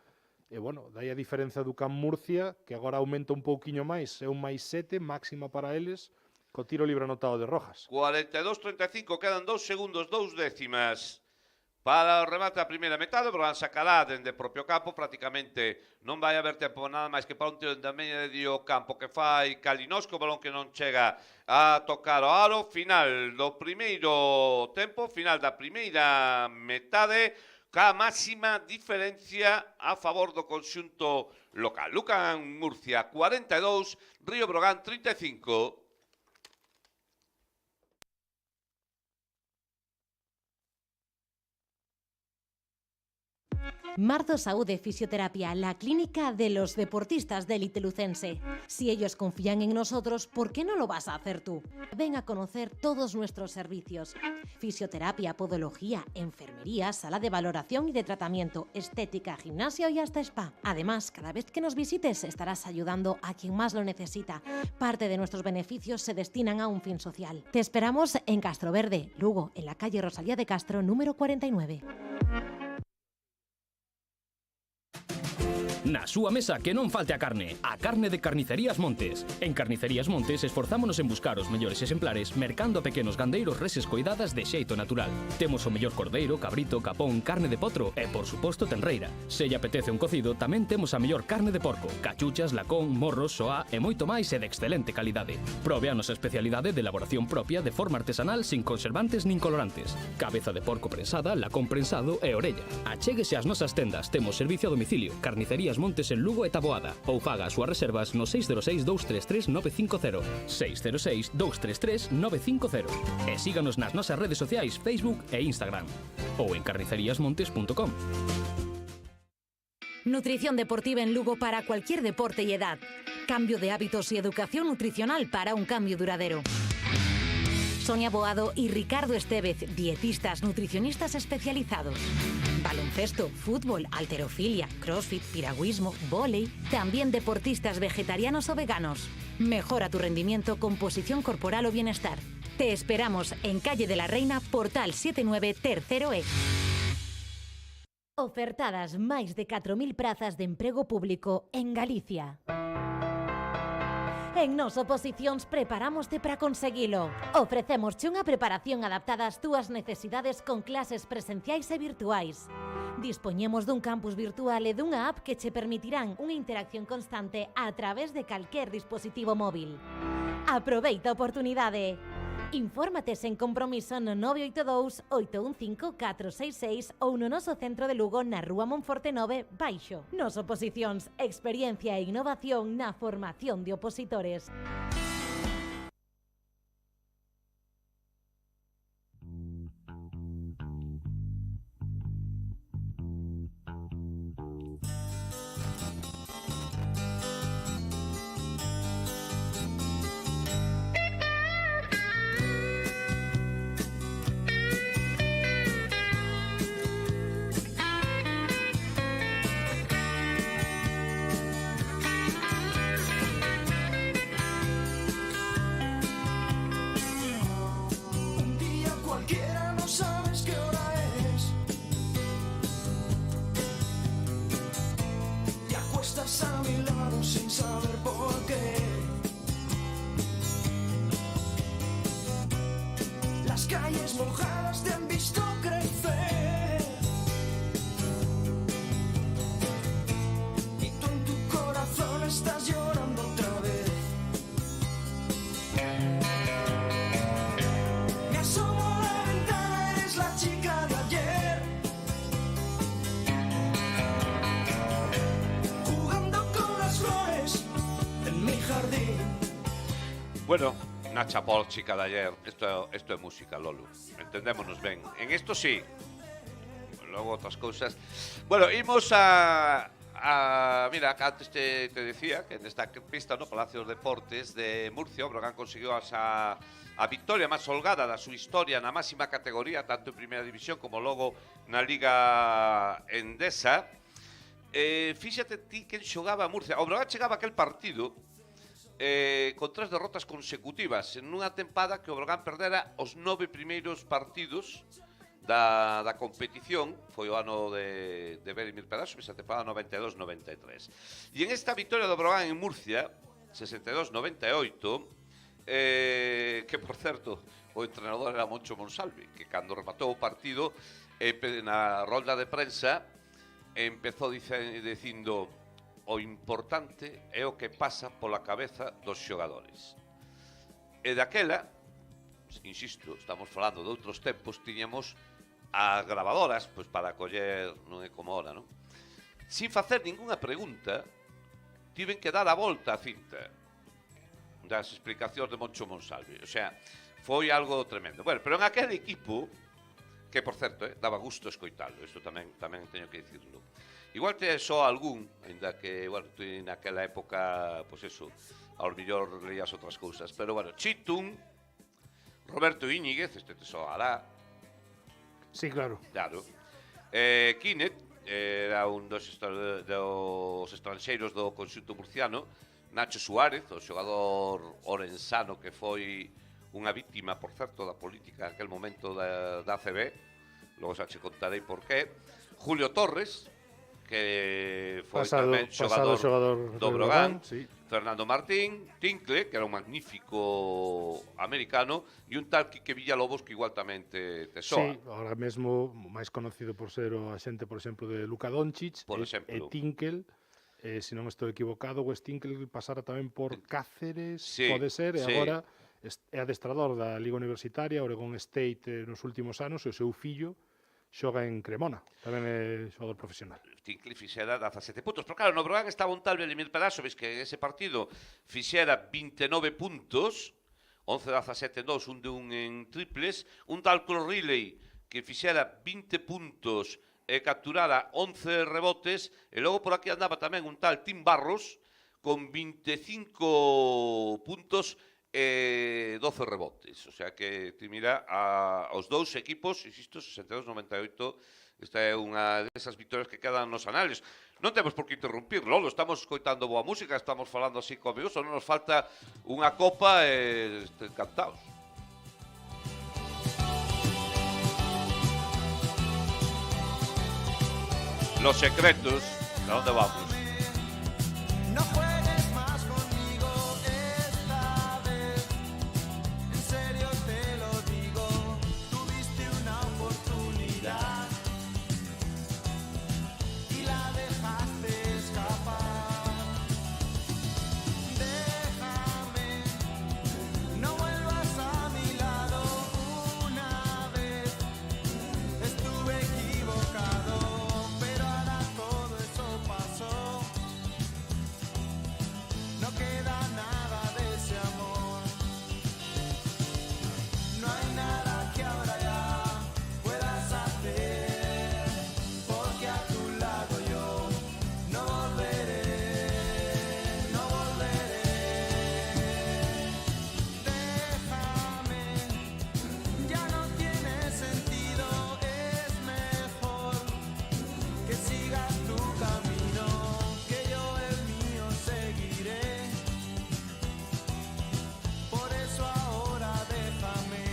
[SPEAKER 8] e bueno, dai a diferencia do Can Murcia, que agora aumenta un pouquiño máis, é un máis 7, máxima para eles, co tiro libre anotado de Rojas.
[SPEAKER 7] 42-35, quedan 2 segundos 2 décimas para o remate da primeira metade. O Brogan sacará dende propio campo, prácticamente non vai haber tempo nada máis que para un tiro dende a medio campo que fai Kalinowski, o balón que non chega a tocar o aro. Final do primeiro tempo, final da primeira metade, ca máxima diferencia a favor do conxunto local. Can Murcia 42, Río Brogan 35.
[SPEAKER 9] Marzo Saúde Fisioterapia, la clínica de los deportistas de élite lucense. Si ellos confían en nosotros, ¿por qué no lo vas a hacer tú? Ven a conocer todos nuestros servicios. Fisioterapia, podología, enfermería, sala de valoración y de tratamiento, estética, gimnasio y hasta spa. Además, cada vez que nos visites estarás ayudando a quien más lo necesita. Parte de nuestros beneficios se destinan a un fin social. Te esperamos en Castroverde, Lugo, en la calle Rosalía de Castro, número 49.
[SPEAKER 6] Na súa mesa que non falte a carne de Carnicerías Montes. En Carnicerías Montes esforzámonos en buscar os mellores exemplares mercando a pequenos gandeiros reses coidadas de xeito natural. Temos o mellor cordeiro, cabrito, capón, carne de potro e, por suposto, tenreira. Se lle apetece un cocido, tamén temos a mellor carne de porco, cachuchas, lacón, morros, soá e moito máis e de excelente calidade. Probe a nosa especialidade de elaboración propia de forma artesanal sin conservantes nin colorantes. Cabeza de porco prensada, lacón prensado e orella. Achéguese ás nosas tendas, temos servicio a domicilio, Carnicerías Montes en Lugo e Taboada, ou faga as súas reservas no 606-233-950, 606-233-950, e síganos nas nosas redes sociais Facebook e Instagram, ou en carniceríasmontes.com.
[SPEAKER 9] Nutrición deportiva en Lugo para cualquier deporte y edad. Cambio de hábitos y educación nutricional para un cambio duradero. Sonia Boado y Ricardo Estevez, dietistas nutricionistas especializados. Baloncesto, fútbol, halterofilia, crossfit, piragüismo, vóley. También deportistas vegetarianos o veganos. Mejora tu rendimiento, composición corporal o bienestar. Te esperamos en Calle de la Reina, Portal 79, tercero E. Ofertadas máis de 4.000 prazas de emprego público en Galicia. En Nos Oposicións preparámoste para conseguilo. Ofrecémosche unha preparación adaptada ás túas necesidades con clases presenciais e virtuais. Dispoñemos dun campus virtual e dunha app que che permitirán unha interacción constante a través de calquer dispositivo móvil. Aproveita a oportunidade. Infórmate sen compromiso no 982-815-466 ou no noso centro de Lugo na Rúa Monforte 9, Baixo. Nos Oposicións, experiencia e innovación na formación de opositores.
[SPEAKER 11] A mi lado sin saber por qué. Las calles mojadas te han visto crecer y tú en tu corazón estás llorando otra vez. Me asomo a la ventana, eres la chica de ayer.
[SPEAKER 7] Bueno, Nacha Pol, chica de ayer, esto es música, Lolo, entendémonos ben. En esto sí, luego otras cosas. Bueno, imos mira, antes te decía que en esta pista, no, Palacio de Deportes de Murcia, o Breogán conseguiu a victoria máis holgada da súa historia na máxima categoría, tanto en Primeira División como logo na Liga Endesa. Fíxate ti quen xogaba a Murcia. O Breogán chegaba aquel partido con 3 derrotas consecutivas en unha tempada que o Breogán perdera os 9 primeiros partidos da competición. Foi o ano de Berimir Pedaso, esa tempada 92-93. E en esta victoria do Breogán en Murcia 62-98, que por certo o entrenador era Moncho Monsalve, que cando rematou o partido na rolda de prensa empezou dicindo: o importante é o que pasa pola cabeza dos xogadores. E daquela, insisto, estamos falando de outros tempos, tiñamos as gravadoras pois para coller, non é como ahora, non? Sin facer ningunha pregunta, tiven que dar a volta a cinta das explicacións de Moncho Monsalve. O sea, foi algo tremendo. Bueno, pero en aquel equipo, que por certo, daba gusto escoitalo, isto tamén teño que dicirlo. Igual te só algún, ainda que, bueno, tú naquela época, pois eso, ao mellor leías outras cousas, pero, bueno, Chitun, Roberto Íñiguez, este te soará.
[SPEAKER 8] Sí, claro.
[SPEAKER 7] Claro. Quinet, era un dos estranxeiros do conxunto murciano. Nacho Suárez, o xogador orensano que foi unha víctima, por certo, da política naquel momento da ACB, logo xa che contarei por qué. Julio Torres, que foi
[SPEAKER 8] Pasado
[SPEAKER 7] tamén
[SPEAKER 8] xogador
[SPEAKER 7] do Brogan,
[SPEAKER 8] sí.
[SPEAKER 7] Fernando Martín, Tinkle, que era un magnífico americano, e un tal Quique Villalobos que igual tamén te soa.
[SPEAKER 8] Sí, ahora mesmo máis conocido por ser o axente, por exemplo, de Luka Doncic,
[SPEAKER 7] Por
[SPEAKER 8] e
[SPEAKER 7] exemplo.
[SPEAKER 8] Tinkle, se non estou equivocado, o Tinkle pasara tamén por Cáceres,
[SPEAKER 7] Sí,
[SPEAKER 8] pode ser, e
[SPEAKER 7] sí.
[SPEAKER 8] agora é adestrador da Liga Universitaria, Oregon State nos últimos anos, e o seu fillo xoga en Cremona, tamén é xogador profesional.
[SPEAKER 7] Tinkle fixera 17 puntos, pero claro, no Brogan estaba un tal Belimir Pedazo, veis que ese partido fixera 29 puntos, 11-17-2, un de un en triples, un tal Cole Riley que fixera 20 puntos e capturara 11 rebotes, e logo por aquí andaba tamén un tal Tim Barros con 25 puntos e 12 rebotes. O sea que te mira aos dous equipos, insisto, 62-98, esta é unha desas vitorias que quedan nos anales. Non temos por que interrumpir, Lolo, estamos escoitando boa música, estamos falando así con amigos, non nos falta unha copa e encantados. Los secretos, ¿a dónde vamos?
[SPEAKER 11] No juegues más conmigo esta vez, en serio te lo digo, tuviste una oportunidad y la dejaste escapar. Déjame, no vuelvas a mi lado una vez, estuve equivocado, pero ahora todo eso pasó. No queda nada de ese amor. No hay nada que ahora ya puedas hacer, porque a tu lado yo no volveré, no volveré. Déjame, ya no tiene sentido, es mejor que sigas tu camino, que yo el mío seguiré. Por eso ahora déjame.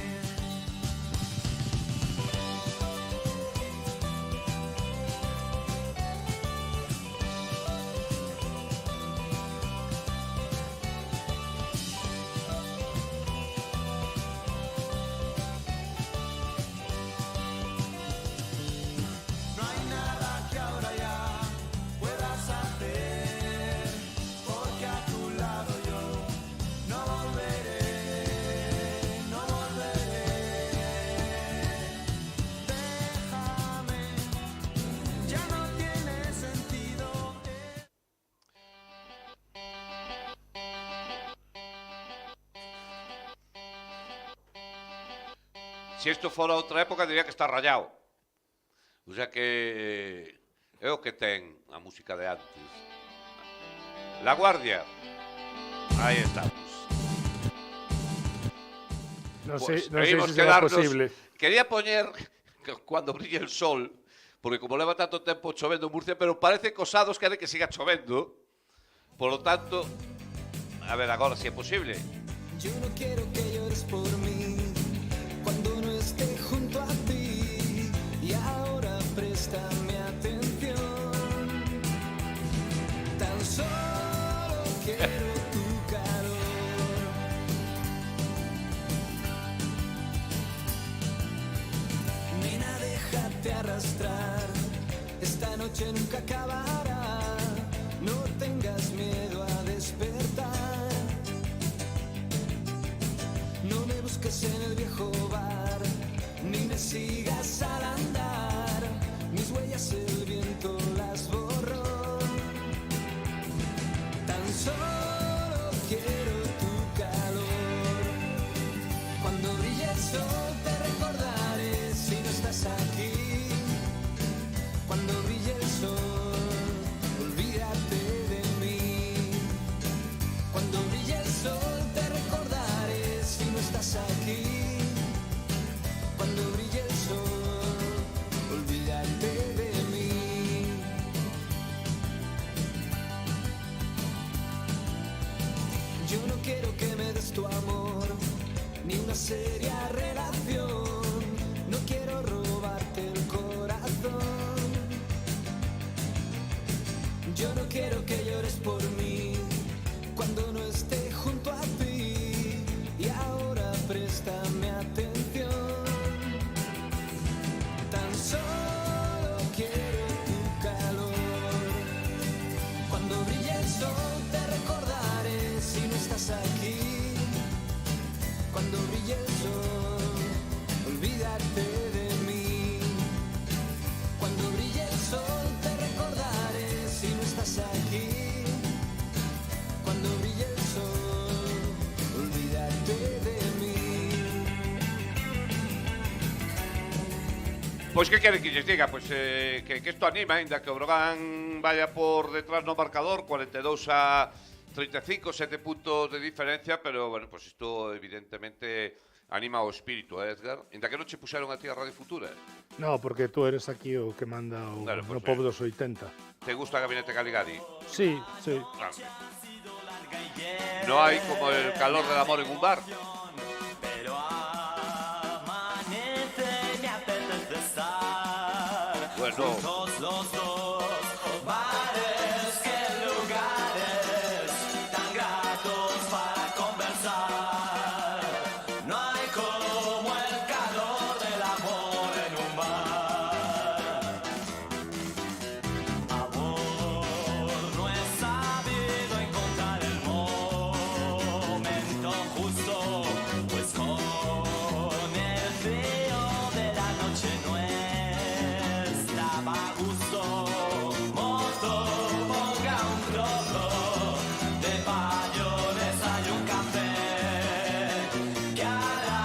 [SPEAKER 11] No hay nada que ahora ya puedas hacer, porque a tu lado yo no volveré, no volveré. Déjame, ya no tiene sentido.
[SPEAKER 7] Si isto fora outra época, diría que está rayado. O sea que é o que ten a música de antes. La Guardia. Aí estamos.
[SPEAKER 8] Non
[SPEAKER 7] Pues,
[SPEAKER 8] sei, non sei
[SPEAKER 7] oímos
[SPEAKER 8] se será
[SPEAKER 7] quedarnos-
[SPEAKER 8] posible.
[SPEAKER 7] Quería poñer Cuando brille el sol, porque como leva tanto tempo chovendo en Murcia, pero parece que os Ados quere que siga chovendo. Por lo tanto, a ver agora si é posible.
[SPEAKER 11] Yo no quiero que llores por mí cuando no esté junto a ti. Y ahora préstame atención. Tan solo quiero tu calor. Nena, déjate arrastrar. Esta noche nunca acabará. No tengas miedo a despertar. No me busques en el viejo bar, ni me sigas al andar. Mis huellas el viento las borró. Tan solo quiero tu calor. Cuando brille el sol te recordaré si no estás aquí. Cuando brille el sol, olvídate de mí. Cuando brille el sol te recordaré si no estás aquí. Cuando brille el sol, préstame atención. Tan solo quiero tu calor. Cuando brille el sol te recordaré si no estás aquí. Cuando brille el sol, olvídate de mí. Cuando brille el sol te recordaré si no estás aquí. Cuando brille el sol, olvídate de mí.
[SPEAKER 7] Pois que quere que lles diga? Pois que isto anima, ainda que o Brogan vaya por detrás no marcador, 42-35, 7 puntos de diferencia, pero, bueno, pois isto evidentemente anima o espírito, Edgar? Ainda que non che puxeron a ti a Radio Futura.
[SPEAKER 8] No, porque tú eres aquí o que manda o
[SPEAKER 7] Claro,
[SPEAKER 8] no
[SPEAKER 7] pues,
[SPEAKER 8] pobo dos 80.
[SPEAKER 7] Te gusta Gabinete Caligari?
[SPEAKER 8] Sí, sí.
[SPEAKER 7] Claro. No hai como el calor del amor en un bar. Bueno,
[SPEAKER 11] Los dos, bares que lugares tan gratos para conversar. No hay como el calor del amor en un bar. Amor, no he sabido encontrar el momento justo, pues con el frío de la noche no estaba a gusto. Mozo, ponga un trozo de mayonesa y un café, que a la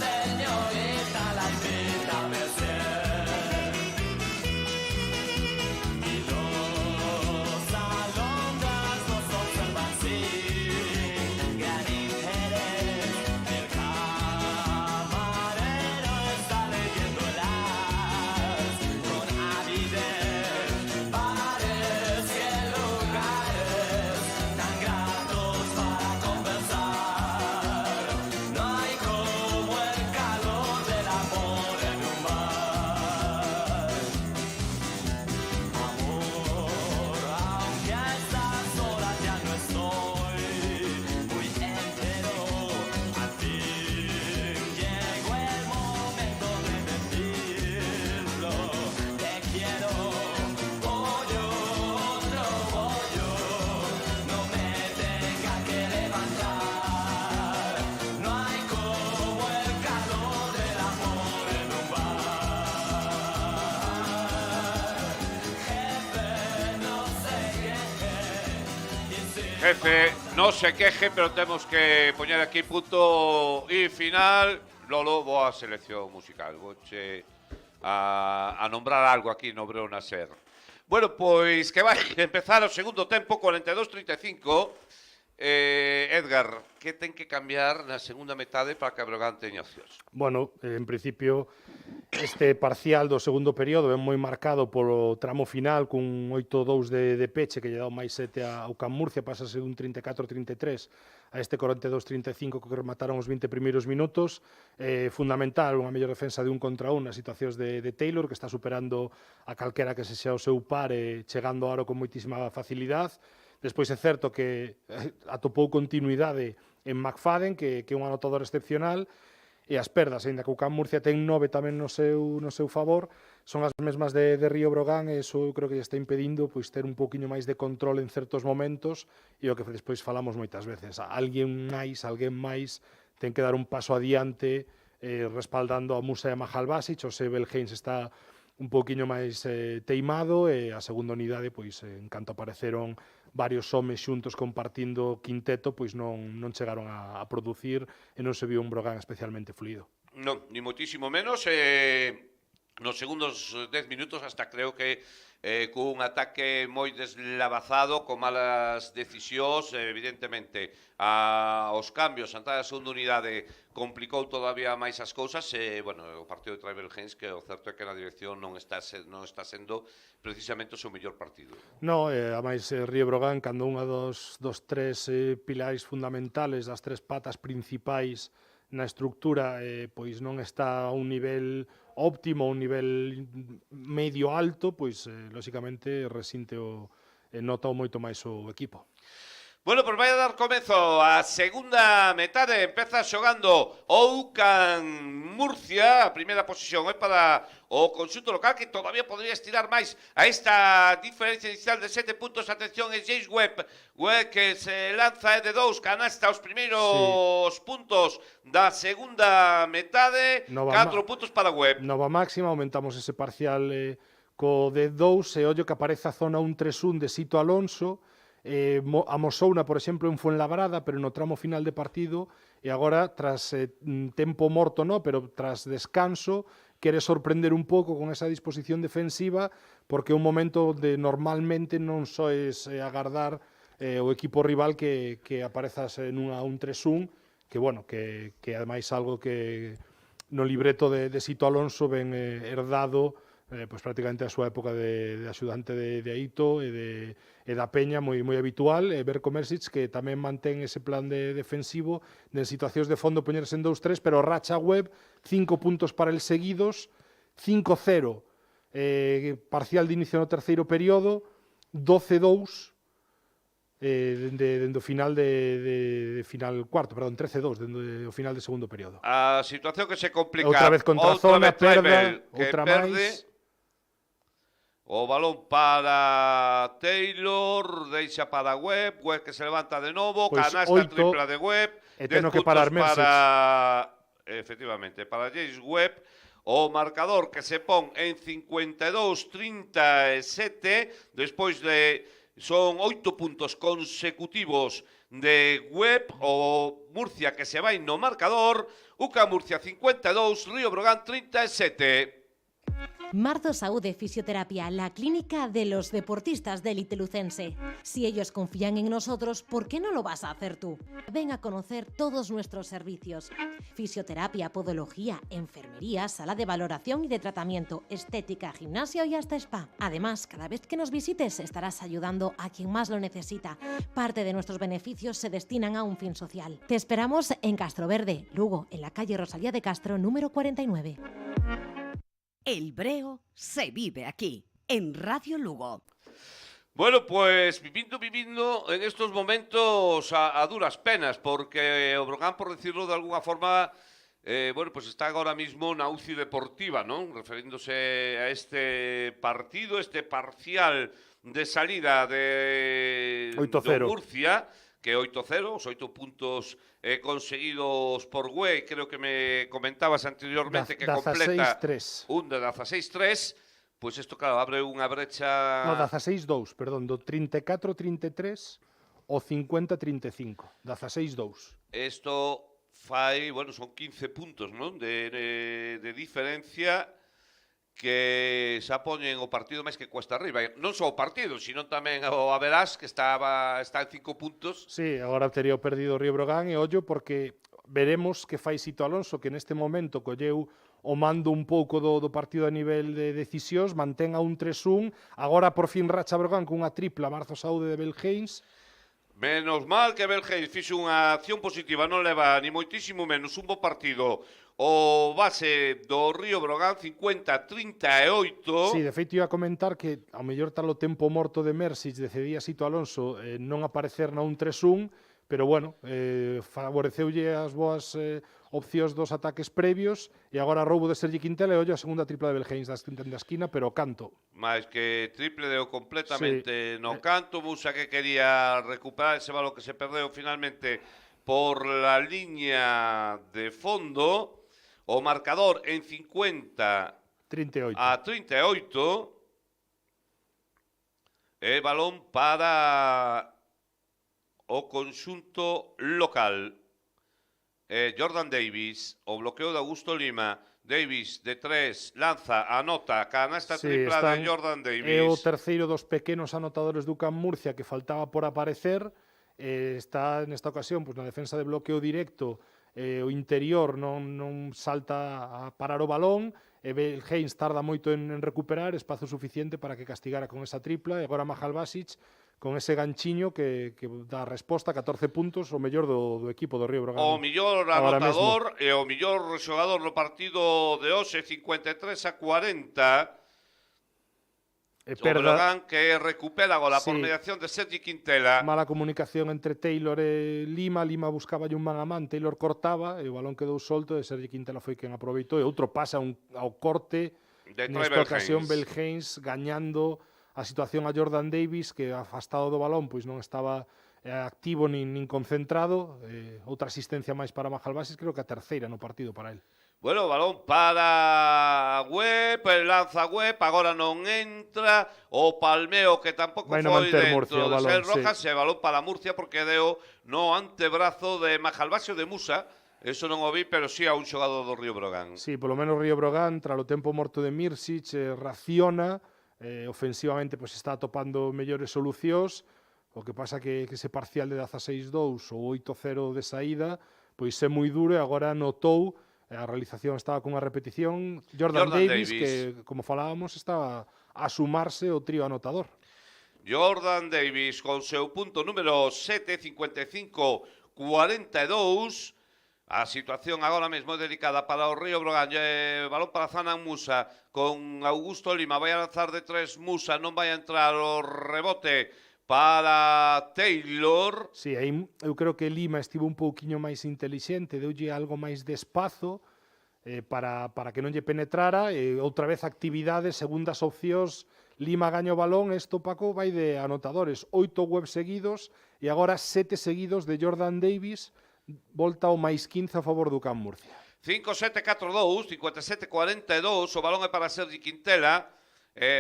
[SPEAKER 11] señorita la invita a beber. Y los alondras nos observan sin gran interés. El camarero está leyendo el as con avidez. Bares y lugares tan gratos para conversar. No hay como el calor del amor en un bar. Amor, aunque a estas horas ya no estoy muy entero, al fin llegó el momento de decirlo. Te quiero, pollo, otro pollo, no me tenga que levantar. No hay como el calor del amor en un bar. Jefe, no se queje,
[SPEAKER 7] pero temos que poñer aquí punto e final. Lolo, boa selección musical. Vouche a nombrar algo aquí no Breo Nacer. Bueno, pois que vai empezar o segundo tempo, 42-35. Edgar, que ten que cambiar na segunda metade para que a Breogán teña opcións?
[SPEAKER 8] Bueno, en principio, este parcial do segundo período é moi marcado polo tramo final cun 8-2 de peche que lle dá máis 7 ao Can Murcia, pasase dun 34-33 a este 42-35 que remataron os 20 primeiros minutos. Fundamental unha mellor defensa de un contra un nas situacións de Taylor, que está superando a calquera que se xa o seu par e chegando ao aro con moitísima facilidade. Despois é certo que atopou continuidade en McFadden, que é un anotador excepcional, e as perdas, aínda que o Can Murcia ten 9 tamén no seu favor, son as mesmas de Río Brogan, e iso eu creo que lle está impedindo pois ter un pouquiño máis de control en certos momentos, e o que despois falamos moitas veces. Alguén máis ten que dar un paso adiante respaldando a Musa e a Mahal Basic. O Sebel Haynes está un pouquiño máis teimado, e a segunda unidade, pois en canto apareceron varios homes xuntos compartindo quinteto, pois non chegaron a producir e non se viu un Brogan especialmente fluido.
[SPEAKER 7] Non, ni moitísimo menos. Nos segundos 10 minutos hasta creo que cun ataque moi deslavazado, con malas decisións, evidentemente os cambios, a entrada da segunda unidade complicou todavía máis as cousas, bueno, o partido de Tribal Haynes, que o certo é que na dirección non está sendo precisamente o seu mellor partido.
[SPEAKER 8] No, ademais Río Brogan, cando unha dos tres pilares fundamentales, das tres patas principais na estructura, pois non está a un nivel óptimo, un nivel medio alto, pois lóxicamente resinte nota moito máis o equipo.
[SPEAKER 7] Bueno, pois vai a dar comezo a segunda metade. Empeza xogando Oucan Murcia. A primeira posición é para o conxunto local, que todavía podría estirar máis a esta diferencia inicial de 7 puntos. Atención, é James Webb que se lanza de 2, canasta os primeiros puntos da segunda metade. 4 puntos para Webb.
[SPEAKER 8] Nova máxima, aumentamos ese parcial co de 2, e ollo que aparece a zona 1-3-1 de Sito Alonso. Amosouna, por exemplo, en Fuenlabrada, pero no tramo final de partido, e agora, tras tempo morto, no, pero tras descanso, quere sorprender un pouco con esa disposición defensiva, porque é un momento onde normalmente non soes agardar o equipo rival que aparezas nunha 1-3-1, que, bueno, que ademais algo que no libreto de Sito Alonso ben herdado, pois prácticamente a súa época de axudante de Aito e da Peña moi habitual, e Berko Mersic, que tamén mantén ese plan defensivo de situacións de fondo poñerse en 2-3, pero racha Webb, 5 puntos para el seguidos, 5-0 parcial de inicio no terceiro período, 12-2 dende o final de final cuarto, perdón, 13-2 dende o final de segundo período.
[SPEAKER 7] A situación que se complica.
[SPEAKER 8] Outra vez contra zona, perda, outra máis.
[SPEAKER 7] O balón para Taylor, deixa para Webb que se levanta de novo,
[SPEAKER 8] pois
[SPEAKER 7] canasta tripla de Webb,
[SPEAKER 8] e teno que parar
[SPEAKER 7] para, efectivamente, para James Webb, o marcador que se pon en 52-37, despois de son 8 puntos consecutivos de Webb, o Murcia que se vai no marcador, UCA Murcia 52, Río Brogan 37.
[SPEAKER 9] Marzo Saúde Fisioterapia, la clínica de los deportistas de élite lucense. Si ellos confían en nosotros, ¿por qué no lo vas a hacer tú? Ven a conocer todos nuestros servicios. Fisioterapia, podología, enfermería, sala de valoración y de tratamiento, estética, gimnasio y hasta spa. Además, cada vez que nos visites estarás ayudando a quien más lo necesita. Parte de nuestros beneficios se destinan a un fin social. Te esperamos en Castroverde, Lugo, en la calle Rosalía de Castro, número 49.
[SPEAKER 10] El Breo se vive aquí, en Radio Lugo.
[SPEAKER 7] Bueno, pues vivindo en estos momentos a duras penas, porque o Brogan, por decirlo de alguna forma, bueno, pues está ahora mismo na UCI deportiva, ¿no? Referíndose a este partido, este parcial de salida de Murcia, que 8-0, os 8 puntos conseguidos por Güey, creo que me comentabas anteriormente que completa un de 16-3, pois isto, claro, abre unha brecha...
[SPEAKER 8] No, 16-2, perdón, do 34-33 ao 50-35, 16-2.
[SPEAKER 7] Isto fai, bueno, son 15 puntos, non? De diferencia que xa poñen o partido máis que cuesta arriba. Non só o partido, sino tamén o Averás, que está en 5 puntos.
[SPEAKER 8] Sí, agora tería perdido o Río Brogan, e ollo, porque veremos que fai Sito Alonso, que neste momento colleu o mando un pouco do partido a nivel de decisións, mantén a un 3-1, agora por fin racha Brogan cunha tripla Marzo Saúde de Belgeins.
[SPEAKER 7] Menos mal que Belgeins fixo unha acción positiva, non leva ni moitísimo menos un bo partido. O base do Río Brogan, 50-38.
[SPEAKER 8] Sí, de feito iba a comentar que ao mellor tal o tempo morto de Mersic decidía Sito Alonso non aparecer na 1-3-1, pero bueno, favoreceulle as boas opcións dos ataques previos, e agora roubo de Sergi Quintela, e ollo a segunda tripla de Belgeins da esquina, pero canto.
[SPEAKER 7] Mais que triple deu completamente no canto, Musa que quería recuperar ese balón que se perdeu finalmente por la línea de fondo. O marcador en 50-38. E balón para o conxunto local. Jordan Davis, o bloqueo de Augusto Lima. Davis de 3, lanza, anota, canasta tripla de Jordan Davis.
[SPEAKER 8] É o terceiro dos pequenos anotadores do UCAM Murcia que faltaba por aparecer. Está nesta ocasión na defensa de bloqueo directo. O interior non salta a parar o balón, e Belgeins tarda moito en recuperar, espazo suficiente para que castigara con esa tripla, e agora Mahal Basic con ese ganchiño que dá resposta, 14 puntos, o mellor do equipo do Río Brogan.
[SPEAKER 7] O mellor anotador e o mellor xogador no partido de hoxe, 53-40.
[SPEAKER 8] E
[SPEAKER 7] O Breogán que recupera agora por
[SPEAKER 8] Sí.
[SPEAKER 7] mediación de Sergi Quintela.
[SPEAKER 8] Mala comunicación entre Taylor e Lima. Lima buscaba un man a man, Taylor cortaba e o balón quedou solto e Sergi Quintela foi quen aproveitou e outro pasa ao corte.
[SPEAKER 7] De
[SPEAKER 8] Nesta
[SPEAKER 7] Trevor
[SPEAKER 8] ocasión
[SPEAKER 7] Haynes.
[SPEAKER 8] Belhains gañando a situación a Jordan Davis, que afastado do balón pois non estaba activo nin concentrado. Outra asistencia máis para Majalbasis, creo que a terceira no partido para el.
[SPEAKER 7] Bueno, balón para Webb, lanza Webb, agora non entra, o Palmeo que tampouco
[SPEAKER 8] Vai na
[SPEAKER 7] foi
[SPEAKER 8] manter
[SPEAKER 7] dentro
[SPEAKER 8] Murcia o
[SPEAKER 7] de
[SPEAKER 8] balón,
[SPEAKER 7] Ser
[SPEAKER 8] sí.
[SPEAKER 7] Rojas, e balón para Murcia porque deu no antebrazo de Majalbasio de Musa, eso non o vi, pero sí a un xogador do Río Breogán.
[SPEAKER 8] Sí, polo menos Río Breogán, tras o tempo morto de Mirsic, raciona, ofensivamente pois está atopando mellores solucións, o que pasa que ese parcial de 16-2 ou 8-0 de saída, pois é moi duro e agora notou, a realización estaba cunha repetición, Jordan Davis, que, como falábamos, estaba a sumarse o trío anotador.
[SPEAKER 7] Jordan Davis con seu punto número 7, 55-42. A situación agora mesmo é delicada para o Río Breogán. Balón para Zanan Musa con Augusto Lima. Vai a lanzar de 3 Musa, non vai a entrar o rebote para Taylor.
[SPEAKER 8] Sí, aí eu creo que Lima estivo un pouquiño máis intelixente, deulle algo máis de espazo para que non lle penetrara, e outra vez actividade, segundas opcións, Lima gaña o balón, isto, Paco, vai de anotadores, 8 Webb seguidos e agora 7 seguidos de Jordan Davis, volta ao máis 15 a favor do Can Murcia.
[SPEAKER 7] 5-7-4-2, 57-42, o balón é para Sergi Quintela,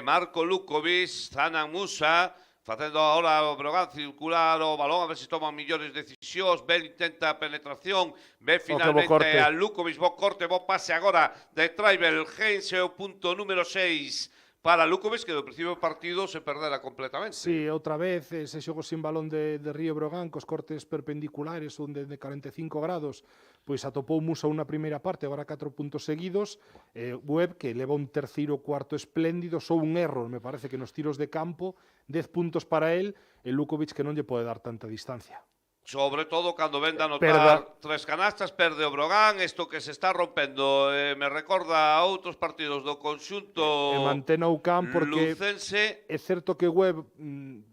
[SPEAKER 7] Marco Lukovic, Zanan Musa, facendo agora o Breogán circular o balón, a ver se toman millores decisións. Bel intenta a penetración, ve finalmente a Lukovic, bo corte, bo pase agora de Tribal Haynes, o punto número 6 para Lukovic, que do principio do partido se perdera completamente.
[SPEAKER 8] Sí, outra vez ese xogo sin balón de Río Breogán, cos cortes perpendiculares, onde de 45 grados, pois atopou Musa unha primeira parte, agora 4 puntos seguidos. Webb, que leva un terceiro cuarto espléndido, só un error, me parece que nos tiros de campo, 10 puntos para él, e Lukovic que non lle pode dar tanta distancia.
[SPEAKER 7] Sobre todo cando ven de anotar 3 canastas, perde o Breogán, isto que se está rompendo, me recorda a outros partidos do conxunto
[SPEAKER 8] mantén o Can porque
[SPEAKER 7] lucense.
[SPEAKER 8] É certo que Webb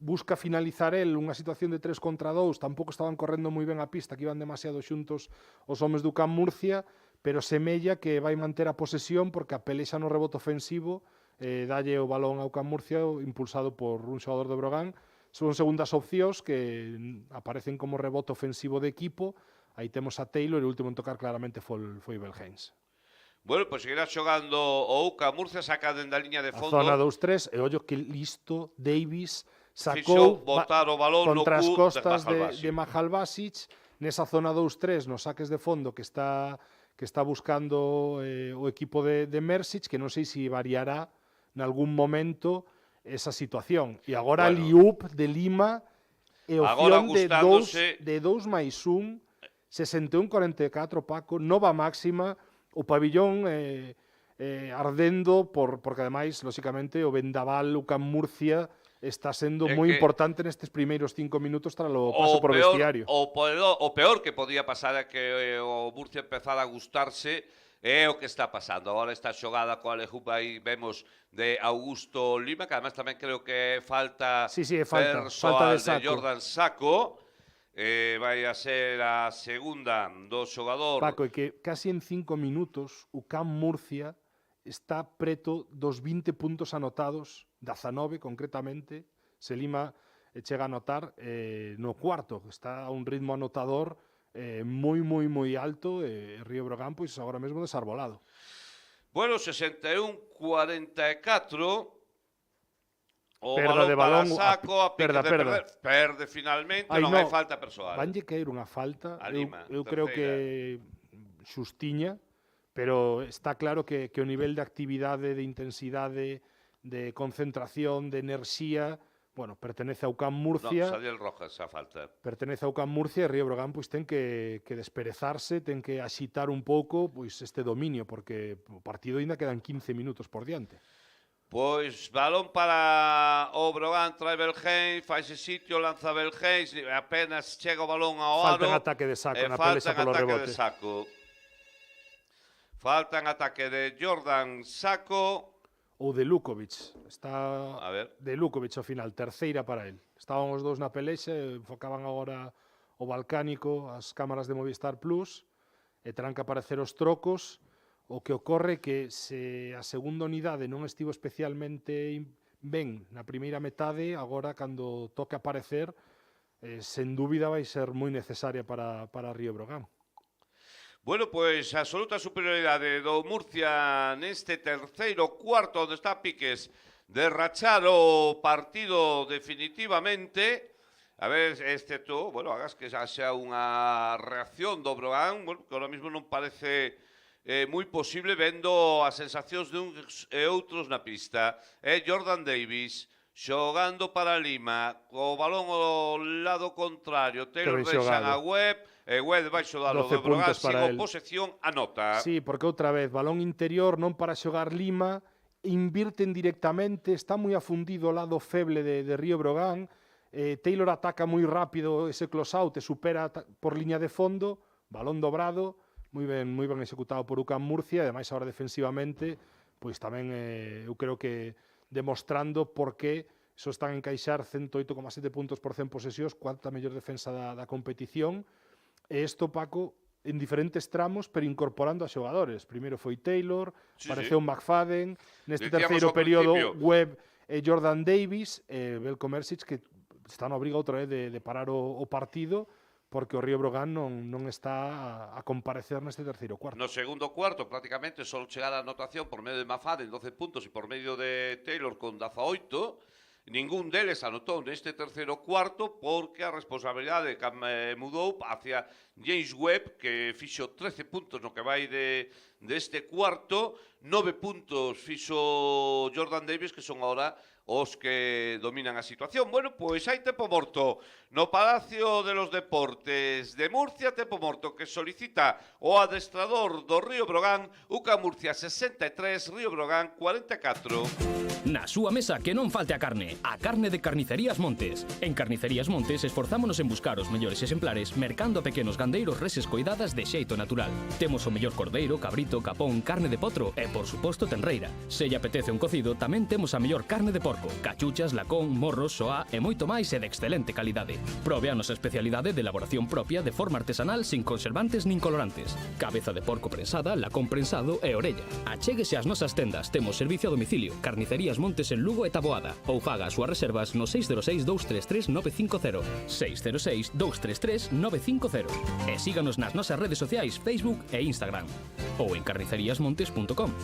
[SPEAKER 8] busca finalizar el unha situación de 3 contra 2, tampouco estaban correndo moi ben a pista, que iban demasiado xuntos os homes do Can Murcia, pero semella que vai manter a posesión porque a pelexa no rebote ofensivo, dalle o balón ao Can Murcia, impulsado por un xogador do Breogán. Son segundas opcións que aparecen como rebote ofensivo de equipo. Aí temos a Taylor e o último en tocar claramente foi Belhains.
[SPEAKER 7] Bueno, pois seguirá xogando o UCA Murcia, saca dende a liña de fondo.
[SPEAKER 8] A zona 2-3, e ollo que listo Davis sacou
[SPEAKER 7] botar o balón
[SPEAKER 8] contra as
[SPEAKER 7] no
[SPEAKER 8] costas de Majalbasic nesa zona 2-3 nos saques de fondo que está buscando o equipo de Mersic, que non sei se variará nalgún momento esa situación. E agora bueno, Liup de Lima e opción de 2+1, 61-44, Paco, nova máxima, o pabillón ardendo porque ademais, lóxicamente, o vendaval, o Can Murcia está sendo moi importante nestes primeiros 5 minutos tras o paso por vestiario.
[SPEAKER 7] O peor que podía pasar é que o Murcia empezara a gustarse. É o que está pasando. Agora esta xogada coa Alejupa aí vemos de Augusto Lima, que además tamén creo que falta persoal de Jordan Sacco. Vai a ser a segunda do xogador.
[SPEAKER 8] Paco, é que casi en 5 minutos o Can Murcia está preto dos 20 puntos anotados, 19 concretamente, se Lima chega a anotar no cuarto, está a un ritmo anotador moi alto, Río Breogán pois agora mesmo desarbolado.
[SPEAKER 7] Bueno, 61-44, o
[SPEAKER 8] perda de balón
[SPEAKER 7] para Sacco, perde finalmente, non hai falta persoal.
[SPEAKER 8] Vanlle caer unha falta, eu creo que xustiña, pero está claro que o nivel de actividade, de intensidade, de concentración, de enerxía, bueno, pertenece ao Can Murcia.
[SPEAKER 7] Non, Sadiel Rojas a falta.
[SPEAKER 8] Pertenece ao Can Murcia e Río Breogán pois ten que desperezarse, ten que axitar un pouco pois este dominio, porque o partido ainda quedan 15 minutos por diante.
[SPEAKER 7] Pois balón para o Breogán, trae Belhains, faise sitio, lanza Belhains, apenas chega o balón ao aro.
[SPEAKER 8] Falta en ataque de Sacco na pelexa polo rebote.
[SPEAKER 7] Falta en ataque de Jordan Sacco.
[SPEAKER 8] ou de Lukovic. Está
[SPEAKER 7] A ver.
[SPEAKER 8] de Lukovic ao final, terceira para el. Estaban os dous na pelexa, enfocaban agora o Balcánico, as cámaras de Movistar Plus, e terán que aparecer os trocos. O que ocorre que se a segunda unidade non estivo especialmente ben na primeira metade, agora cando toque aparecer, sen dúbida vai ser moi necesaria para Río Breogán.
[SPEAKER 7] Bueno, pois a absoluta superioridade do Murcia neste terceiro cuarto, onde está Piques de rachar o partido definitivamente. A ver, excepto, bueno, hagas que xa sea unha reacción do Breogán, bueno, que ahora mismo non parece moi posible vendo as sensacións de uns e outros na pista. Jordan Davis xogando para Lima, co balón ao lado contrario, Taylor deixan a Webb, e Webb debaixo do lado do Breogán, sin oposición, anota.
[SPEAKER 8] Sí, porque outra vez, balón interior, non para xogar Lima, invirten directamente, está moi afundido o lado feble de Río Breogán, Taylor ataca moi rápido ese close-out e supera por liña de fondo, balón dobrado, moi ben executado por UCAM Murcia, e ademais agora defensivamente, pois tamén eu creo que demostrando por que só están a encaixar 108,7 puntos por 100 posesións, cuarta mellor defensa da competición, e isto, Paco, en diferentes tramos, pero incorporando a xogadores. Primeiro foi Taylor, apareceu McFadden, neste terceiro período Webb e Jordan Davis, e Veljko Mrsic, que está na obriga outra vez de parar o partido, porque o Río Breogán non está a comparecer neste terceiro cuarto.
[SPEAKER 7] No segundo cuarto, prácticamente, só chegar a anotación por medio de McFadden, 12 puntos, e por medio de Taylor con 18. Ningún deles anotou neste terceiro cuarto porque a responsabilidade mudou hacia James Webb, que fixo 13 puntos no que vai deste cuarto, 9 puntos fixo Jordan Davis, que son agora os que dominan a situación. Bueno, pois hai tempo morto no Palacio de los Deportes de Murcia, tempo morto que solicita o adestrador do Río Breogán, UCAM Murcia 63, Río Breogán 44.
[SPEAKER 6] Na súa mesa que non falte a carne de Carnicerías Montes. En Carnicerías Montes esforzámonos en buscar os mellores exemplares mercando a pequenos gandeiros reses coidadas de xeito natural. Temos o mellor cordeiro, cabrito, capón, carne de potro e, por suposto, tenreira. Se lle apetece un cocido, tamén temos a mellor carne de porco, cachuchas, lacón, morros, soá e moito máis e de excelente calidade. Probe a nosa especialidade de elaboración propia de forma artesanal sin conservantes nin colorantes. Cabeza de porco prensada, lacón prensado e orella. Achéguese ás nosas tendas, temos servicio a domicilio, Carnicerías Montes en Lugo e Taboada, ou faga as súas reservas no 606 233 950, 606 233 950, e síganos nas nosas redes sociais Facebook e Instagram, ou en carniceríasmontes.com.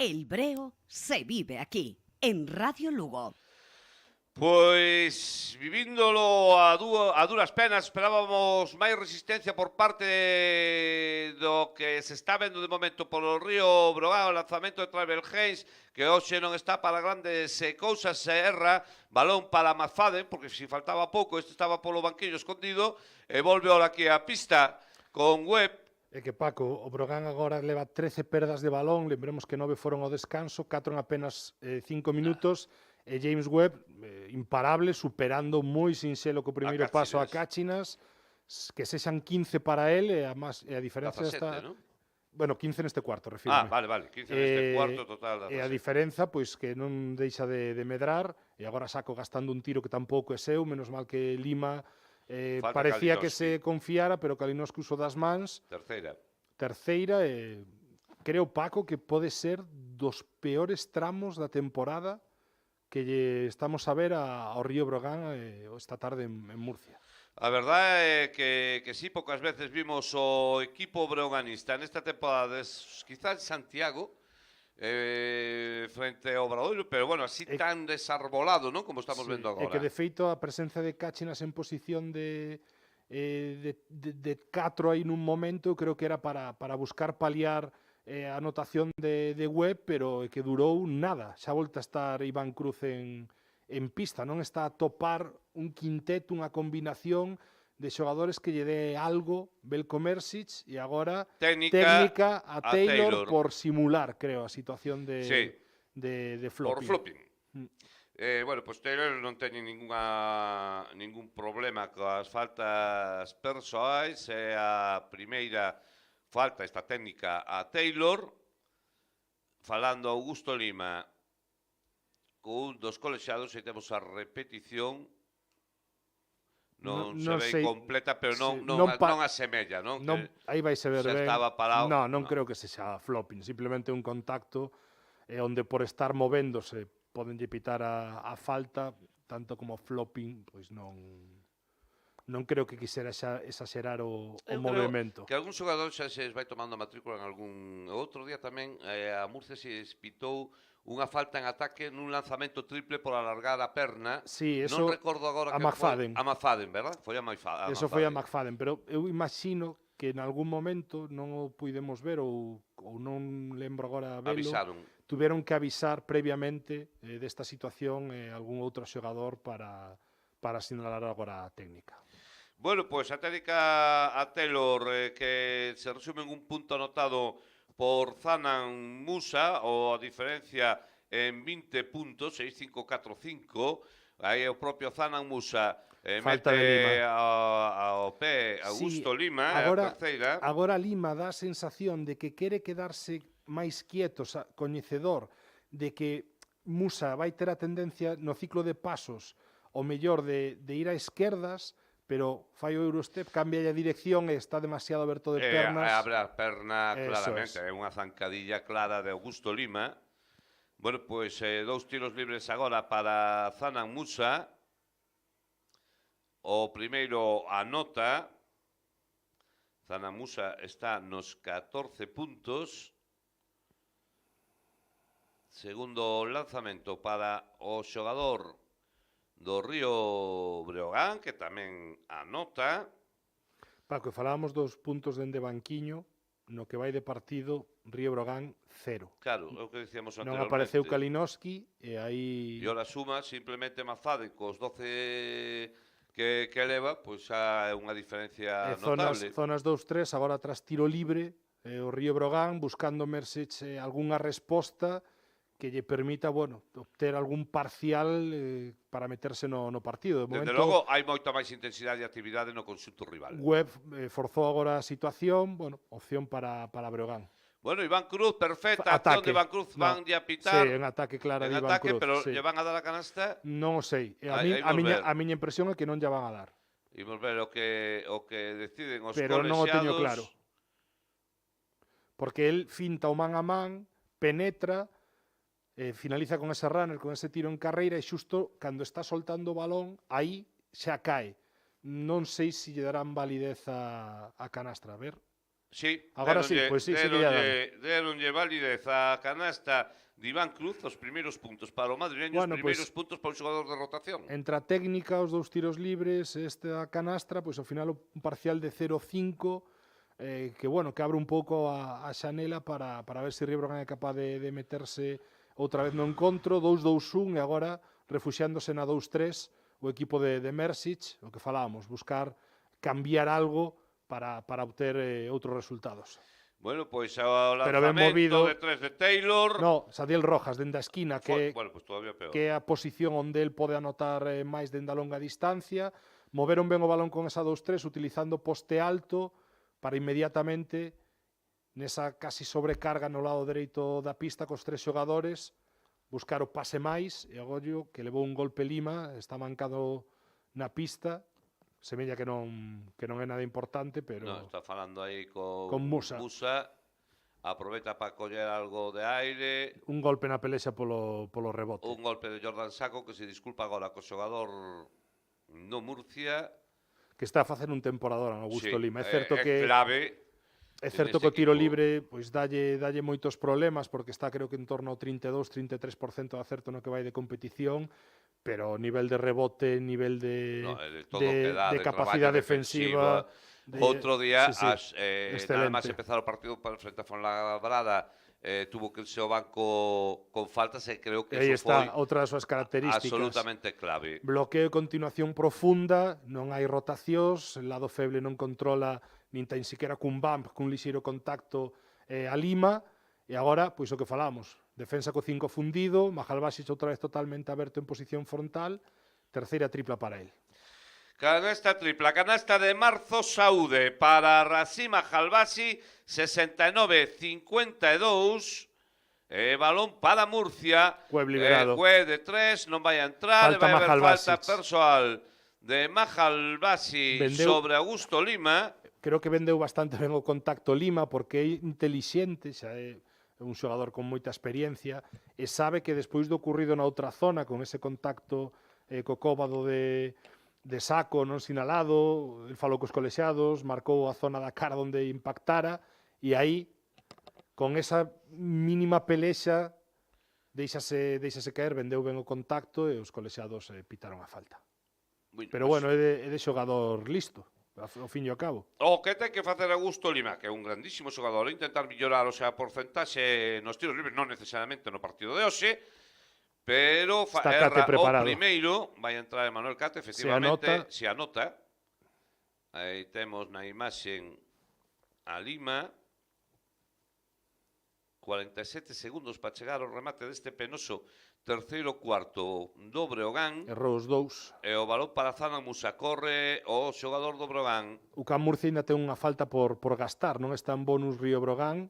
[SPEAKER 10] El Breo se vive aquí, en Radio Lugo.
[SPEAKER 7] Pois, vivíndolo a duras penas, esperábamos máis resistencia por parte do que se está vendo de momento polo Río Breogán, o lanzamento de Travel Haynes, que hoxe non está para grandes cousas, se erra, balón para McFadden, porque se faltaba pouco, este estaba polo banquillo escondido, e volve ahora aquí a pista con Webb.
[SPEAKER 8] É que, Paco, o Breogán agora leva 13 perdas de balón, lembremos que 9 foron ao descanso, 4 en apenas 5 minutos, e James Webb, imparable, superando moi sinxelo co primeiro paso a Cáchinas, que sexan 15 para él, e a diferencia
[SPEAKER 7] 17,
[SPEAKER 8] está...
[SPEAKER 7] ¿no?
[SPEAKER 8] Bueno, 15 neste cuarto, refírome.
[SPEAKER 7] Vale, 15 neste cuarto total.
[SPEAKER 8] E a diferenza, pois, que non deixa de medrar, e agora Saco gastando un tiro que tampouco é seu, menos mal que Lima parecía que se confiara, pero Kalinowski usou das mans. Terceira, creo, Paco, que pode ser dos peores tramos da temporada que estamos a ver ao Río Breogán esta tarde en Murcia.
[SPEAKER 7] A verdade é que sí, pocas veces vimos o equipo breoganista nesta temporada, quizás Santiago, frente ao Obradoiro, pero bueno, así tan desarbolado, non? Como estamos vendo agora.
[SPEAKER 8] É que, de feito, a presenza de Cáchinas en posición de 4 aí nun momento, creo que era para buscar paliar a anotación de Webb, pero que durou nada. Xa volta a estar Iván Cruz en pista, non está a topar un quinteto, unha combinación de xogadores que lle dé algo Veljko Mrsic, e agora técnica a Taylor por simular, creo, a situación de flopping.
[SPEAKER 7] Por flopping. Bueno, pois Taylor non teñe ningún problema coas faltas persoais, é a primeira falta esta técnica a Taylor, falando Augusto Lima con un dos colexiados e temos a repetición. Non se ve completa, pero non asemella, non?
[SPEAKER 8] Aí vai se ver ben.
[SPEAKER 7] Estaba parado.
[SPEAKER 8] Non creo que sexa flopping, simplemente un contacto onde por estar movéndose podenlle pitar a falta, tanto como flopping, pois non creo que quisera exagerar o movimento.
[SPEAKER 7] Que algún xogador xa se vai tomando a matrícula en algún... Outro día tamén a Murcia se espitou unha falta en ataque nun lanzamento triple por alargar a perna.
[SPEAKER 8] Sí, eso,
[SPEAKER 7] non recordo agora
[SPEAKER 8] a
[SPEAKER 7] que
[SPEAKER 8] McFadden.
[SPEAKER 7] A McFadden, verdad? Foi a McFadden.
[SPEAKER 8] Eso foi a McFadden, pero eu imagino que en algún momento non o puidemos ver ou non lembro agora velo.
[SPEAKER 7] Avisaron.
[SPEAKER 8] Tuveron que avisar previamente desta situación algún outro xogador para sinalar agora a técnica.
[SPEAKER 7] Bueno, pois a técnica a Taylor que se resume en un punto anotado por Zanan Musa, ou a diferencia en 20 puntos, 6-5-4-5, aí o propio Zanan Musa mete ao pé Augusto Lima, a terceira.
[SPEAKER 8] Agora Lima dá a sensación de que quere quedarse máis quieto, coñecedor de que Musa vai ter a tendencia no ciclo de pasos o mellor de ir a esquerdas, pero fai o Eurostep, cambia a dirección e está demasiado aberto de pernas.
[SPEAKER 7] Abre a perna claramente, é unha zancadilla clara de Augusto Lima. Bueno, pois dous tiros libres agora para Zanan Musa. O primeiro anota. Zanan Musa está nos 14 puntos. Segundo lanzamento para o xogador do Río Breogán, que tamén anota.
[SPEAKER 8] Paco, falábamos dos puntos dende banquiño, no que vai de partido Río Breogán 0.
[SPEAKER 7] Claro, é o que dicíamos anteriormente.
[SPEAKER 8] Non apareceu Kalinowski e aí...
[SPEAKER 7] E ora suma simplemente McFadden cos 12 que leva, pois xa é unha diferencia notable.
[SPEAKER 8] Zonas 2-3, agora tras tiro libre, o Río Breogán buscando Mersic algunha resposta que lle permita, obter algún parcial para meterse no partido.
[SPEAKER 7] Desde logo, hai moita máis intensidade e actividade no conxunto rival.
[SPEAKER 8] Webb forzou agora a situación, opción para Breogán.
[SPEAKER 7] Bueno, Iván Cruz, perfecta acción de Iván Cruz, van a pitar.
[SPEAKER 8] Sí, en ataque clara de Iván Cruz.
[SPEAKER 7] Pero lle van a dar a canasta?
[SPEAKER 8] Non o sei. A miña impresión é que non lle van a dar.
[SPEAKER 7] Imos ver o que deciden os
[SPEAKER 8] pero
[SPEAKER 7] colexiados. Pero
[SPEAKER 8] non o teño claro. Porque el finta o man a man, penetra, finaliza con ese runner, con ese tiro en carreira e xusto cando está soltando o balón, aí xa cae. Non sei se lle darán validez a canastra, a ver.
[SPEAKER 7] Sí,
[SPEAKER 8] agora sí, pois sí,
[SPEAKER 7] deronlle validez a canasta de Iván Cruz, os primeiros puntos para o madrileño, os primeiros puntos para o xogador de rotación.
[SPEAKER 8] Entre a técnica, os dous tiros libres, esta canastra, pois ao final un parcial de 0-5, que abre un pouco a xanela para ver se Río Breogán é capaz de meterse outra vez no encontro, 2-2-1 e agora refuxiándose na 2-3 o equipo de Mersic, o que falábamos, buscar cambiar algo para obter outros resultados.
[SPEAKER 7] Bueno, pois o lanzamento de 3 de Taylor.
[SPEAKER 8] No, Sadiel Rojas dende a esquina, que é a posición onde el pode anotar máis dende a longa distancia. Moveron ben o balón con esa 2-3 utilizando poste alto para inmediatamente nesa casi sobrecarga no lado dereito da pista cos 3 xogadores, buscar o pase máis, e agora que levou un golpe Lima, está mancado na pista, semella que non é nada importante, pero...
[SPEAKER 7] No, está falando aí
[SPEAKER 8] con Musa.
[SPEAKER 7] Aproveita para coller algo de aire.
[SPEAKER 8] Un golpe na pelexa polo rebote.
[SPEAKER 7] Un golpe de Jordan Saco, que se disculpa agora co xogador no Murcia.
[SPEAKER 8] Que está a facer un temporador en Augusto Lima. É certo que...
[SPEAKER 7] clave.
[SPEAKER 8] É certo que o tiro libre dalle moitos problemas, porque está creo que en torno ao 32-33% de acerto no que vai de competición, pero nivel de rebote, nivel de capacidade defensiva...
[SPEAKER 7] Outro día, nada máis empezar o partido frente a Fuenlabrada, tuvo que irse ao banco con faltas e creo que
[SPEAKER 8] aí
[SPEAKER 7] eso foi
[SPEAKER 8] outra das súas características.
[SPEAKER 7] Absolutamente clave.
[SPEAKER 8] Bloqueo e continuación profunda, non hai rotacións, el lado feble non controla nin tan siquiera cun bump, cun lixeiro contacto a Lima, e agora, pois o que falamos, defensa co 5 fundido, Mahalbasic outra vez totalmente aberto en posición frontal, terceira tripla para él.
[SPEAKER 7] Canasta tripla, canasta de Marzo Saúde para Rassim Mahalbasic, 69-52, Balón para Murcia.
[SPEAKER 8] Cueb liberado.
[SPEAKER 7] Cueb de 3, non vai a entrar.
[SPEAKER 8] Falta
[SPEAKER 7] Vai haber
[SPEAKER 8] Majalbasic.
[SPEAKER 7] falta persoal de Majalbasic sobre Augusto Lima.
[SPEAKER 8] Creo que vendeu bastante ben o contacto Lima porque é intelixente, xa é un xogador con moita experiencia e sabe que despois do ocurrido na outra zona con ese contacto co cóbado de Saco non sinalado, el falou cos colexiados, marcou a zona da cara onde impactara e aí con esa mínima pelexa deixase caer, vendeu ben o contacto e os colexiados pitaron a falta. Pero bueno, é de xogador listo, ao fin e ao cabo.
[SPEAKER 7] O que ten que facer Augusto Lima, que é un grandísimo xogador, intentar mellorar o sea porcentaxe nos tiros libres, non necesariamente no partido de hoxe, pero erra o primeiro, vai entrar Emanuel Cate, efectivamente, se anota. Aí temos na imaxen a Lima, 47 segundos para chegar ao remate deste penoso terceiro cuarto do Breogán.
[SPEAKER 8] Errou os dous.
[SPEAKER 7] E o balón para Zana Musa, corre o xogador do Breogán.
[SPEAKER 8] O Can Murcia ainda ten unha falta por gastar, non está en bonus Río Breogán.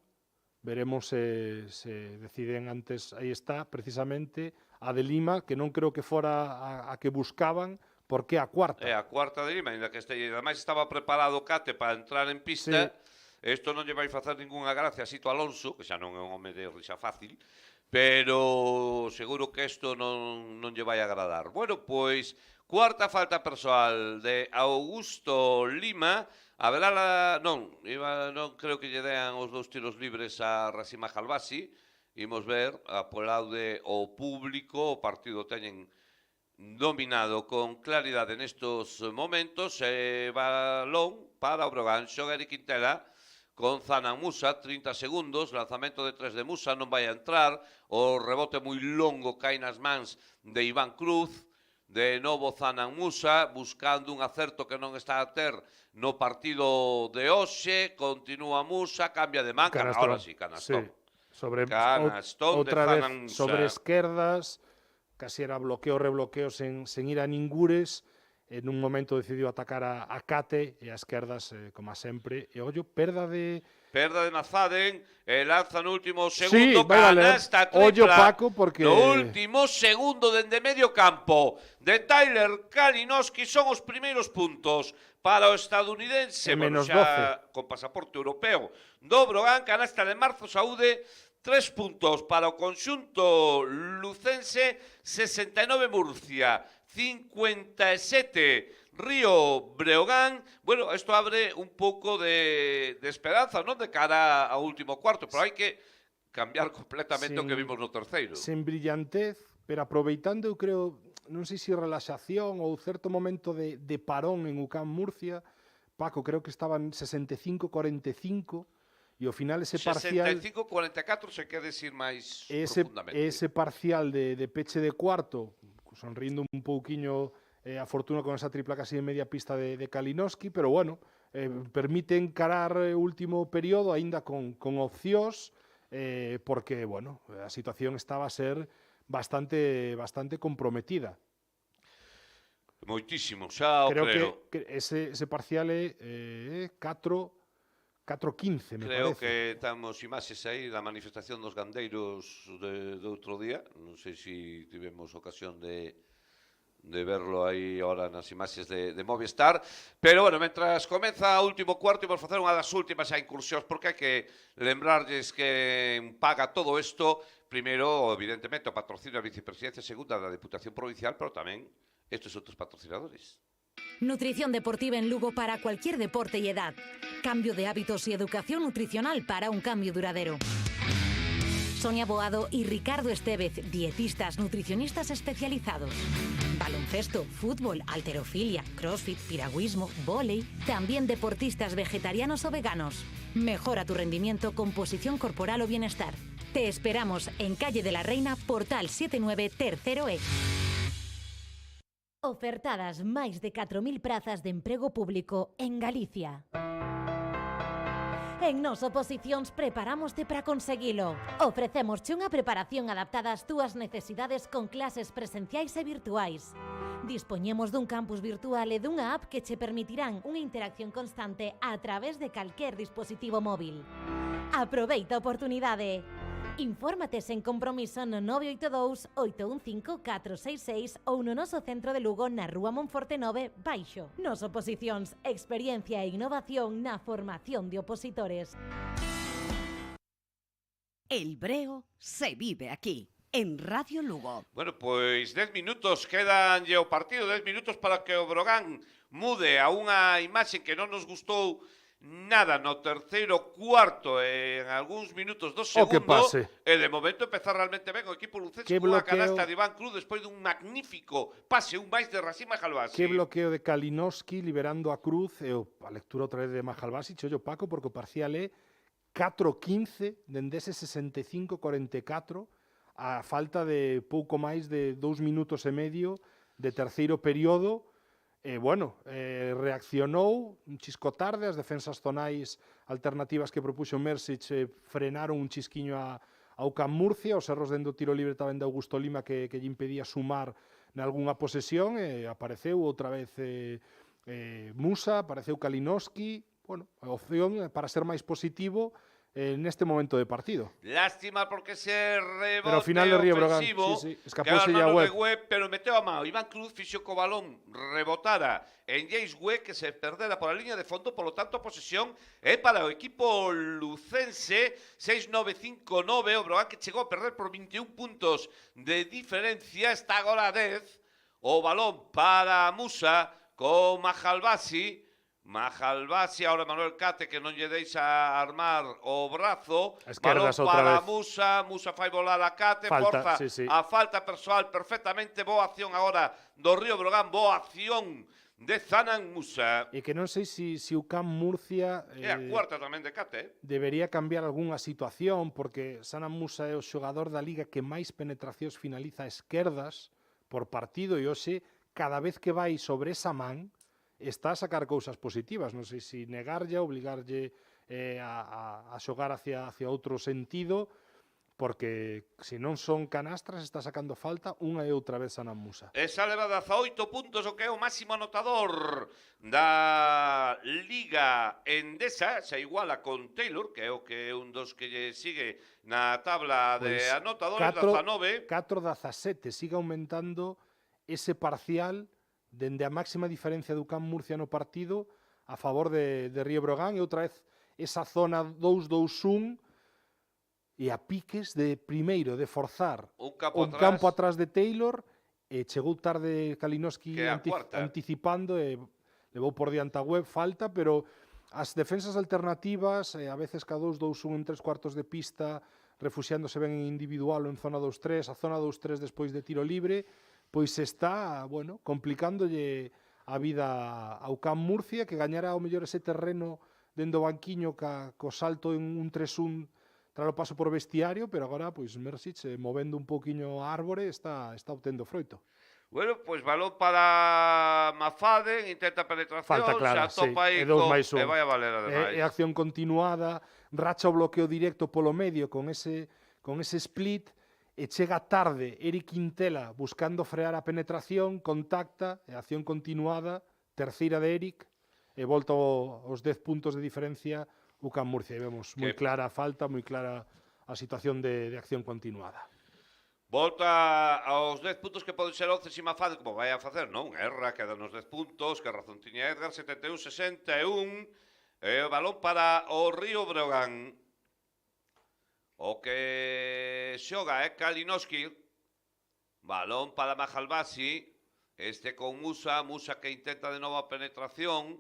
[SPEAKER 8] Veremos se deciden antes, aí está, precisamente, a de Lima, que non creo que fora a que buscaban, porque a cuarta.
[SPEAKER 7] É a cuarta de Lima, ainda que ademais estaba preparado Cate para entrar en pista. Sí. Isto non lle vai facer ningunha gracia a Sito Alonso, que xa non é un home de risa fácil, pero seguro que isto non lle vai agradar. Bueno, pois, cuarta falta persoal de Augusto Lima. Non creo que lle dean os dous tiros libres a Rasim Majalbasic. Imos ver, apolaude o público, o partido teñen dominado con claridade nestos momentos. Balón para o Breogán, xoga Eric Quintela con Zana Musa, 30 segundos, lanzamento de 3 de Musa, non vai a entrar, o rebote moi longo cae nas mans de Iván Cruz, de novo Zana Musa, buscando un acerto que non está a ter no partido de hoxe, continúa Musa, cambia de man, ahora sí, canastón. Canastón de Zana Musa.
[SPEAKER 8] Sobre esquerdas, casi era bloqueo-rebloqueo sen ir a ningures. En un momento decidiu atacar a Cate e a esquerdas, como sempre. E ollo, perda de
[SPEAKER 7] Nazaden, lanza no último segundo,
[SPEAKER 8] sí,
[SPEAKER 7] canasta tripla.
[SPEAKER 8] Ollo, Paco, porque
[SPEAKER 7] no último segundo dende medio campo de Tyler Kalinowski son os primeiros puntos para o estadounidense,
[SPEAKER 8] menos
[SPEAKER 7] xa con pasaporte europeo do Breogán, canasta de Marzo Saúde. 3 puntos para o conxunto lucense, 69 Murcia, 57 Río Breogán. Bueno, isto abre un pouco de esperanza, non de cara ao último cuarto, pero hai que cambiar completamente o que vimos no terceiro.
[SPEAKER 8] Sen brillantez, pero aproveitando, eu creo, non sei se relaxación ou certo momento de parón en UCAM Murcia, Paco, creo que estaban 65-45, e ao final ese parcial...
[SPEAKER 7] 65-44, se quer decir máis profundamente.
[SPEAKER 8] Ese parcial de peche de cuarto, sonrindo un pouquiño a fortuna con esa tripla casi de media pista de Kalinowski, pero bueno, permite encarar o último período aínda con opcións, porque, bueno, a situación estaba a ser bastante comprometida.
[SPEAKER 7] Moitísimo, xa o creo.
[SPEAKER 8] Que ese parcial é 4-15, me
[SPEAKER 7] creo
[SPEAKER 8] parece.
[SPEAKER 7] Que estamos imaxes aí da manifestación dos gandeiros de outro día. Non sei se tivemos ocasión de verlo aí ahora nas imaxes de Movistar. Pero, bueno, mentras comeza o último cuarto, imos facer unha das últimas incursións, porque hai que lembrarlles que paga todo isto, primeiro, evidentemente, o patrocinio da Vicepresidencia Segunda da Deputación Provincial, pero tamén estes outros patrocinadores.
[SPEAKER 9] Nutrición deportiva en Lugo para cualquier deporte y edad. Cambio de hábitos y educación nutricional para un cambio duradero. Sonia Boado y Ricardo Estevez, dietistas nutricionistas especializados. Baloncesto, fútbol, halterofilia, crossfit, piragüismo, vóley. También deportistas vegetarianos o veganos. Mejora tu rendimiento, composición corporal o bienestar. Te esperamos en Calle de la Reina, Portal 79, tercero E. Ofertadas máis de 4.000 prazas de emprego público en Galicia. En Nos Oposicións preparámoste para conseguilo. Ofrecémosche unha preparación adaptada ás túas necesidades con clases presenciais e virtuais. Dispoñemos dun campus virtual e dunha app que che permitirán unha interacción constante a través de calquer dispositivo móvil. Aproveita a oportunidade. Infórmate sen compromiso no 982 815 466 ou no noso centro de Lugo na Rúa Monforte 9, Baixo. Nos Oposicións, experiencia e innovación na formación de opositores.
[SPEAKER 10] El Breo se vive aquí, en Radio Lugo.
[SPEAKER 7] Bueno, pois 10 minutos quedan o partido, 10 minutos para que o Brogan mude a unha imaxe que non nos gustou nada no terceiro cuarto en algúns minutos do segundo, e de momento empezar realmente ben o equipo lucense cunha canasta de Iván Cruz despois dun magnífico pase, un máis de Racine Mahalbasi.
[SPEAKER 8] Que bloqueo de Kalinowski liberando a Cruz, e a lectura outra vez de Mahalbasi, chollo Paco, porque o parcial é 4-15 dende ese 65-44, a falta de pouco máis de 2 minutos e medio de terceiro período. Reaccionou un chisco tarde, as defensas zonais alternativas que propuxo Mersic frenaron un chisquiño ao Camp Murcia, os erros dentro do tiro libre tamén de Augusto Lima que lle impedía sumar nalgúnha posesión, e apareceu outra vez Musa, apareceu Kalinowski, a opción para ser máis positivo neste momento de partido.
[SPEAKER 7] Lástima porque se rebote
[SPEAKER 8] pero ao final de Río Brogan,
[SPEAKER 7] escapóse a Web, pero meteu a mão. Iván Cruz fixo co balón rebotara en James Webb, que se perdera por a liña de fondo, polo tanto a posesión é para o equipo lucense. 6-9-5-9, o Brogan que chegou a perder por 21 puntos de diferencia, está agora a 10. O balón para Musa con Mahalbasi. Mahalbasi, ahora Manuel Cate, que non lle deixa armar o brazo. Balón para Musa, Musa fai volar a Cate, forza a falta persoal, perfectamente boa acción agora do Río Brogan, boa acción de Zanan Musa.
[SPEAKER 8] E que non sei se o Camp Murcia
[SPEAKER 7] é a cuarta tamén de Cate,
[SPEAKER 8] debería cambiar algunha situación, porque Zanan Musa é o xogador da Liga que máis penetracións finaliza a esquerdas por partido, e hoxe, cada vez que vai sobre esa man, está a sacar cousas positivas. Non sei se negarlle, obligarlle a xogar hacia outro sentido, porque se non son canastras está sacando falta unha e outra vez Zanan Musa.
[SPEAKER 7] Esa leva 18 puntos, o que é o máximo anotador da Liga Endesa, se iguala con Taylor, que é o que é un dos que lle sigue na tabla de anotadores,
[SPEAKER 8] 4-17, sigue aumentando ese parcial dende a máxima diferencia do Camp Murcia no partido a favor de Río Brogan, e outra vez esa zona 2-2-1 e a piques de primeiro de forzar un campo atrás de Taylor, e chegou tarde Kalinowski anticipando e levou por diante a Webb, falta, pero as defensas alternativas, a veces ca 2-2-1 en 3/4 de pista, refuxiándose ben en individual ou en zona 2-3, a zona 2-3 despois de tiro libre, pois está, complicándolle a vida ao Camp Murcia, que gañara ao mellor ese terreno dentro do banquiño co salto en un 3-1 tras o paso por vestiario, pero agora, pois, Mersic, movendo un pouquiño a árbore, está obtendo froito.
[SPEAKER 7] Bueno, pois balón para Mafaden, intenta penetración,
[SPEAKER 8] falta clara,
[SPEAKER 7] se atopa aí e vai a valer ademais.
[SPEAKER 8] É acción continuada, racha o bloqueo directo polo medio con ese split, e chega tarde Eric Quintela buscando frear a penetración, contacta, e acción continuada, terceira de Eric, e volta aos 10 puntos de diferencia o Camp Murcia. E vemos moi clara a falta, moi clara a situación de acción continuada.
[SPEAKER 7] Volta aos 10 puntos que poden ser 11 se Mafade, como vai a facer, non? Erra, queda nos 10 puntos, que razón tiña Edgar, 71-61, e o balón para o Río Brogan. O que xoga é Kalinowski, balón para Mahalbasi, con Musa, que intenta de novo a penetración,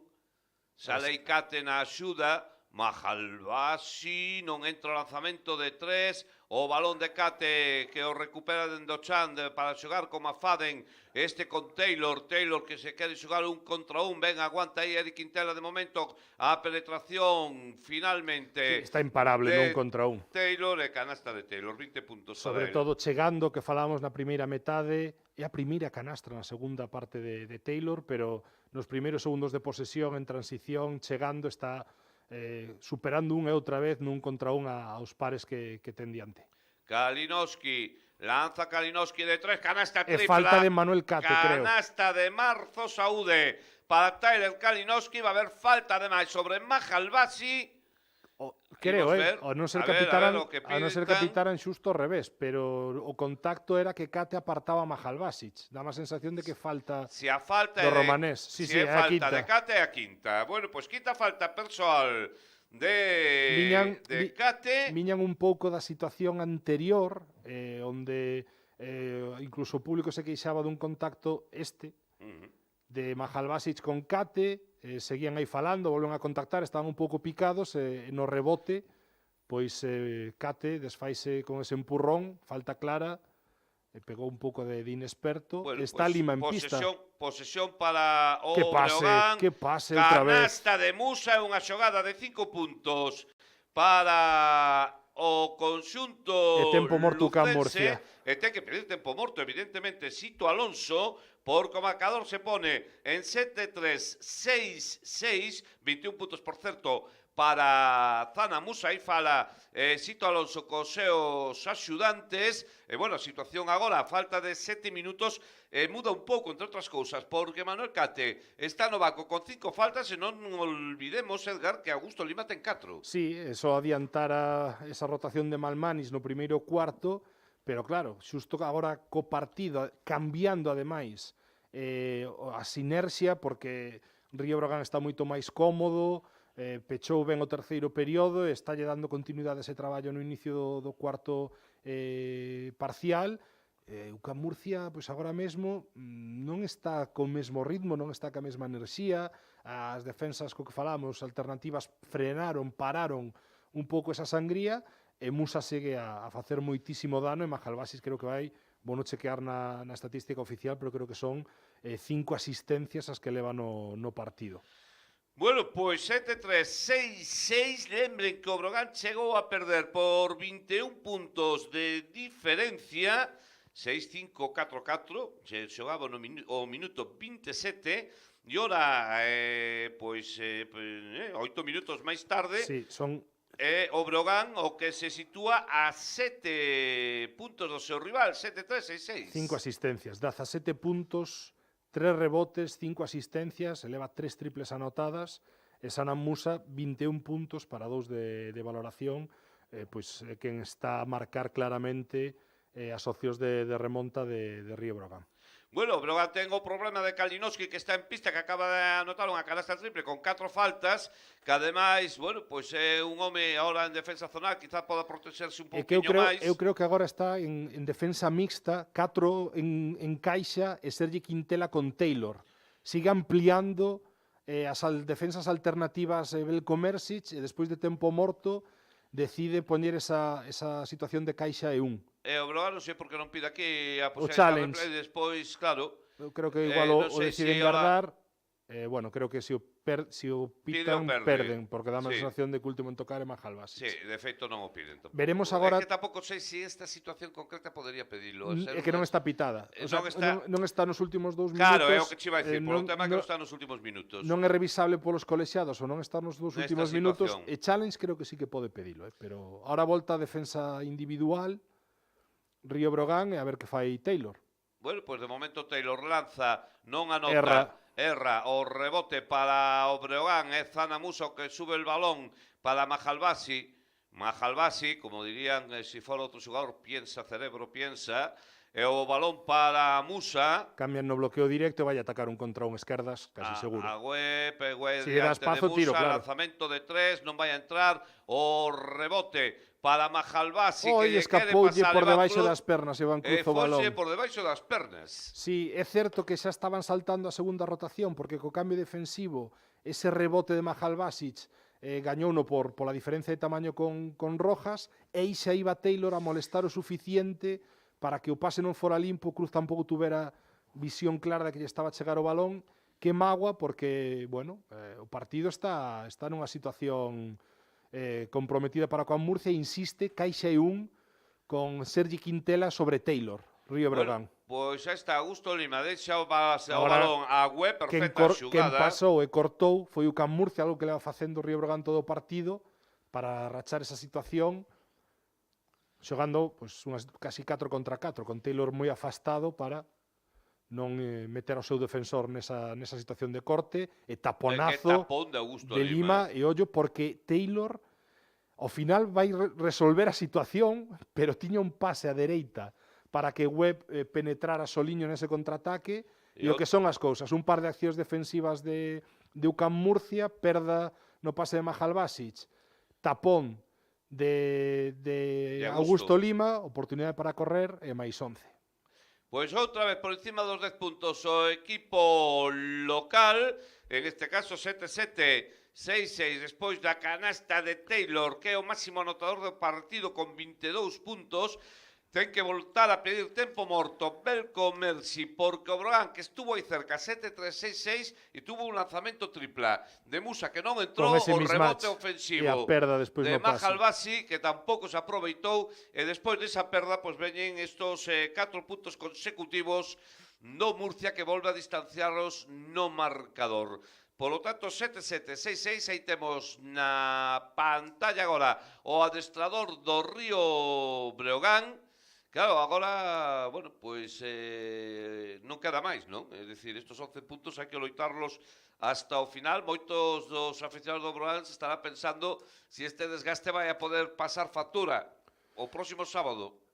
[SPEAKER 7] sale Icate na axuda, Mahalbasi non entra o lanzamento de 3, o balón de Cate que o recupera dentro do chan para xogar con Mafaden, con Taylor que se quere xogar un contra un, ben, aguanta aí Eric Quintela de momento, a penetración finalmente
[SPEAKER 8] está imparable non contra un.
[SPEAKER 7] Taylor e canasta de Taylor, 20 puntos
[SPEAKER 8] sobre todo chegando, que falamos na primeira metade, é a primeira canastra na segunda parte de Taylor, pero nos primeiros segundos de posesión en transición, chegando, está superando unha e outra vez nun contra un aos pares que ten diante.
[SPEAKER 7] Kalinowski, lanza Kalinowski de 3, canasta tripla.
[SPEAKER 8] E falta de Manuel Cate, creo.
[SPEAKER 7] Canasta de Marzo Saúde para Tyler Kalinowski, va a haber falta ademais sobre Mahalbasi.
[SPEAKER 8] Creo,
[SPEAKER 7] Imos ver,
[SPEAKER 8] ao non ser
[SPEAKER 7] a ver
[SPEAKER 8] capitaran,
[SPEAKER 7] o que
[SPEAKER 8] a non ser
[SPEAKER 7] pintan.
[SPEAKER 8] capitaran xusto ao revés, pero o contacto era que Kate apartaba a Mahalbasic. Dá má sensación de que falta
[SPEAKER 7] Se a falta
[SPEAKER 8] do
[SPEAKER 7] é de,
[SPEAKER 8] romanés. Sí,
[SPEAKER 7] se
[SPEAKER 8] sí,
[SPEAKER 7] é
[SPEAKER 8] é a
[SPEAKER 7] falta
[SPEAKER 8] quinta.
[SPEAKER 7] de Cate é a quinta. Bueno, pois quinta falta persoal de Cate.
[SPEAKER 8] Viñan un pouco da situación anterior, onde incluso o público se queixaba dun contacto de Mahalbasic con Kate, seguían aí falando, volven a contactar, estaban un pouco picados, no rebote, pois Kate desfaise con ese empurrón, falta clara, pegou un pouco de inexperto,
[SPEAKER 7] Bueno,
[SPEAKER 8] está
[SPEAKER 7] pues,
[SPEAKER 8] Lima en pista.
[SPEAKER 7] Posesión para o
[SPEAKER 8] Que pase outra vez.
[SPEAKER 7] Canasta de Musa é unha xogada de 5 puntos para o conxunto
[SPEAKER 8] E tempo morto o Can Murcia.
[SPEAKER 7] E ten que pedir tempo morto, evidentemente, Sito Alonso, porque o marcador se pone en 7-3, 6-6, 21 puntos, por certo, para Zana Musa. Aí fala Sito Alonso cos seus axudantes. E, bueno, a situación agora, a falta de 7 minutos, muda un pouco, entre outras cousas, porque Manuel Cate está no banco con 5 faltas e non olvidemos, Edgar, que Augusto Lima ten 4.
[SPEAKER 8] Sí, eso adiantara esa rotación de Malmanis no primeiro cuarto, pero claro, xusto agora co partido, cambiando ademais a sinerxia, porque Río Breogán está moito máis cómodo, pechou ben o terceiro período, está lle dando continuidade a ese traballo no inicio do cuarto parcial. O Can Murcia, pois agora mesmo, non está co mesmo ritmo, non está ca mesma enerxía, as defensas co que falamos, alternativas frenaron, pararon un pouco esa sangría, e Musa segue a facer moitísimo dano, e Mahalbasic creo que vai, vou non chequear na estatística oficial, pero creo que son 5 asistencias as que leva no partido.
[SPEAKER 7] Bueno, pois 7-3, 6-6, lembren que o Brogan chegou a perder por 21 puntos de diferencia, 6-5, 4-4, se xogaba o minuto 27, e ora, 8 minutos máis tarde,
[SPEAKER 8] sí, son
[SPEAKER 7] o Brogan o que se sitúa a 7 puntos do seu rival, 7-3, 6-6.
[SPEAKER 8] 5 asistencias, 17 puntos, 3 rebotes, 5 asistencias, eleva 3 triples anotadas, e Sana Musa 21 puntos para 2 de valoración, pois quen está a marcar claramente as opcións de remonta de Río Breogán.
[SPEAKER 7] Bueno, o Breogán ten o problema de Kalinowski, que está en pista, que acaba de anotar unha canasta triple con 4 faltas, que ademais, bueno, pois é un home ahora en defensa zonal, quizá poda protexerse un pouquinho máis.
[SPEAKER 8] Eu creo que agora está en defensa mixta, 4 en caixa e Sergi Quintela con Taylor. Sigue ampliando as defensas alternativas Belko Mersic, e despois de tempo morto decide poñer esa situación de caixa e 1.
[SPEAKER 7] E o Breogán non sei por que non pide aquí a
[SPEAKER 8] O
[SPEAKER 7] posibilidade
[SPEAKER 8] challenge.
[SPEAKER 7] de replay, despois, claro.
[SPEAKER 8] Eu creo que igual o deciden guardar. Bueno, creo que se o pitan, perden, porque dá má sensación de que o último en tocar é Mahalbasic.
[SPEAKER 7] Sí, de feito non o piden. Tampouco.
[SPEAKER 8] Veremos agora.
[SPEAKER 7] É que tampouco sei se esta situación concreta podería pedilo.
[SPEAKER 8] É que non está pitada. O sea, non está nos últimos 2 minutos.
[SPEAKER 7] Claro, é o que che iba a dicir, polo tema que non está nos últimos minutos.
[SPEAKER 8] Non é revisable polos colexiados ou non está nos 2 últimos minutos. E challenge creo que sí que pode pedilo, pero ahora volta a defensa individual, Río Breogán, e a ver que fai Taylor.
[SPEAKER 7] Bueno, pois de momento Taylor lanza, non anota. Erra o rebote para o Breogán, é Zana Musa o que sube el balón para Mahalbasic. Mahalbasic, como dirían, se fora outro xogador, piensa, cerebro, piensa. E o balón para Musa.
[SPEAKER 8] Cambian no bloqueo directo e vai atacar un contra un esquerdas, casi seguro.
[SPEAKER 7] Agüe
[SPEAKER 8] si diante de Musa,
[SPEAKER 7] tiro, claro. Lanzamento de 3, non vai a entrar. O rebote para Mahalbasic,
[SPEAKER 8] que escapoulle por debaixo das pernas Iván Cruz o balón.
[SPEAKER 7] Por debaixo das pernas.
[SPEAKER 8] Sí, é certo que xa estaban saltando a segunda rotación, porque co cambio defensivo, ese rebote de Mahalbasic gañouno pola diferencia de tamaño con Rojas, e aí xa iba Taylor a molestar o suficiente para que o pase non fora limpo, Cruz tampouco tuvera visión clara de que lle estaba a chegar o balón, que magua, porque, bueno, o partido está nunha situación comprometida para Can Murcia, insiste, caixa e 1 con Sergi Quintela sobre Taylor, Río Breogán.
[SPEAKER 7] Pois xa está Augusto Lima, deixa o balón a Agüe, perfecta xugada.
[SPEAKER 8] Quen pasou e cortou foi o Can Murcia, algo que leva facendo o Río Breogán todo o partido, para rachar esa situación, xogando casi 4 contra 4, con Taylor moi afastado para non meter ao seu defensor nesa situación de corte, e taponazo
[SPEAKER 7] de
[SPEAKER 8] Lima, e ollo, porque Taylor, ao final vai resolver a situación, pero tiña un pase a dereita para que Webb penetrara soliño nese contraataque, e o que son as cousas, un par de accións defensivas de UCAM Murcia, perda no pase de Mahalbasic, tapón de Augusto Lima, oportunidade para correr e máis 11.
[SPEAKER 7] Pois outra vez por encima dos 10 puntos o equipo local, en este caso 7-7, 6-6, despois da canasta de Taylor, que é o máximo anotador do partido con 22 puntos, ten que voltar a pedir tempo morto Belko Mersi, porque o Brogan, que estuvo aí cerca 7-3-6-6 e tuvo un lanzamento tripla de Musa que non entrou, o rebote ofensivo
[SPEAKER 8] e a perda despois
[SPEAKER 7] de
[SPEAKER 8] no pase.
[SPEAKER 7] Mahalbasi, que tampouco se aproveitou, e despois desa perda pois veñen estos 4 puntos consecutivos no Murcia, que volve a distanciarlos no marcador. Polo tanto, 7-7, 6-6, aí temos na pantalla agora o adestrador do Río Breogán. Claro, agora, bueno, pois non queda máis, non? É dicir, estos 11 puntos hai que loitarlos hasta o final. Moitos dos aficionados do Brogan se estará pensando se este desgaste vai a poder pasar factura o próximo sábado.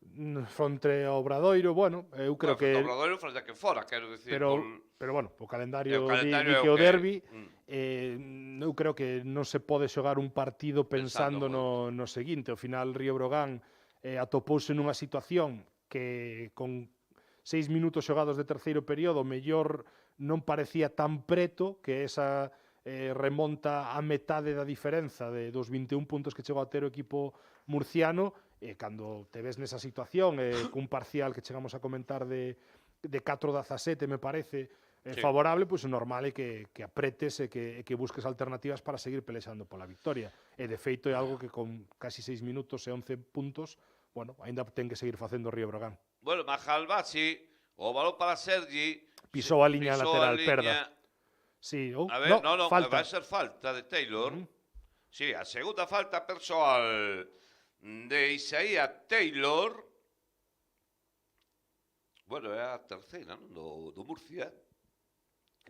[SPEAKER 8] Fronte ao Obradoiro, bueno, eu creo que...
[SPEAKER 7] Fronte ao Obradoiro, fronte a que fora, quero dicir.
[SPEAKER 8] Pero bueno, o calendario dice o derbi, eu creo que non se pode xogar un partido pensando no seguinte. Ao final, Río Breogán atopouse nunha situación que con 6 minutos xogados de terceiro período mellor non parecía tan preto, que esa remonta a metade da diferenza dos 21 puntos que chegou a ter o equipo murciano, e cando te ves nesa situación, cun parcial que chegamos a comentar de 4-17, me parece, favorable, pois o normal é que apretes e que busques alternativas para seguir pelexando pola victoria. E de feito é algo que con casi 6 minutos e 11 puntos, bueno, ainda ten que seguir facendo o Río Breogán.
[SPEAKER 7] Bueno, Mahalbasi, o balón para Sergi,
[SPEAKER 8] pisou a liña lateral, perda. Sí,
[SPEAKER 7] a ver, no,
[SPEAKER 8] falta.
[SPEAKER 7] Vai ser falta de Taylor. Sí, a segunda falta persoal de Isaías Taylor. Bueno, é a terceira, non? Do Murcia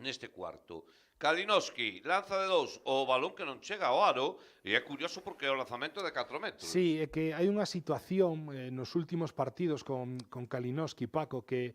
[SPEAKER 7] neste cuarto. Kalinowski lanza de 2 o balón que non chega ao aro, e é curioso porque é o lanzamento de 4 metros.
[SPEAKER 8] Sí, é que hai unha situación nos últimos partidos con Kalinowski, Paco, que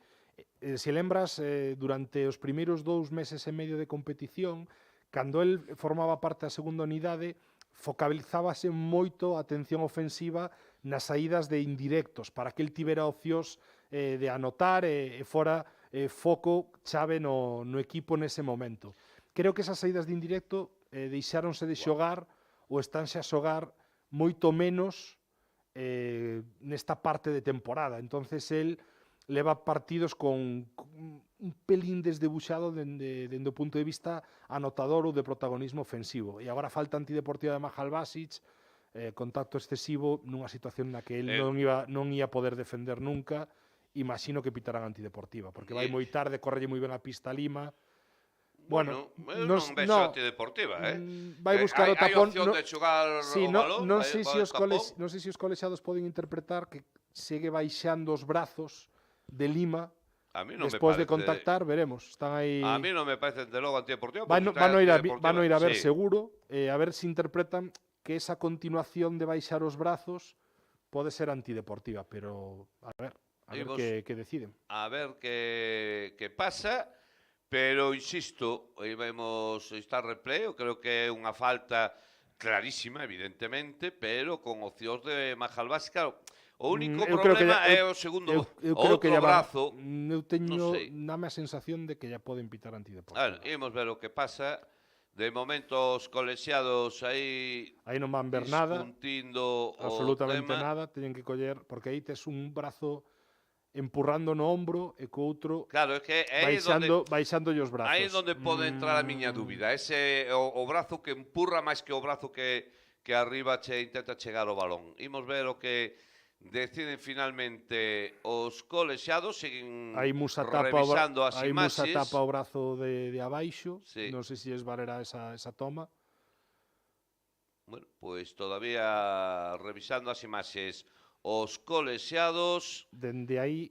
[SPEAKER 8] se lembras durante os primeiros 2 meses e medio de competición, cando el formaba parte da segunda unidade, focalizábase moito a atención ofensiva nas saídas de indirectos, para que el tivera opcións de anotar e fora foco chave no equipo nese momento. Creo que esas saídas de indirecto deixáronse de xogar ou estánse a xogar moito menos nesta parte de temporada. Entonces, el leva partidos con un pelín desdebuxado dende o punto de vista anotador ou de protagonismo ofensivo. E agora falta antideportiva de Mahalbasic, contacto excesivo nunha situación na que el non ia poder defender nunca. Imagino que pitarán antideportiva, porque vai moi tarde, correlle moi ben a pista a Lima.
[SPEAKER 7] Bueno, non vexo antideportiva,
[SPEAKER 8] vai buscar o tapón.
[SPEAKER 7] Hai opción de xogar o balón?
[SPEAKER 8] Non sei se os colexados poden interpretar que segue baixando os brazos de Lima despois de contactar, veremos. Están aí...
[SPEAKER 7] A mí non me parece de logo antideportiva.
[SPEAKER 8] Van a ir a ver seguro, a ver se interpretan que esa continuación de baixar os brazos pode ser antideportiva, pero a ver que deciden.
[SPEAKER 7] A ver que pasa. Pero, insisto, aí vemos esta replay, eu creo que é unha falta clarísima, evidentemente, pero con opcións de Mahalbasi. Claro, o único problema é o segundo, outro brazo.
[SPEAKER 8] Eu teño dame a sensación de que ya poden pitar antideportiva.
[SPEAKER 7] Imos ver o que pasa. De momento, os colexiados aí
[SPEAKER 8] non van ver nada, absolutamente
[SPEAKER 7] tema.
[SPEAKER 8] Nada, teñen que coller, porque aí tes un brazo empurrando no ombro e co outro baixando os brazos.
[SPEAKER 7] Aí é onde pode entrar a miña dúbida. Ese o brazo que empurra máis que o brazo que arriba intenta chegar ao balón. Imos ver o que deciden finalmente os colexiados. Siguen revisando as imaxes.
[SPEAKER 8] Aí Musa tapa o brazo de abaixo. Non sei se valerá esa toma.
[SPEAKER 7] Bueno, pois todavía revisando as imaxes os colexiados.
[SPEAKER 8] Dende aí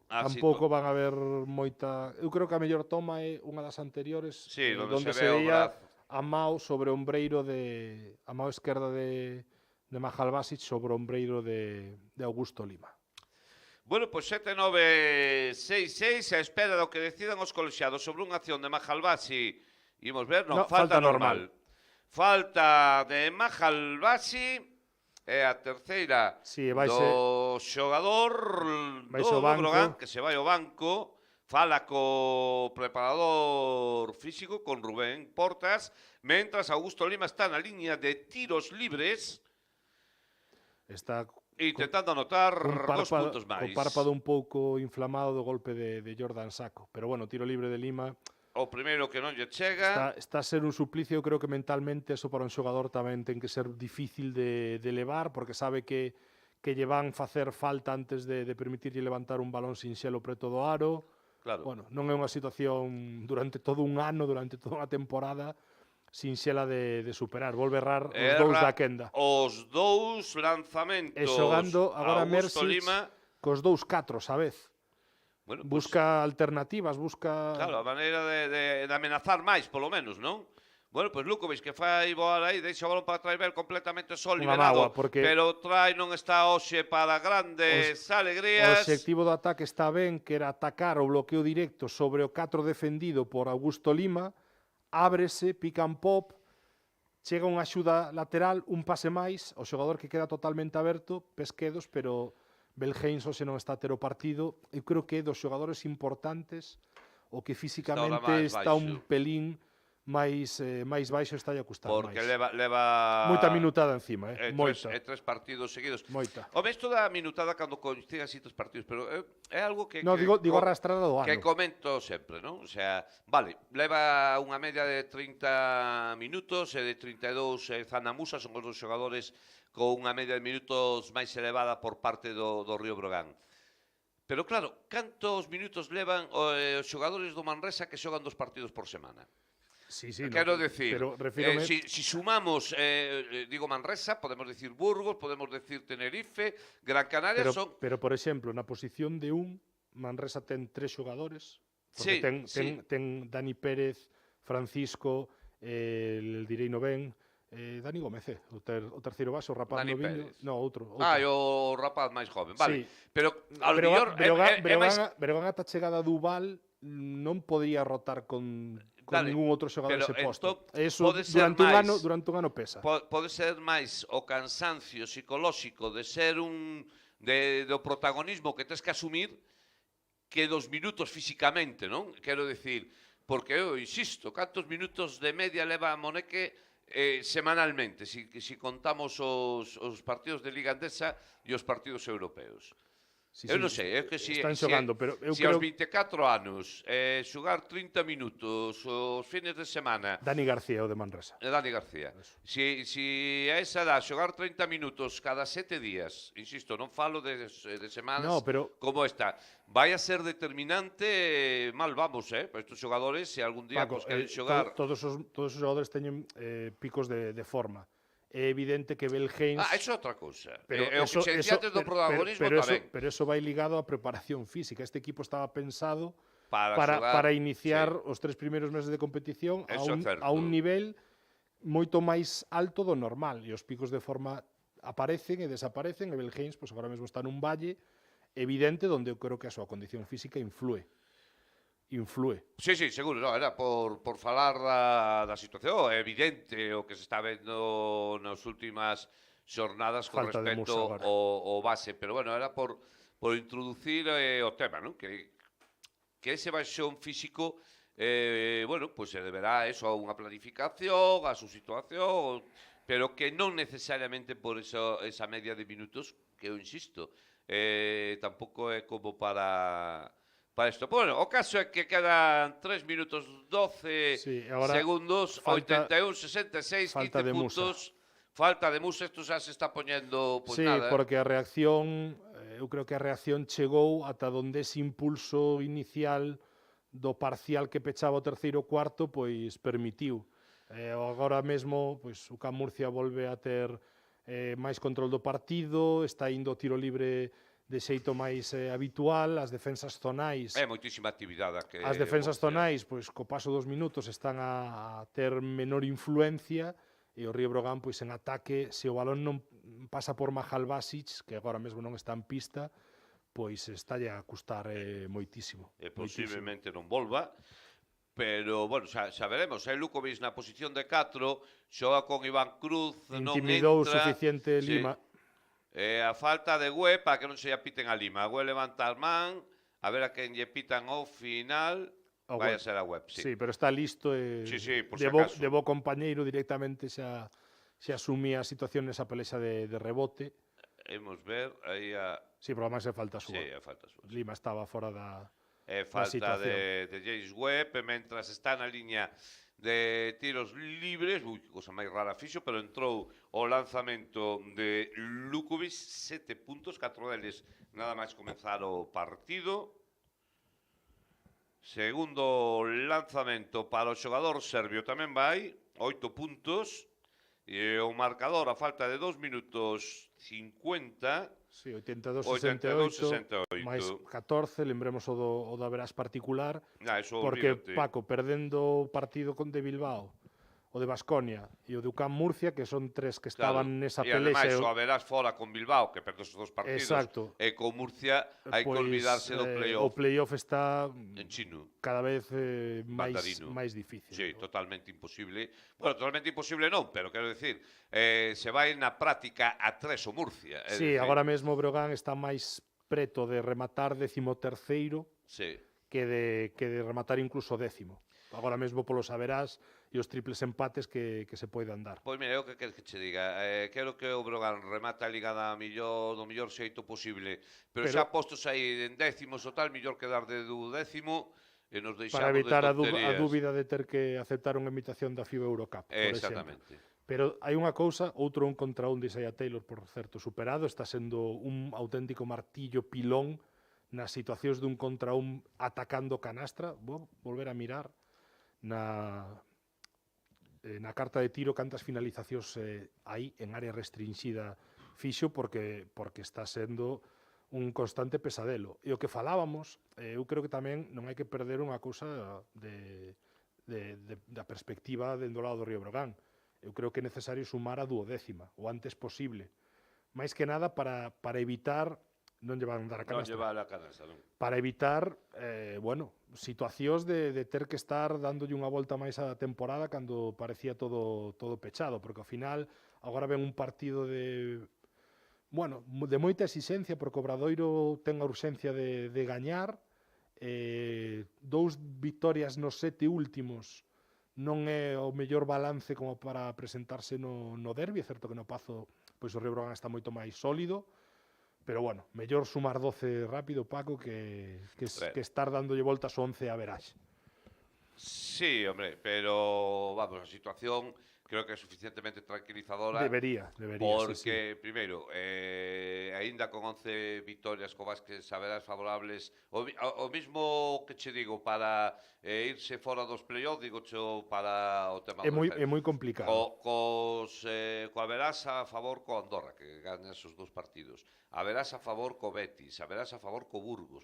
[SPEAKER 8] tampouco van a haber moita... Eu creo que a mellor toma é unha das anteriores,
[SPEAKER 7] onde
[SPEAKER 8] se veía a mao sobre o ombreiro a mao esquerda de de Mahal Basic sobre o ombreiro de Augusto Lima.
[SPEAKER 7] Bueno, pois 7-9-6-6, a espera do que decidan os colexiados sobre unha acción de Mahal Basic. Imos ver, non, falta normal. Falta de Mahal Basic, é a terceira do xogador do Breogán, que se vai ao banco, fala co preparador físico, con Rubén Portas, mentras Augusto Lima está na liña de tiros libres,
[SPEAKER 8] está
[SPEAKER 7] intentando anotar 2 puntos máis.
[SPEAKER 8] O párpado un pouco inflamado do golpe de Jordan Sacco, pero bueno, tiro libre de Lima.
[SPEAKER 7] O primeiro que non lle chega.
[SPEAKER 8] Está a ser un suplicio, eu creo que mentalmente eso para un xogador tamén ten que ser difícil de levar, porque sabe que lle van facer falta antes de permitirlle levantar un balón sinxelo preto do aro.
[SPEAKER 7] Claro.
[SPEAKER 8] Bueno, non é unha situación durante todo un ano, durante toda unha temporada, sinxela de superar. Volve errar os dous da quenda.
[SPEAKER 7] Os dous lanzamentos.
[SPEAKER 8] E xogando agora
[SPEAKER 7] Augusto
[SPEAKER 8] Mersic
[SPEAKER 7] Lima
[SPEAKER 8] cos dous catros a vez.
[SPEAKER 7] Bueno,
[SPEAKER 8] busca alternativas, busca...
[SPEAKER 7] Claro, a maneira de amenazar máis, polo menos, non? Bueno, pois Lukovic que fai voar aí, deixa o balón para trás ver completamente só liberado, pero trai non está hoxe para grandes alegrías.
[SPEAKER 8] O obxectivo do ataque está ben, que era atacar o bloqueo directo sobre o 4 defendido por Augusto Lima, ábrese, pick and pop, chega unha axuda lateral, un pase máis, o xogador que queda totalmente aberto, Pesquedos, pero Belhens hoxe non está a ter o partido. Eu creo que é dos xogadores importantes o que físicamente está un pelín máis baixo, está a custar máis.
[SPEAKER 7] Porque leva
[SPEAKER 8] moita minutada encima, moita.
[SPEAKER 7] Tres partidos seguidos.
[SPEAKER 8] Moita.
[SPEAKER 7] Home, isto da minutada cando coinciden así 3 partidos, pero é algo que...
[SPEAKER 8] No, digo arrastrada do ano.
[SPEAKER 7] Que comento sempre, non? O sea, vale, leva unha media de 30 minutos e de 32 Zanamusa, son os dos xogadores con unha media de minutos máis elevada por parte do Río Breogán. Pero claro, cantos minutos levan os xogadores do Manresa que xogan 2 partidos por semana?
[SPEAKER 8] Sí,
[SPEAKER 7] quero decir,
[SPEAKER 8] si
[SPEAKER 7] sumamos, digo Manresa, podemos decir Burgos, podemos decir Tenerife, Gran Canaria,
[SPEAKER 8] Pero, por exemplo, na posición de Manresa ten 3 xogadores, porque ten Dani Pérez, Francisco, el Direino Ben, Dani Gómez, o terceiro base, o rapaz noviño. No, outro.
[SPEAKER 7] O rapaz máis joven, vale.
[SPEAKER 8] Sí.
[SPEAKER 7] Pero, ao mellor,
[SPEAKER 8] Breogán ata chegada a Duval non podía rotar con ningún outro xogador ese posto. Eso durante un ano pesa.
[SPEAKER 7] Pode ser máis o cansancio psicolóxico de ser do protagonismo que tes que asumir que dos minutos físicamente, non? Quero decir, porque eu insisto, cantos minutos de media leva Moneque semanalmente, si contamos os partidos de Liga Andesa e os partidos europeos. Eu non sei, é que se aos 24 anos xogar 30 minutos os fines de semana...
[SPEAKER 8] Dani García, o de Manresa.
[SPEAKER 7] Dani García. Si a esa edad xogar 30 minutos cada 7 días, insisto, non falo de semanas como esta, vai a ser determinante, mal vamos, para estes xogadores, se algún día queren xogar...
[SPEAKER 8] Todos os xogadores teñen picos de forma. É evidente que Belhens...
[SPEAKER 7] Eso é outra cousa. O que se dixía antes do protagonismo tamén.
[SPEAKER 8] Pero eso vai ligado á preparación física. Este equipo estaba pensado
[SPEAKER 7] para
[SPEAKER 8] iniciar os 3 primeiros meses de competición a un nivel moito máis alto do normal. E os picos de forma aparecen e desaparecen. E Belhens, agora mesmo está nun valle evidente onde eu creo que a súa condición física influe.
[SPEAKER 7] Sí, seguro, era por falar da situación, é evidente o que se está vendo nas últimas xornadas con respecto ao base, pero bueno, era por introducir o tema, non? Que ese baixón físico, bueno, pois se deberá a unha planificación, a súa situación, pero que non necesariamente por esa media de minutos, que eu insisto, tampouco é como para isto. Bueno, o caso é que quedan 3 minutos 12 segundos, 81, 66, 15 puntos. Falta de Musa, isto xa se está poñendo
[SPEAKER 8] nada. Sí, porque a reacción, eu creo que a reacción chegou ata onde ese impulso inicial do parcial que pechaba o terceiro cuarto, pois permitiu. Agora mesmo, pois o Can Murcia volve a ter máis control do partido, está indo o tiro libre de xeito máis habitual, as defensas zonais...
[SPEAKER 7] É moitísima actividade.
[SPEAKER 8] As defensas zonais, pois, co paso dos minutos, están a ter menor influencia, e o Río Breogán, pois, en ataque, se o balón pasa por Mahal Basic, que agora mesmo non está en pista, pois estalle a custar moitísimo.
[SPEAKER 7] E posiblemente non volva, pero, bueno, xa veremos. Lukovic na posición de 4, xoga con Iván Cruz, non
[SPEAKER 8] Intimidou
[SPEAKER 7] entra.
[SPEAKER 8] suficiente
[SPEAKER 7] Sí.
[SPEAKER 8] Lima.
[SPEAKER 7] A falta de Güe para que non se lle piten a Lima. Güe levanta a man, a ver a quen lle pitan ao final. Vai a ser a Web, sí.
[SPEAKER 8] Sí, pero está listo e
[SPEAKER 7] Sí, por
[SPEAKER 8] de
[SPEAKER 7] si acaso.
[SPEAKER 8] bo compañeiro directamente xa asumía a situación nesa pelexa de rebote.
[SPEAKER 7] Imos ver aí a...
[SPEAKER 8] Sí, pero además é falta súa.
[SPEAKER 7] Sí, é falta súa.
[SPEAKER 8] Lima estaba fora da
[SPEAKER 7] falta
[SPEAKER 8] situación.
[SPEAKER 7] de James Webb, mentras está na liña de tiros libres, que cosa máis rara fixo, pero entrou o lanzamento de Lukovic, 7 puntos, 4 deles nada máis comenzar o partido. Segundo lanzamento para o xogador serbio tamén vai, 8 puntos, e o marcador a falta de 2 minutos 50,
[SPEAKER 8] sí, 82-68,
[SPEAKER 7] 82-68.
[SPEAKER 8] máis 14, lembremos o do Averás particular,
[SPEAKER 7] Eso
[SPEAKER 8] porque
[SPEAKER 7] olvídate.
[SPEAKER 8] Paco, perdendo o partido de Bilbao, o de Baskonia e o de UCAM Murcia, que son tres que estaban nesa
[SPEAKER 7] E
[SPEAKER 8] pelexa.
[SPEAKER 7] ademais o Averás fora con Bilbao, que perdeu os dos partidos,
[SPEAKER 8] Exacto.
[SPEAKER 7] e con Murcia hai que olvidarse do playoff.
[SPEAKER 8] O playoff está
[SPEAKER 7] en chino.
[SPEAKER 8] Cada vez
[SPEAKER 7] Mandarino.
[SPEAKER 8] máis difícil.
[SPEAKER 7] Sí, totalmente imposible. Bueno, totalmente imposible non, pero quero decir, se vai na práctica a 3 o Murcia.
[SPEAKER 8] Sí, agora mesmo o Breogán está máis preto de rematar 13º
[SPEAKER 7] sí.
[SPEAKER 8] que de rematar incluso 10º. Agora mesmo polos Averás e os triples empates que se poidan dar.
[SPEAKER 7] Pois mira, eu que queres que che diga, quero que o Breogán remata a Liga do mellor xeito posible, pero xa postos aí en décimos o tal, mellor quedar de 10º e nos deixamos
[SPEAKER 8] para evitar
[SPEAKER 7] de
[SPEAKER 8] a
[SPEAKER 7] tonterías.
[SPEAKER 8] dúbida de ter que aceptar unha invitación da FIBA Eurocup, por
[SPEAKER 7] Exactamente.
[SPEAKER 8] exemplo. Pero hai unha cousa, outro 1 contra 1 de Isaiah Taylor, por certo, superado, está sendo un auténtico martillo pilón nas situacións de 1 contra 1 atacando canastra. Vou volver a mirar na carta de tiro cantas finalizacións hai en área restringida fixo, porque está sendo un constante pesadelo. E o que falábamos, eu creo que tamén non hai que perder unha cousa da perspectiva dentro do lado do Río Breogán. Eu creo que é necesario sumar a 12ª, o antes posible. Máis que nada para evitar, non lle van dar a canastra.
[SPEAKER 7] Non lle van a canastra, non.
[SPEAKER 8] Para evitar, situacións de ter que estar dándolle unha volta máis á temporada cando parecía todo pechado, porque ao final agora ven un partido de moita exigencia, porque o Obradoiro ten a urxencia de gañar, 2 victorias nos 7 últimos non é o mellor balance como para presentarse no derbi, é certo que no Pazo pois o Río Breogán está moito máis sólido, pero bueno, mellor sumar 12 rápido, Paco, que estar dándolle voltas ao 11 a Averás.
[SPEAKER 7] Sí, hombre, pero vamos, a situación creo que é suficientemente tranquilizadora.
[SPEAKER 8] Debería,
[SPEAKER 7] porque,
[SPEAKER 8] sí.
[SPEAKER 7] primeiro, aínda con 11 victorias co Vázquez Averás favorables, o mismo que che digo para irse fora dos playoffs, digo cho para o tema
[SPEAKER 8] É moi complicado.
[SPEAKER 7] Co Averás a favor co Andorra, que gana esos 2 partidos. Averás a favor co Betis, Averás a favor co Burgos,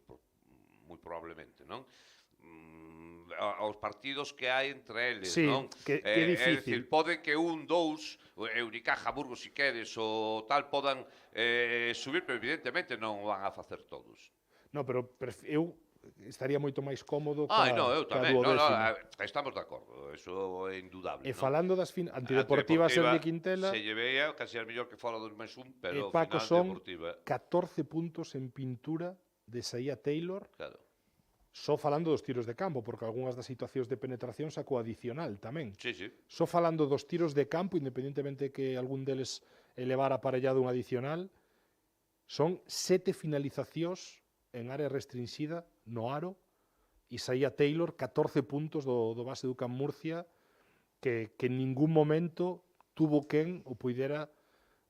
[SPEAKER 7] moi probablemente, non? Aos partidos que hai entre eles,
[SPEAKER 8] sí,
[SPEAKER 7] non?
[SPEAKER 8] Que é difícil.
[SPEAKER 7] É dicir, poden que 1, 2, Unicaja, Burgos, si queres, o tal, podan subir, pero evidentemente non van a facer todos.
[SPEAKER 8] No, pero eu estaría moito máis cómodo
[SPEAKER 7] eu tamén, estamos de acordo, eso é indudable.
[SPEAKER 8] E falando das antideportivas en de Quintela,
[SPEAKER 7] se lle veía casi é mellor que fora dos máis un, pero
[SPEAKER 8] Paco,
[SPEAKER 7] final
[SPEAKER 8] son
[SPEAKER 7] deportiva.
[SPEAKER 8] 14 puntos en pintura de Isaiah Taylor.
[SPEAKER 7] Claro.
[SPEAKER 8] Só falando dos tiros de campo, porque algunhas das situacións de penetración sacou adicional tamén.
[SPEAKER 7] Sí, sí.
[SPEAKER 8] Só falando dos tiros de campo, independentemente que algún deles elevara aparellado un adicional, son 7 finalizacións en área restringida no aro. Isaiah Taylor, 14 puntos do base do UCAM Murcia, que en ningún momento tuvo quen o puidera,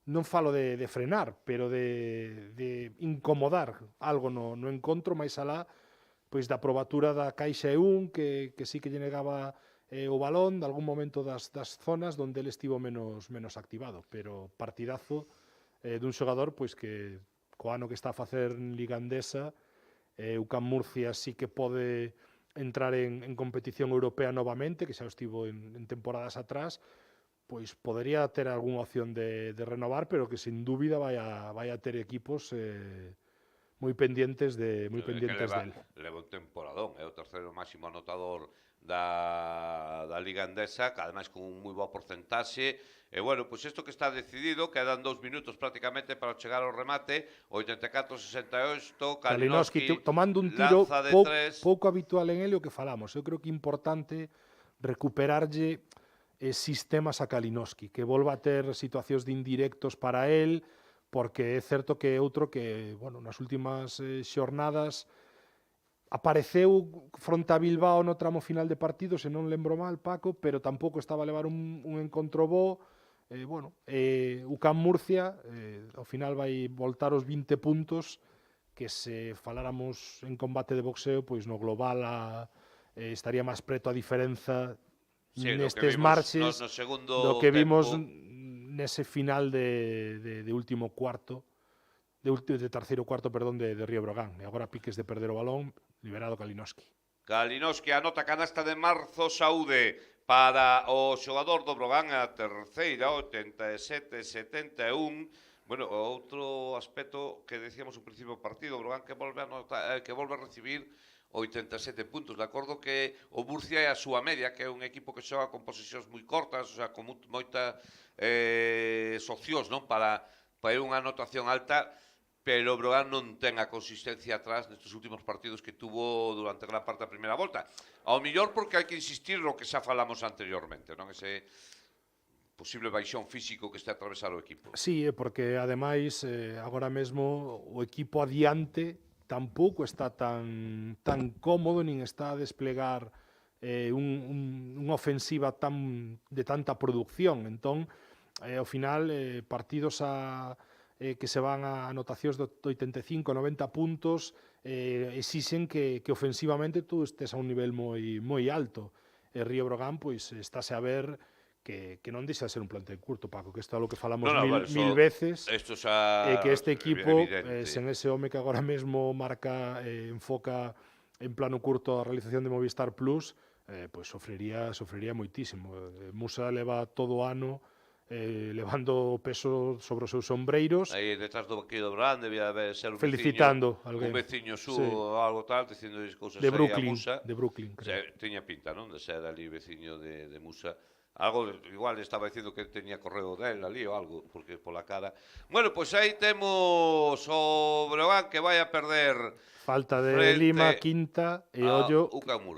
[SPEAKER 8] non falo de frenar, pero de incomodar algo no encontro, máis alá pois da probatura da caixa E1, que sí que lle negaba o balón, de algún momento das zonas onde ele estivo menos activado, pero partidazo dun xogador pois que co ano que está a facer en Liga Andesa, UCAM Murcia sí que pode entrar en competición europea novamente, que xa estivo en temporadas atrás, pois podería ter algunha opción de renovar, pero que sin dúbida vai a ter equipos moi pendientes del.
[SPEAKER 7] Leva un temporadón, é o terceiro máximo anotador da Liga Endesa, que ademais con un moi boa porcentaxe. E bueno, pois isto que está decidido, quedan 2 minutos prácticamente para chegar ao remate, 84-68, Kalinowski
[SPEAKER 8] tomando un tiro
[SPEAKER 7] lanza de tres.
[SPEAKER 8] pouco habitual en ele o que falamos. Eu creo que é importante recuperarlle sistemas a Kalinowski, que volva a ter situacións de indirectos para el, porque é certo que é outro que, bueno, nas últimas xornadas apareceu fronte a Bilbao no tramo final de partido, se non lembro mal, Paco, pero tampouco estaba a levar un encontro bo. O Camp Murcia ao final vai voltar os 20 puntos, que se faláramos en combate de boxeo, pois no global estaría máis preto a diferenza nestes marches do que vimos nese final de último cuarto, de terceiro cuarto, perdón, de Río Brogan. E agora piques de perder o balón, liberado Kalinowski.
[SPEAKER 7] Kalinowski anota canasta de Marzo Saúde para o xogador do Brogan, a terceira, 87-71. Bueno, outro aspecto que decíamos ao principio do partido, o Brogan que volve a recibir 87 puntos. De acordo que o Murcia é a súa media, que é un equipo que xoga con posesións moi cortas, o sea, con moitas opcións, non, para unha anotación alta, pero o Brogan non ten a consistencia atrás nestes últimos partidos que tuvo durante gran parte da primeira volta. Ao millor porque hai que insistir no que xa falamos anteriormente, non? Ese posible baixón físico que está a atravesar o equipo.
[SPEAKER 8] Sí, porque ademais agora mesmo o equipo adiante tampouco está tan cómodo, nin está a desplegar unha ofensiva de tanta producción. Entón, ao final, partidos que se van a anotacións de 85-90 puntos exixen que ofensivamente tú estés a un nivel moi alto. E Río Brogan, pois, estáse a ver que non deixa de ser un plantel curto, Paco, que isto é o que falamos mil veces, e que este equipo, sen ese home que agora mesmo marca, enfoca en plano curto a realización de Movistar Plus, pois sofrería moitísimo. Musa leva todo o ano levando o peso sobre os seus sombreiros.
[SPEAKER 7] Aí detrás do banquillo do Brogan debía ser un
[SPEAKER 8] felicitando
[SPEAKER 7] un veciño ou algo tal, dicindo cousas
[SPEAKER 8] de
[SPEAKER 7] Brooklyn, a Musa.
[SPEAKER 8] De Brooklyn, creo.
[SPEAKER 7] Tiña pinta, non? De ser ali veciño de Musa. Algo, igual estaba dicindo que teña correo del ali ou algo, porque pola cara. Bueno, pois aí temos o Brogan que vai a perder.
[SPEAKER 8] Falta de Lima, quinta, e ollo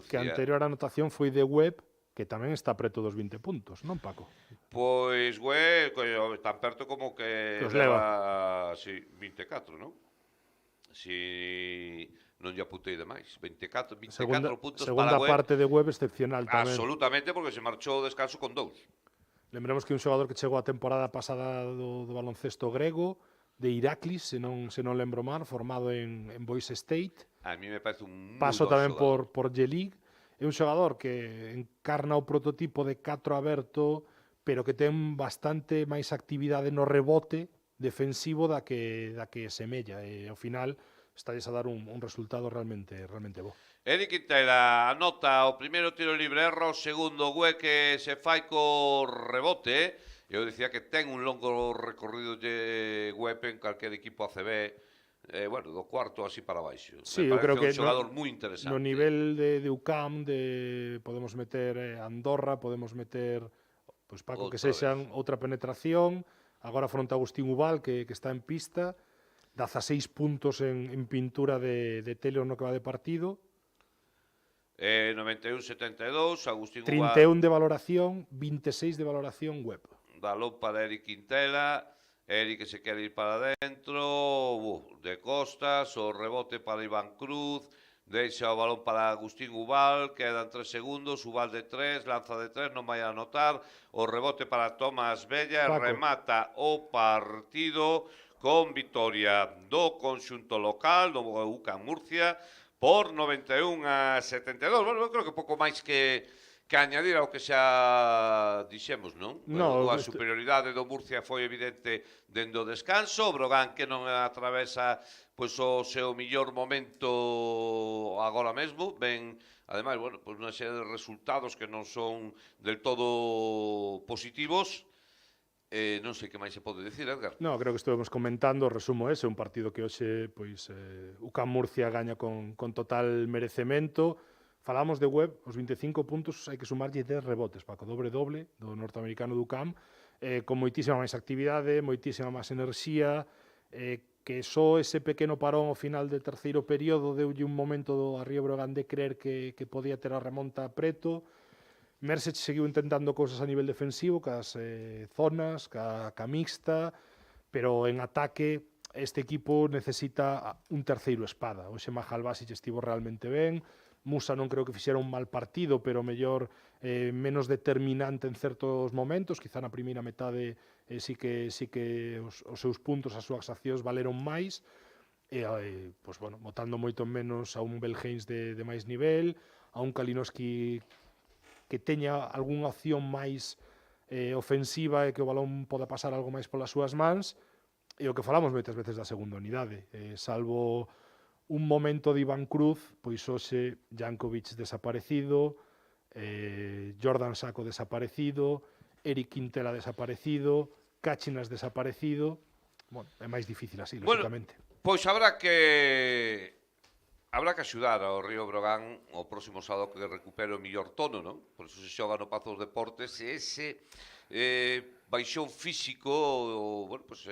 [SPEAKER 7] que
[SPEAKER 8] a anterior anotación foi de Webb, que tamén está preto dos 20 puntos, non, Paco?
[SPEAKER 7] Pois, tan perto como que leva 24, non? Si non lle apuntei demais. 24 puntos para
[SPEAKER 8] Segunda parte de Webb excepcional tamén.
[SPEAKER 7] Absolutamente, porque se marchou o descanso con 2.
[SPEAKER 8] Lembremos que un xogador que chegou a temporada pasada do baloncesto grego, de Iraklis, se non lembro mal, formado en Boise State.
[SPEAKER 7] A mí me parece un
[SPEAKER 8] paso tamén por G-League. É un xogador que encarna o prototipo de 4 aberto, pero que ten bastante máis actividade no rebote defensivo da que semella. E ao final está a dar un resultado realmente bo.
[SPEAKER 7] Eric Quintela anota o primeiro tiro libre, erra o segundo, que se fai co rebote. Eu dicía que ten un longo recorrido de Webb en calquer equipo ACB. Bueno, do cuarto así para baixo.
[SPEAKER 8] Sí, eu creo que
[SPEAKER 7] é un xogador moi interesante.
[SPEAKER 8] No nivel de UCAM, podemos meter Andorra, podemos meter, pois, Paco, que sexan outra penetración. Agora fronte a Agustín Ubal, que está en pista, 16 puntos en pintura de Teleo no que va de partido.
[SPEAKER 7] 91-72, Agustín
[SPEAKER 8] 31
[SPEAKER 7] Ubal.
[SPEAKER 8] de valoración, 26 de valoración Webb.
[SPEAKER 7] Balón para Eric Quintela. Eric que se quere ir para dentro, de costas, o rebote para Iván Cruz, deixa o balón para Agustín Ubal, quedan 3 segundos, Ubal de 3, lanza de 3, non vai a anotar, o rebote para Tomás Bella, remata o partido con vitoria do conxunto local, do UCAM Murcia, por 91-72. Bueno, eu creo que pouco máis que que añadir ao que xa dixemos, non?
[SPEAKER 8] No,
[SPEAKER 7] A superioridade do Murcia foi evidente dende o descanso, o Brogan que non atravesa pois o seu millor momento agora mesmo, ben, ademais, bueno, pois unha serie de resultados que non son del todo positivos. Non sei que máis se pode dicir, Edgar.
[SPEAKER 8] No, creo que estuvemos comentando, resumo ese, un partido que hoxe pois UCAM Murcia gaña con total merecemento. Falamos de Webb, os 25 puntos hai que sumarlle 10 rebotes, Paco, doble do norteamericano do UCAM, con moitísima máis actividade, moitísima máis enerxía, que só ese pequeno parón ao final do terceiro período deulle un momento a Río Breogán de creer que podía ter a remonta preto. Merse seguiu intentando cousas a nivel defensivo, cas zonas, ca mixta, pero en ataque este equipo necesita un terceiro espada. Hoxe Mahal Basic estivo realmente ben, Musa non creo que fixera un mal partido, pero mellor menos determinante en certos momentos, quizá na primeira metade sí que os seus puntos, as súas accións valeron máis, pois, bueno, botando moito menos a un Belheims de máis nivel, a un Kalinowski que teña algunha opción máis ofensiva e que o balón poda pasar algo máis polas súas mans, e o que falamos moitas veces da segunda unidade, salvo un momento de Iván Cruz, pois hoxe Jankovic desaparecido, Jordan Sacco desaparecido, Eric Quintela desaparecido, Cáchinas desaparecido. Bueno, é máis difícil así, lógicamente.
[SPEAKER 7] Pois habrá que axudar ao Río Breogán o próximo sábado que recupere o millor tono, non? Por iso se xoga no Pazo dos Deportes e ese baixón físico, bueno, pues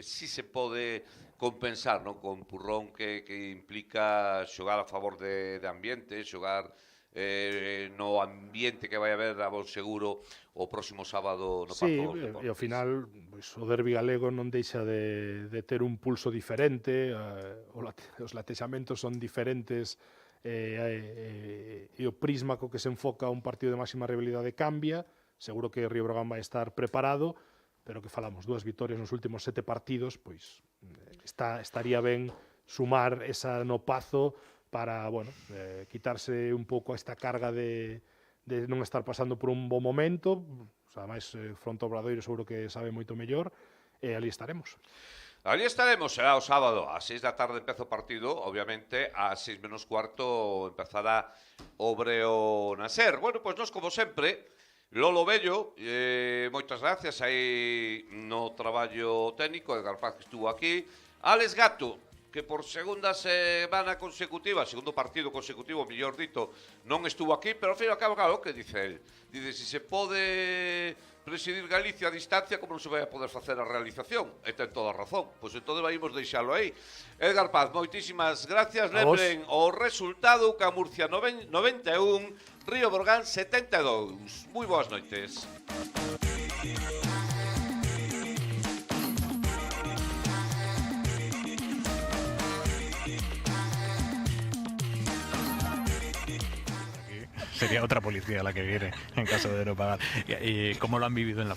[SPEAKER 7] si se pode compensar, non? Con empurrón que implica xogar a favor de ambiente, xogar no ambiente que vai haber a bon seguro o próximo sábado no Pazo dos Deportes.
[SPEAKER 8] E ao final pois, o derbi galego non deixa de ter un pulso diferente, os latexamentos son diferentes, e o prisma co que se enfoca un partido de máxima rivalidade cambia. Seguro que Río Breogán vai estar preparado, pero que falamos, 2 vitorias nos últimos 7 partidos, pois estaría ben sumar esa no Pazo para, bueno, quitarse un pouco esta carga de non estar pasando por un bo momento. O sea, máis fronte ao Obradoiro seguro que sabe moito mellor, e ali estaremos.
[SPEAKER 7] Ali estaremos, será o sábado, ás 6 da tarde empeza o partido, obviamente, ás 6 menos cuarto empezará o Breo Naser. Bueno, pois nós, como sempre, Lolo Bello, moitas gracias aí no traballo técnico, Edgar Paz que estuvo aquí, Alex Gato, que por segunda semana consecutiva, segundo partido consecutivo, mellor dito, non estuvo aquí, pero ao fin e ao cabo, claro, que dice el? Dice, si se pode presidir Galicia a distancia, como non se vai a poder facer a realización? E ten toda a razón, pois entón vaimos deixalo aí. Edgar Paz, moitísimas gracias, lembren o resultado, que a Murcia 91, Río Breogán 72. Moi boas noites.
[SPEAKER 12] Sería otra policía la que viene en caso de no pagar. ¿Y cómo lo han vivido en la familia?